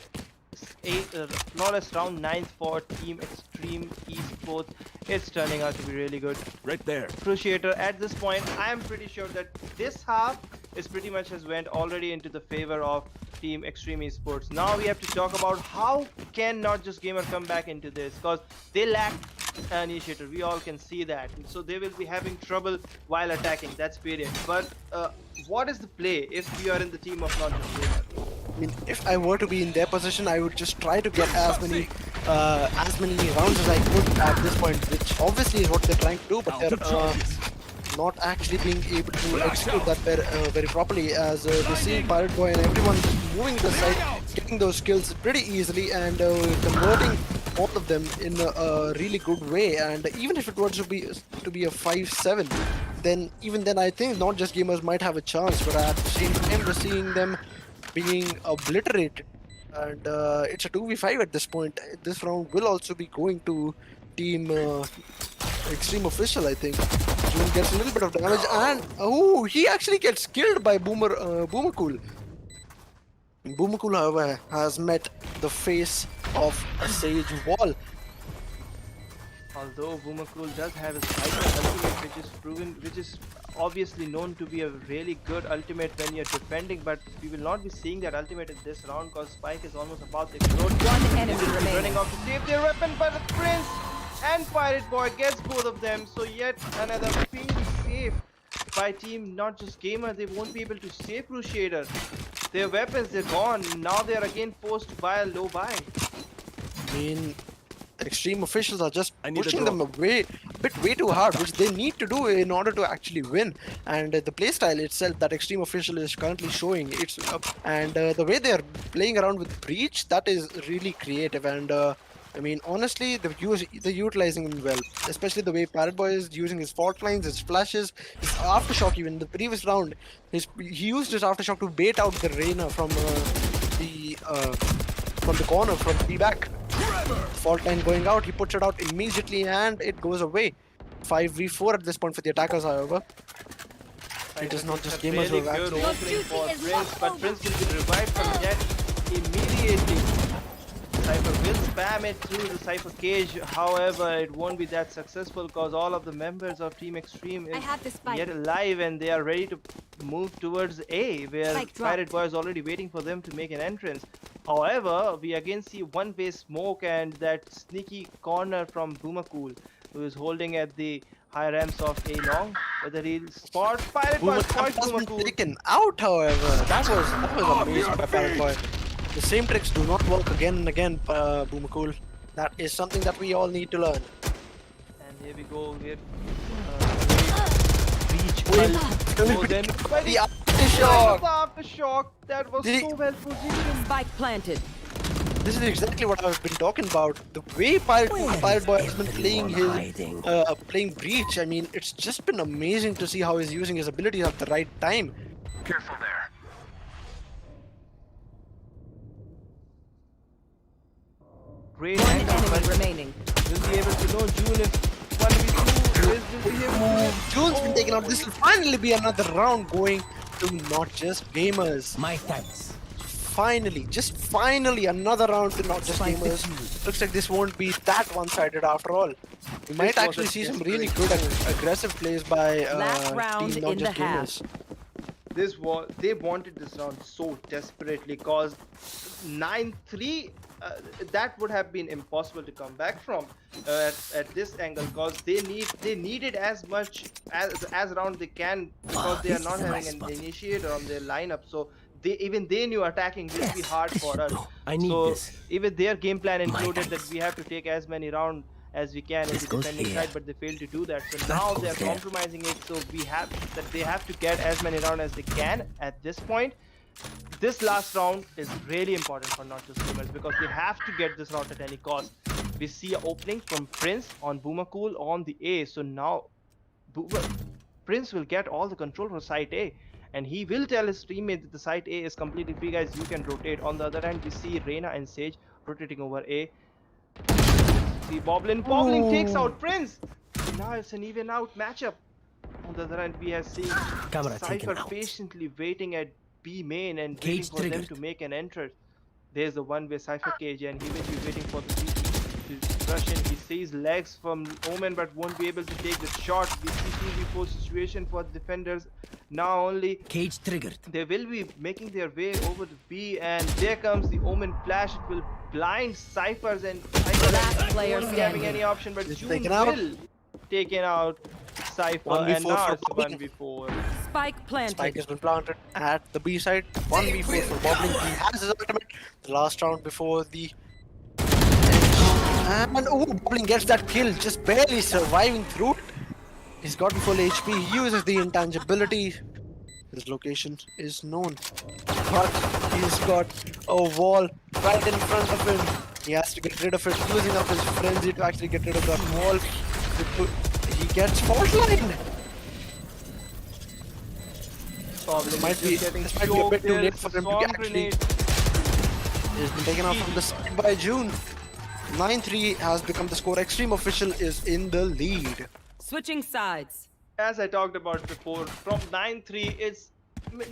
Flawless round 9th for Team Extreme eSports. It's turning out to be really good. Right there. Cruciator, at this point, I am pretty sure that this half is pretty much has went already into the favor of Team Extreme eSports. Now we have to talk about how can Not Just Gamer come back into this, because they lack an initiator. We all can see that. So they will be having trouble while attacking. That's period. But what is the play if we are in the team of Not Just Gamer? I mean, if I were to be in their position, I would just try to get as many rounds as I could at this point, which obviously is what they're trying to do, but they're not actually being able to execute that very properly, as we're seeing Pirate Boy and everyone moving to the side, getting those kills pretty easily and converting all of them in a really good way. And even if it were to be a 5-7, then even then I think Not Just Gamers might have a chance, but at the same time we're seeing them being obliterated, and it's a 2v5 at this point. This round will also be going to Team Extreme Official, I think. June gets a little bit of damage, and oh, he actually gets killed by Boomacool. Boomacool, however, has met the face of a Sage wall. Although Boomacool does have a Cypher ultimate, which is obviously known to be a really good ultimate when you're defending, but we will not be seeing that ultimate in this round because Spike is almost about to explode. One enemy remaining. Running off to save their weapon, but the Prince and Pirate Boy gets both of them. So yet another fail safe by Team Not Just Gamer. They won't be able to save Crusader. Their weapons, they're gone. Now they're again forced to buy a low buy. I mean, Extreme Officials are just pushing them way too hard, which they need to do in order to actually win. And the playstyle itself that Extreme Official is currently showing, it's and the way they're playing around with Breach, that is really creative. And I mean, honestly, they're utilizing him well, especially the way Pirate Boy is using his fault lines, his flashes, his aftershock. Even in the previous round, he used his aftershock to bait out the Reyna from the corner, from the back. Fault line going out, he puts it out immediately and it goes away. 5v4 at this point for the attackers, however. It is Not Just Gamers who have good actually... opening for Prince, but Prince will be revived from death immediately. Cypher will spam it through the Cypher cage, however it won't be that successful because all of the members of Team Extreme is yet alive and they are ready to move towards A, where Pirate Boy is already waiting for them to make an entrance. However, we again see one base smoke and that sneaky corner from Boomacool, who is holding at the high ramps of A long. Whether he'll spot Pirate Boy, spot has been Boomacool. taken out, however. That was amazing by Pirate Boy. The same tricks do not work again and again, Boomacool. That is something that we all need to learn. And here we go with Beach Ball. Then The aftershock! Aftershock. That was The- so well positioned. Spike planted. This is exactly what I've been talking about. The way Pirate Boy has been playing hiding. playing Breach. I mean, it's just been amazing to see how he's using his abilities at the right time. Careful there. Great One angle, enemy but remaining. will be able to know June if 1v2 will be able to. June's been taken out. This will finally be another round going to Not Just Gamers. My thanks. Finally, just finally another round to Not Just Gamers. Looks like this won't be that one-sided after all. We might was actually a see some really desperate good aggressive plays by Last round Team Not in the Just half. Gamers. They wanted this round so desperately cause 9-3 that would have been impossible to come back from at this angle because they needed as much as round they can because they are this not is a having nice an spot. initiator on their lineup, so they knew attacking will be hard this for should us. do. I need So this. even their game plan My included that thanks. we have to take as many rounds as we can in This the goes defending here. side, but they failed to do that. So That now goes they are there. compromising it. So they have to get as many rounds as they can at this point. This last round is really important for Not Just Gamers because they have to get this round at any cost. We see an opening from Prince on Boomacool on the A. So now Prince will get all the control for site A. And he will tell his teammate that the site A is completely free, guys. You can rotate. On the other hand, we see Reyna and Sage rotating over A. See Boblin takes out Prince. Now it's an even out matchup. On the other hand, we have seen Camera taken Cypher out. patiently waiting at B main and Cage waiting for them triggered. to make an entrance. There's the one way Cypher cage and he will be waiting for the CT to rush in. He sees legs from Omen but won't be able to take the shot. We see 2v4 situation for the defenders. Now only Cage triggered. they will be making their way over to B and there comes the Omen flash. It will blind Cyphers and Last Cypher player won't be having standing. any option, but It's June taken out. will taken out Cypher 1v4 and now for it's Bobby. 1v4. Spike planted. Spike has been planted at the B side. 1v4 for Boblin. He has his ultimate. The last round before the. And oh, Boblin gets that kill, just barely surviving through it. He's gotten full HP. He uses the intangibility. His location is known. But he's got a wall right in front of him. He has to get rid of it, using up his frenzy to actually get rid of that wall. He gets fault line. Probably Might be, just getting this might be a bit too choked. late There's for a them to swarm get actually. grenade. He's been taken out from the side by June. 9-3 has become the score. Extreme Official is in the lead. Switching sides. As I talked about before, from 9-3, it's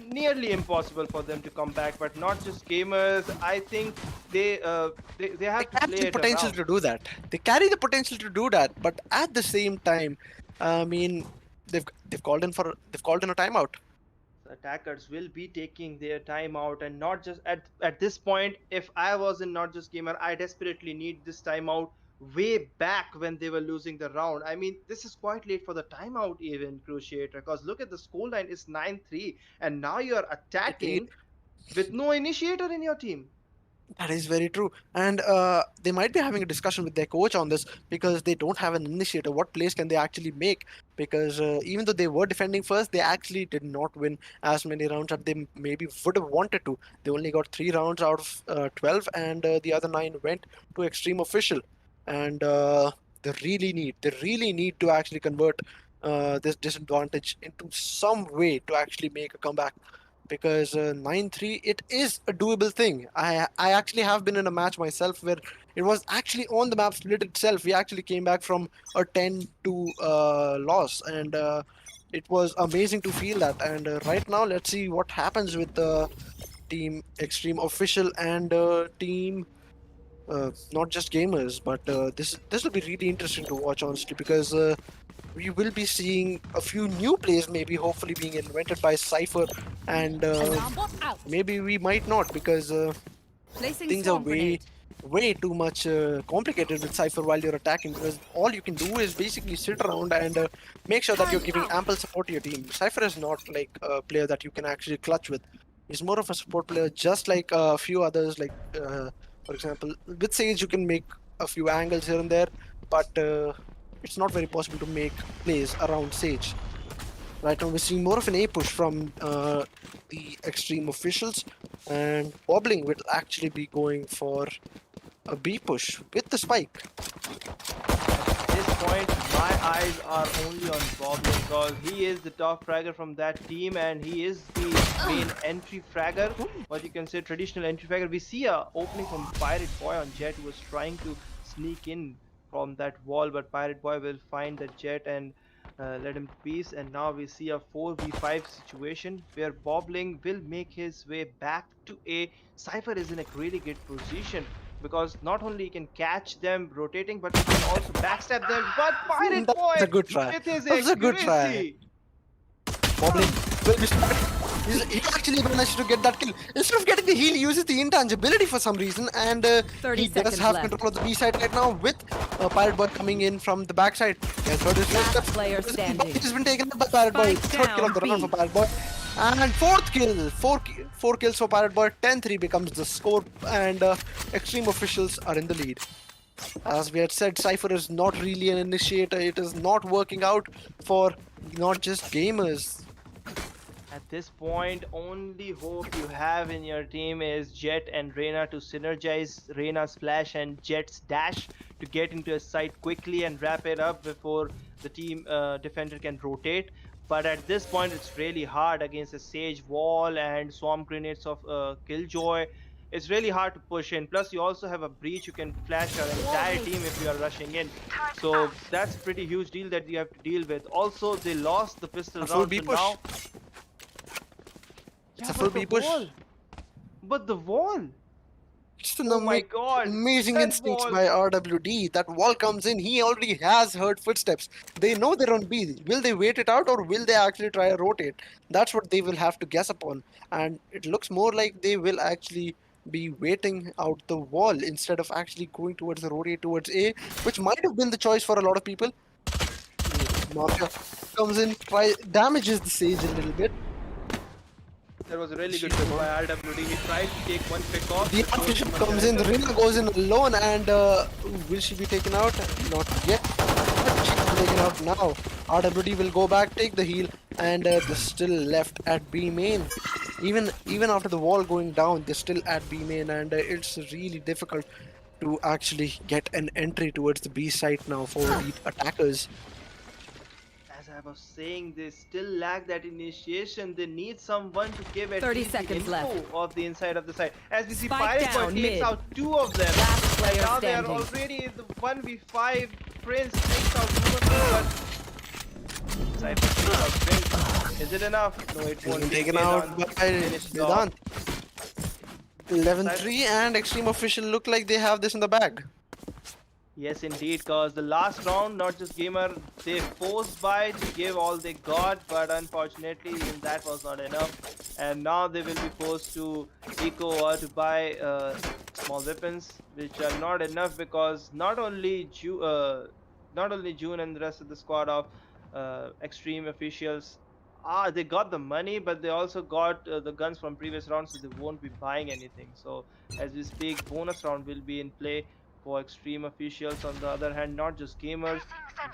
nearly impossible for them to come back. But Not Just Gamers, I think they have They to carry play the it potential around. to do that. They carry the potential to do that, but at the same time, I mean, they've called in a timeout. Attackers will be taking their time out and not just at this point. If I was in Not Just Gamer, I desperately need this timeout way back when they were losing the round. I mean, this is quite late for the timeout even, Cruciator, because look at the scoreline is 9-3 and now you're attacking with no initiator in your team. That is very true. And they might be having a discussion with their coach on this because they don't have an initiator. What plays can they actually make? Because even though they were defending first, they actually did not win as many rounds as they maybe would have wanted to. They only got 3 rounds out of 12, and the other 9 went to Extreme Official. And they really need to actually convert this disadvantage into some way to actually make a comeback. Because 9-3, it is a doable thing. I actually have been in a match myself where it was actually on the map split itself. We actually came back from a 10-2 loss, and it was amazing to feel that. And right now, let's see what happens with the team Extreme Official and team Not Just Gamers. But this will be really interesting to watch, honestly, because we will be seeing a few new plays maybe hopefully being invented by Cypher, and maybe we might not, because Placing things are swarm grenade. way too much complicated with Cypher while you're attacking, because all you can do is basically sit around and make sure that you're giving ample support to your team. Cypher is not like a player that you can actually clutch with. He's more of a support player, just like a few others. Like, for example, with Sage, you can make a few angles here and there, but it's not very possible to make plays around Sage. Right now, we're seeing more of an A push from the extreme officials, and Wobbling will actually be going for a B push with the spike. At this point, my eyes are only on Boblin because he is the top fragger from that team and he is the main entry fragger. What you can say, traditional entry fragger. We see a opening from Pirate Boy on Jet, who was trying to sneak in from that wall, but Pirate Boy will find the Jet and let him to peace. And now we see a 4v5 situation where Bobbling will make his way back to A. Cypher is in a really good position because not only he can catch them rotating, but he can also backstab them. But Pirate That's Boy a good try. with his That was a good try. accuracy. Wobbling will be spotted. He actually managed to get that kill. Instead of getting the heal, he uses the intangibility for some reason, and 30 he does seconds have left. control of the B side right now with Pirate Boy coming in from the backside. He has heard his Last footsteps. player He's standing. been taken up by Pirate Boy. Spike Third kill down of the round B. for Pirate Boy. And fourth kill. Four kills for Pirate Boy. 10-3 becomes the score, and Extreme officials are in the lead. As we had said, Cypher is not really an initiator. It is not working out for not just gamers. At this point, only hope you have in your team is Jet and Reyna to synergize Reyna's flash and Jet's dash to get into a site quickly and wrap it up before the team defender can rotate. But at this point, it's really hard against a Sage wall and swarm grenades of Killjoy. It's really hard to push in. Plus, you also have a breach. You can flash your entire team if you are rushing in. So that's a pretty huge deal that you have to deal with. Also, they lost the pistol A full round, B but push. now It's a but full the B push. wall. But the wall. Just an Oh my God, amazing that instincts wall. by RWD. That wall comes in. He already has heard footsteps. They know they're on B. Will they wait it out or will they actually try to rotate? That's what they will have to guess upon. And it looks more like they will actually be waiting out the wall instead of actually going towards the rotate towards A, which might have been the choice for a lot of people. Mafia comes in, damages the Sage a little bit. That was a really good pick by RWD. He tried to take one pick off. The before Archbishop someone comes in, can enter. Rina goes in alone, and will she be taken out? Not yet. But she's taken out now. RWD will go back, take the heal, and they're still left at B main. Even after the wall going down, they're still at B main, and it's really difficult to actually get an entry towards the B site now for the attackers. As I was saying, they still lack that initiation. They need someone to give at 30 least the seconds info left. of the inside of the site. As we see, Spike Pirate Boy down takes mid. out two of them. Last And player now they are standing. already in the 1v5. Prince takes out two of them, but Cypher takes out Prince. Is it enough? No, it He's won't been be. taken They out done. by Finish it off. Vedant. 11-3, and Extreme Official look like they have this in the bag. Yes, indeed, because the last round, not just Gamer, they forced by to give all they got, but unfortunately, even that was not enough. And now they will be forced to eco or to buy small weapons, which are not enough because not only June and the rest of the squad of Extreme officials, they got the money, but they also got the guns from previous rounds, so they won't be buying anything. So as we speak, bonus round will be in play for Extreme officials. On the other hand, not just gamers,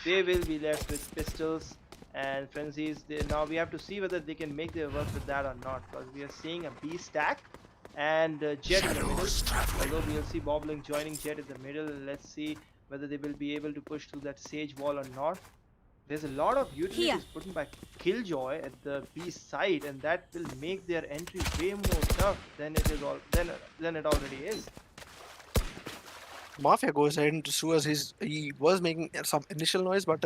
they will be left with pistols and frenzies. Now we have to see whether they can make their work with that or not, because we are seeing a B stack and Jet in the middle. Although we'll see Bobbling joining Jet in the middle. Let's see whether they will be able to push through that Sage wall or not. There's a lot of utilities put in by Killjoy at the B side, and that will make their entry way more tough than it is than it already is. Mafia goes ahead into sewers. He was making some initial noise, but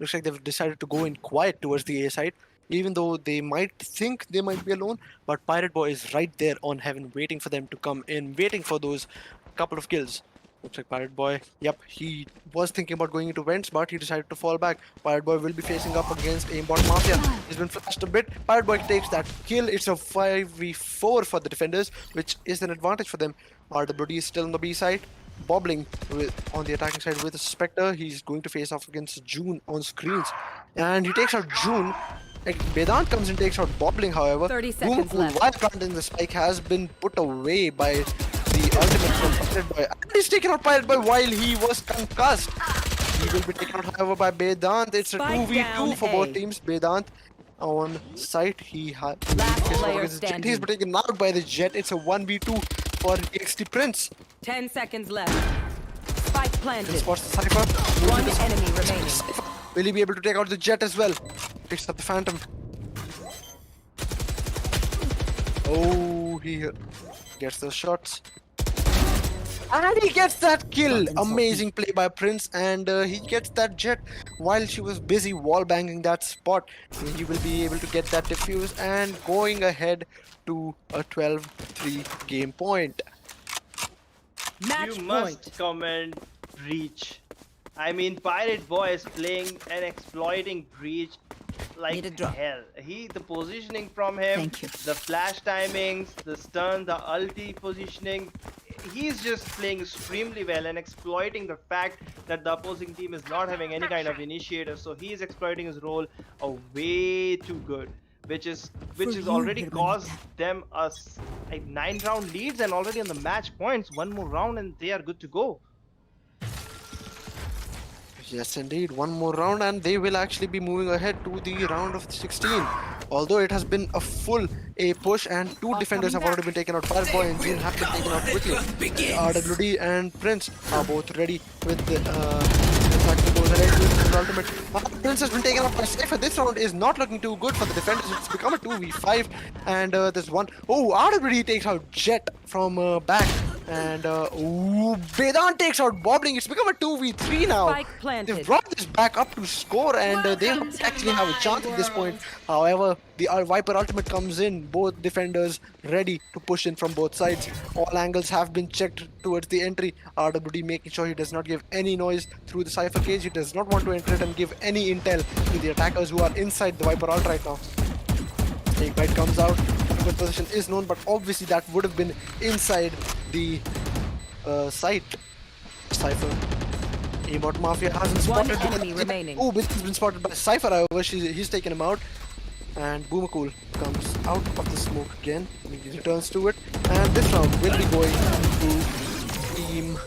looks like they've decided to go in quiet towards the A side. Even though they might think they might be alone, but Pirate Boy is right there on heaven, waiting for them to come in, waiting for those couple of kills. Looks like Pirate Boy, yep, he was thinking about going into vents, but he decided to fall back. Pirate Boy will be facing up against Aimbot Mafia. He's been flashed a bit. Pirate Boy takes that kill. It's a 5v4 for the defenders, which is an advantage for them. RWD is still on the B side. Bobbling on the attacking side with a Spectre. He's going to face off against June on screens. And he takes out June. Vedant comes and takes out Bobbling, however. 30 seconds Boom, left. while planting the spike, has been put away by the ultimate from Pirate Boy. And he's taken out Pirate Boy while he was concussed. He will be taken out, however, by Vedant. It's a Spike 2v2 down for A. both teams. Vedant on site. Last player He's standing. been taken out by the Jet. It's a 1v2 for XT Prince. 10 seconds left. Spike planted. Spots the Cypher. One enemy remaining. Will he be able to take out the Jet as well? Picks up the Phantom. Oh, he gets those shots. And he gets that kill! Amazing play by Prince, and he gets that Jet while she was busy wall banging that spot. He will be able to get that defuse and going ahead to a 12-3 game point. Match You point. must comment Breach. I mean, Pirate Boy is playing and exploiting Breach like Need a drop. hell. The positioning from him, Thank you. the flash timings, the stun, the ulti positioning. He's just playing extremely well and exploiting the fact that the opposing team is not having any kind of initiator. So he is exploiting his role way too good, which is already caused them like 9-round leads and already on the match points. One more round and they are good to go. Yes, indeed. One more round and they will actually be moving ahead to the round of 16. Although it has been a full A push and two defenders have already been taken out. Fireboy and June have been taken out quickly. RWD and Prince are both ready with the goes ahead with his ultimate. Prince has been taken out by Cypher. This round is not looking too good for the defenders. It's become a 2v5 and there's one. Oh, RWD takes out Jet from back. And Vedant takes out Bobbling. It's become a 2v3 now. Spike planted. They've brought this back up to score and they don't actually have a chance at this point. However, the Viper ultimate comes in. Both defenders ready to push in from both sides. All angles have been checked towards the entry. RWD making sure he does not give any noise through the Cypher cage. He does not want to enter it and give any intel to the attackers who are inside the Viper ult right now. Snake Bite comes out. Good position is known, but obviously that would have been inside the site. Cypher. Emote Mafia hasn't One spotted. enemy remaining. Oh, he's been spotted by Cypher, however, he's taken him out. And Boomacool comes out of the smoke again. He returns to it. And this round will be going to team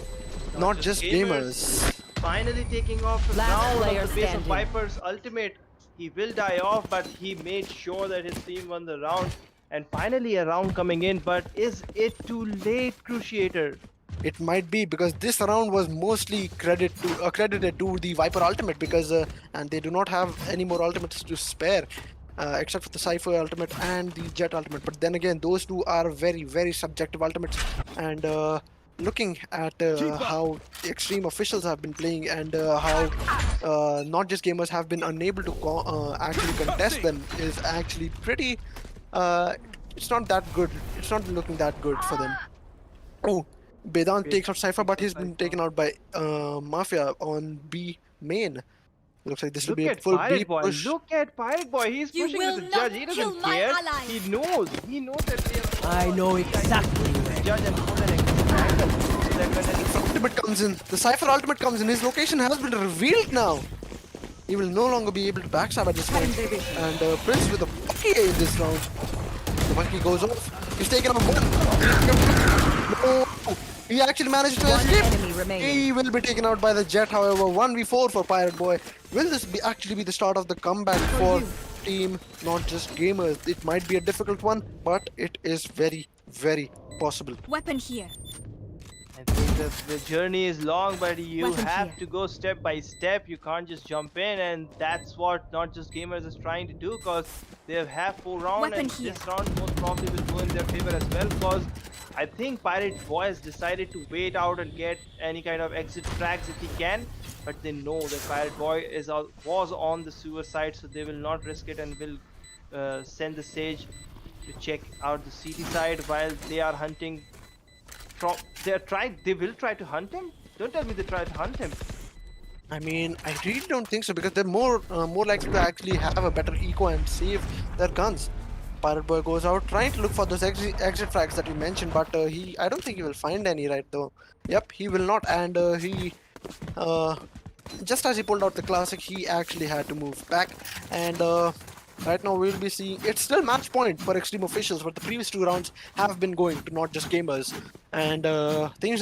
Not Just Gamers. Finally taking off the Last round player on the base of standing. Viper's ultimate. He will die off, but he made sure that his team won the round. And finally a round coming in, but is it too late, Cruciator? It might be because this round was mostly credited to the Viper ultimate because and they do not have any more ultimates to spare except for the Cypher ultimate and the Jet ultimate. But then again, those two are very, very subjective ultimates. And looking at how the Extreme officials have been playing and how Not Just Gamers have been unable to actually contest them is actually pretty. It's not that good. It's not looking that good for them. Oh, Vedant takes out Cypher, but he's been taken out by Mafia on B main. Looks like this will Look be a at full B Pirate Boy. push. Look at Pirate Boy. He's You pushing will with the not judge. He kill doesn't my care. ally. He knows. He knows that they are. I know exactly where. Judge and put an extra so that when Ultimate comes in. The Cypher ultimate comes in. His location has been revealed now. He will no longer be able to backstab at this point. And Prince with a bucky in this round. The bucky goes off. He's taken on one. No. He actually managed to One escape. enemy remaining. He will be taken out by the Jet, however. 1v4 for Pirate Boy. Will this actually be the start of the comeback for team Not Just Gamers? It might be a difficult one, but it is very, very possible. Weapon here. I think the journey is long, but you Weapon have here. to go step by step. You can't just jump in, and that's what Not Just Gamers is trying to do, because they have 4 rounds, Weapon and here. this round most probably will go in their favor as well, because I think Pirate Boy has decided to wait out and get any kind of exit tracks if he can, but they know that Pirate Boy was on the sewer side, so they will not risk it and will send the Sage to check out the city side while they are hunting. They will try to hunt him? Don't tell me they try to hunt him. I mean, I really don't think so because they're more likely to actually have a better eco and save their guns. Pirate Boy goes out trying to look for those exit frags that you mentioned, but I don't think he will find any right though. Yep, he will not, and he just as he pulled out the classic, he actually had to move back, and right now we'll be seeing it's still match point for Extreme Officials, but the previous 2 rounds have been going to Not Just Gamers, and things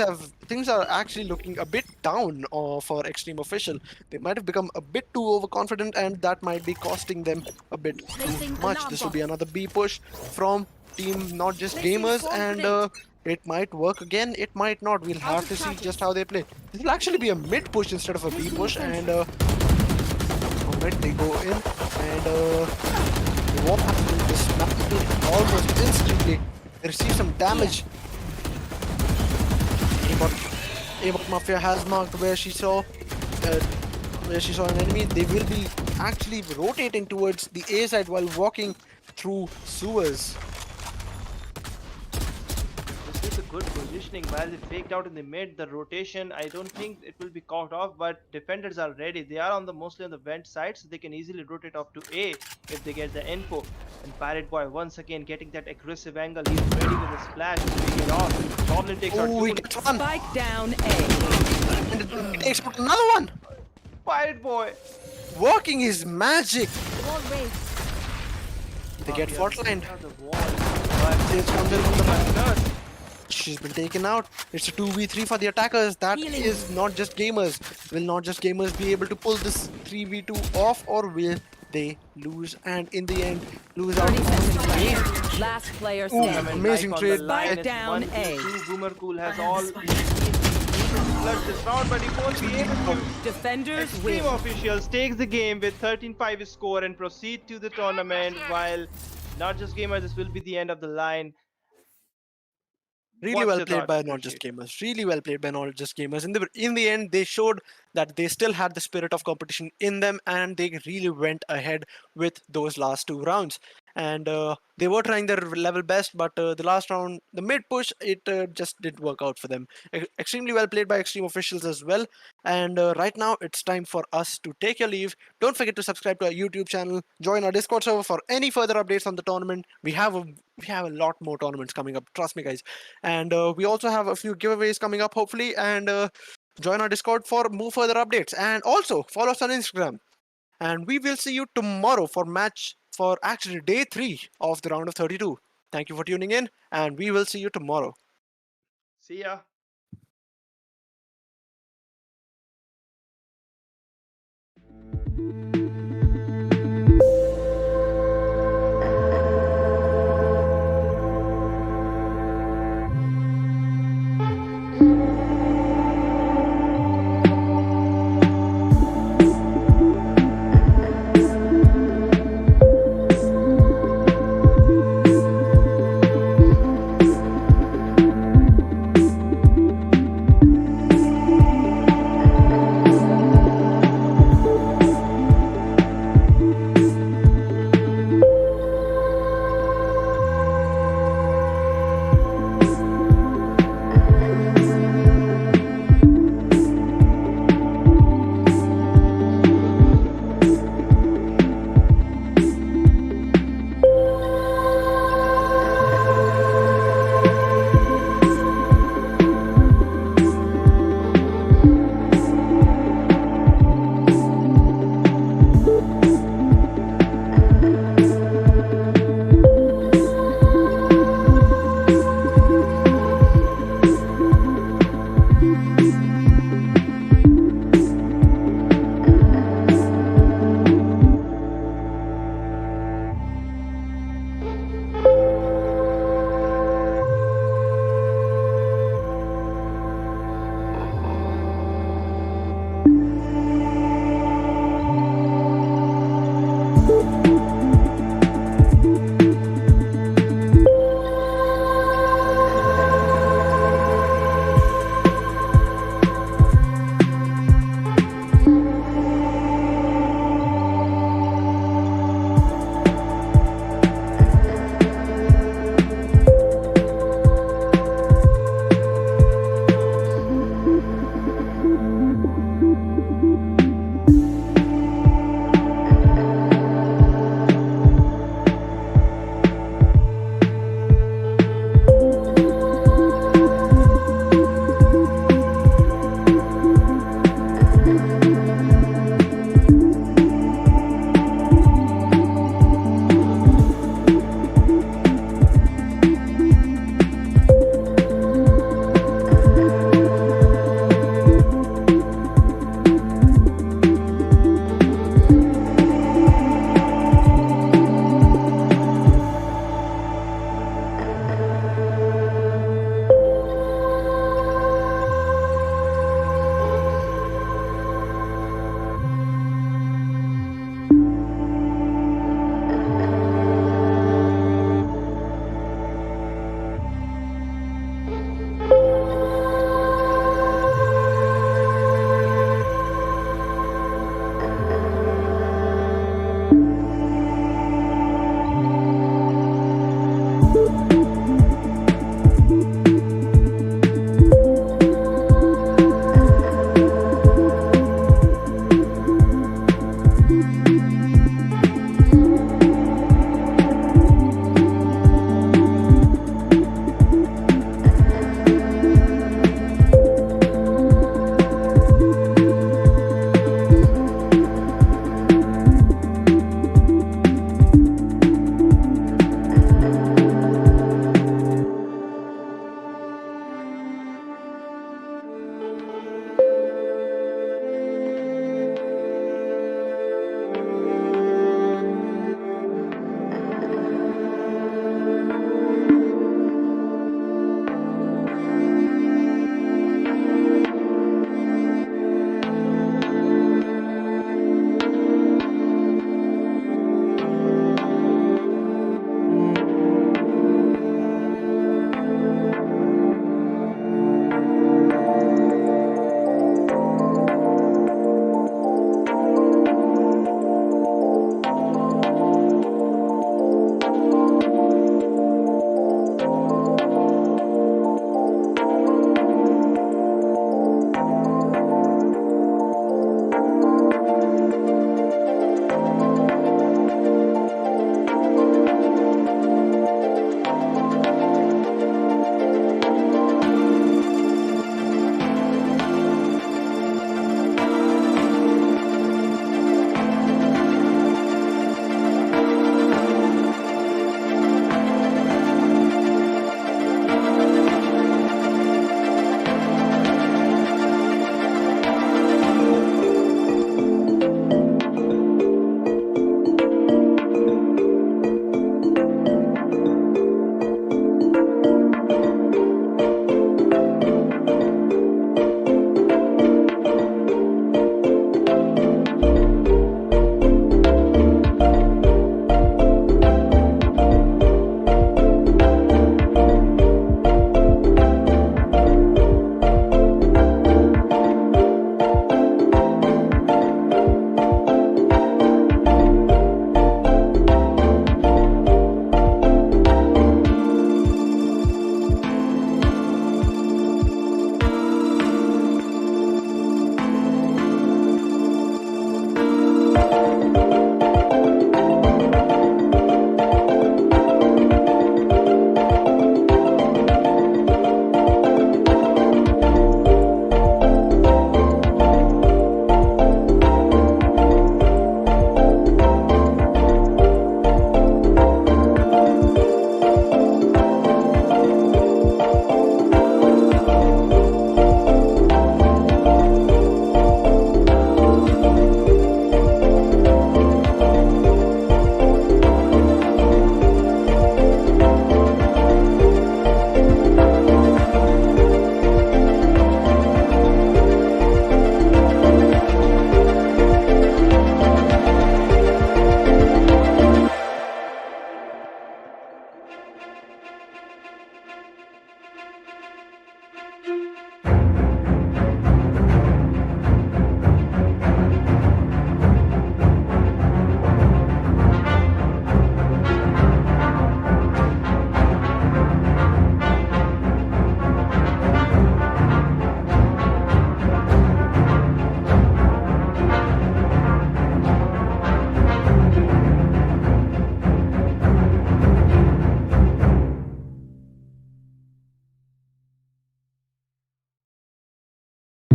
are actually looking a bit down for Extreme Official. They might have become a bit too overconfident, and that might be costing them a bit too much. This will be another B push from Team Not Just Gamers, and it might work again, it might not. We'll have to see just how they play. This will actually be a mid push instead of a B push, and alright, they go in, and the wall has been dismantled almost instantly. They receive some damage. Abot Mafia has marked where she saw an enemy. They will be actually rotating towards the A side while walking through sewers. This is a good positioning while they faked out in the mid. The rotation, I don't think it will be caught off, but defenders are ready. They are mostly on the vent side, so they can easily rotate off to A if they get the info. And Pirate Boy once again getting that aggressive angle. He's ready with a splash to take it off. Goblin takes out Oh, he two. gets one, Spike down A. and it takes out another one. Pirate Boy. Working his magic. They get Yeah, frontlined. the wall. But This comes in from the back. nurse. She's been taken out. It's a 2v3 for the attackers. That is Not Just Gamers. Will Not Just Gamers be able to pull this 3v2 off, or will they lose and in the end lose out 30 on seconds the game? left. Last player Ooh, standing. amazing Like on trade the by- line, Spike it's down 1v2. A. Boomer Cool has all flood this round, but he won't be able to. Defenders Extreme win. Officials takes the game with 13-5 score and proceed to the tournament, while Not Just Gamers, this will be the end of the line. Really What's well your played thoughts, by Not Just Gamers. Really well played by Not Just Gamers. In the end, they showed that they still had the spirit of competition in them, and they really went ahead with those last 2 rounds. And they were trying their level best, but the last round, the mid push, it just didn't work out for them. Extremely well played by Extreme Officials as well. And right now, it's time for us to take your leave. Don't forget to subscribe to our YouTube channel. Join our Discord server for any further updates on the tournament. We have a lot more tournaments coming up. Trust me, guys. And we also have a few giveaways coming up, hopefully. And join our Discord for more further updates. And also follow us on Instagram. And we will see you tomorrow for actually day 3 of the round of 32. Thank you for tuning in, and we will see you tomorrow. See ya.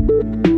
Bye.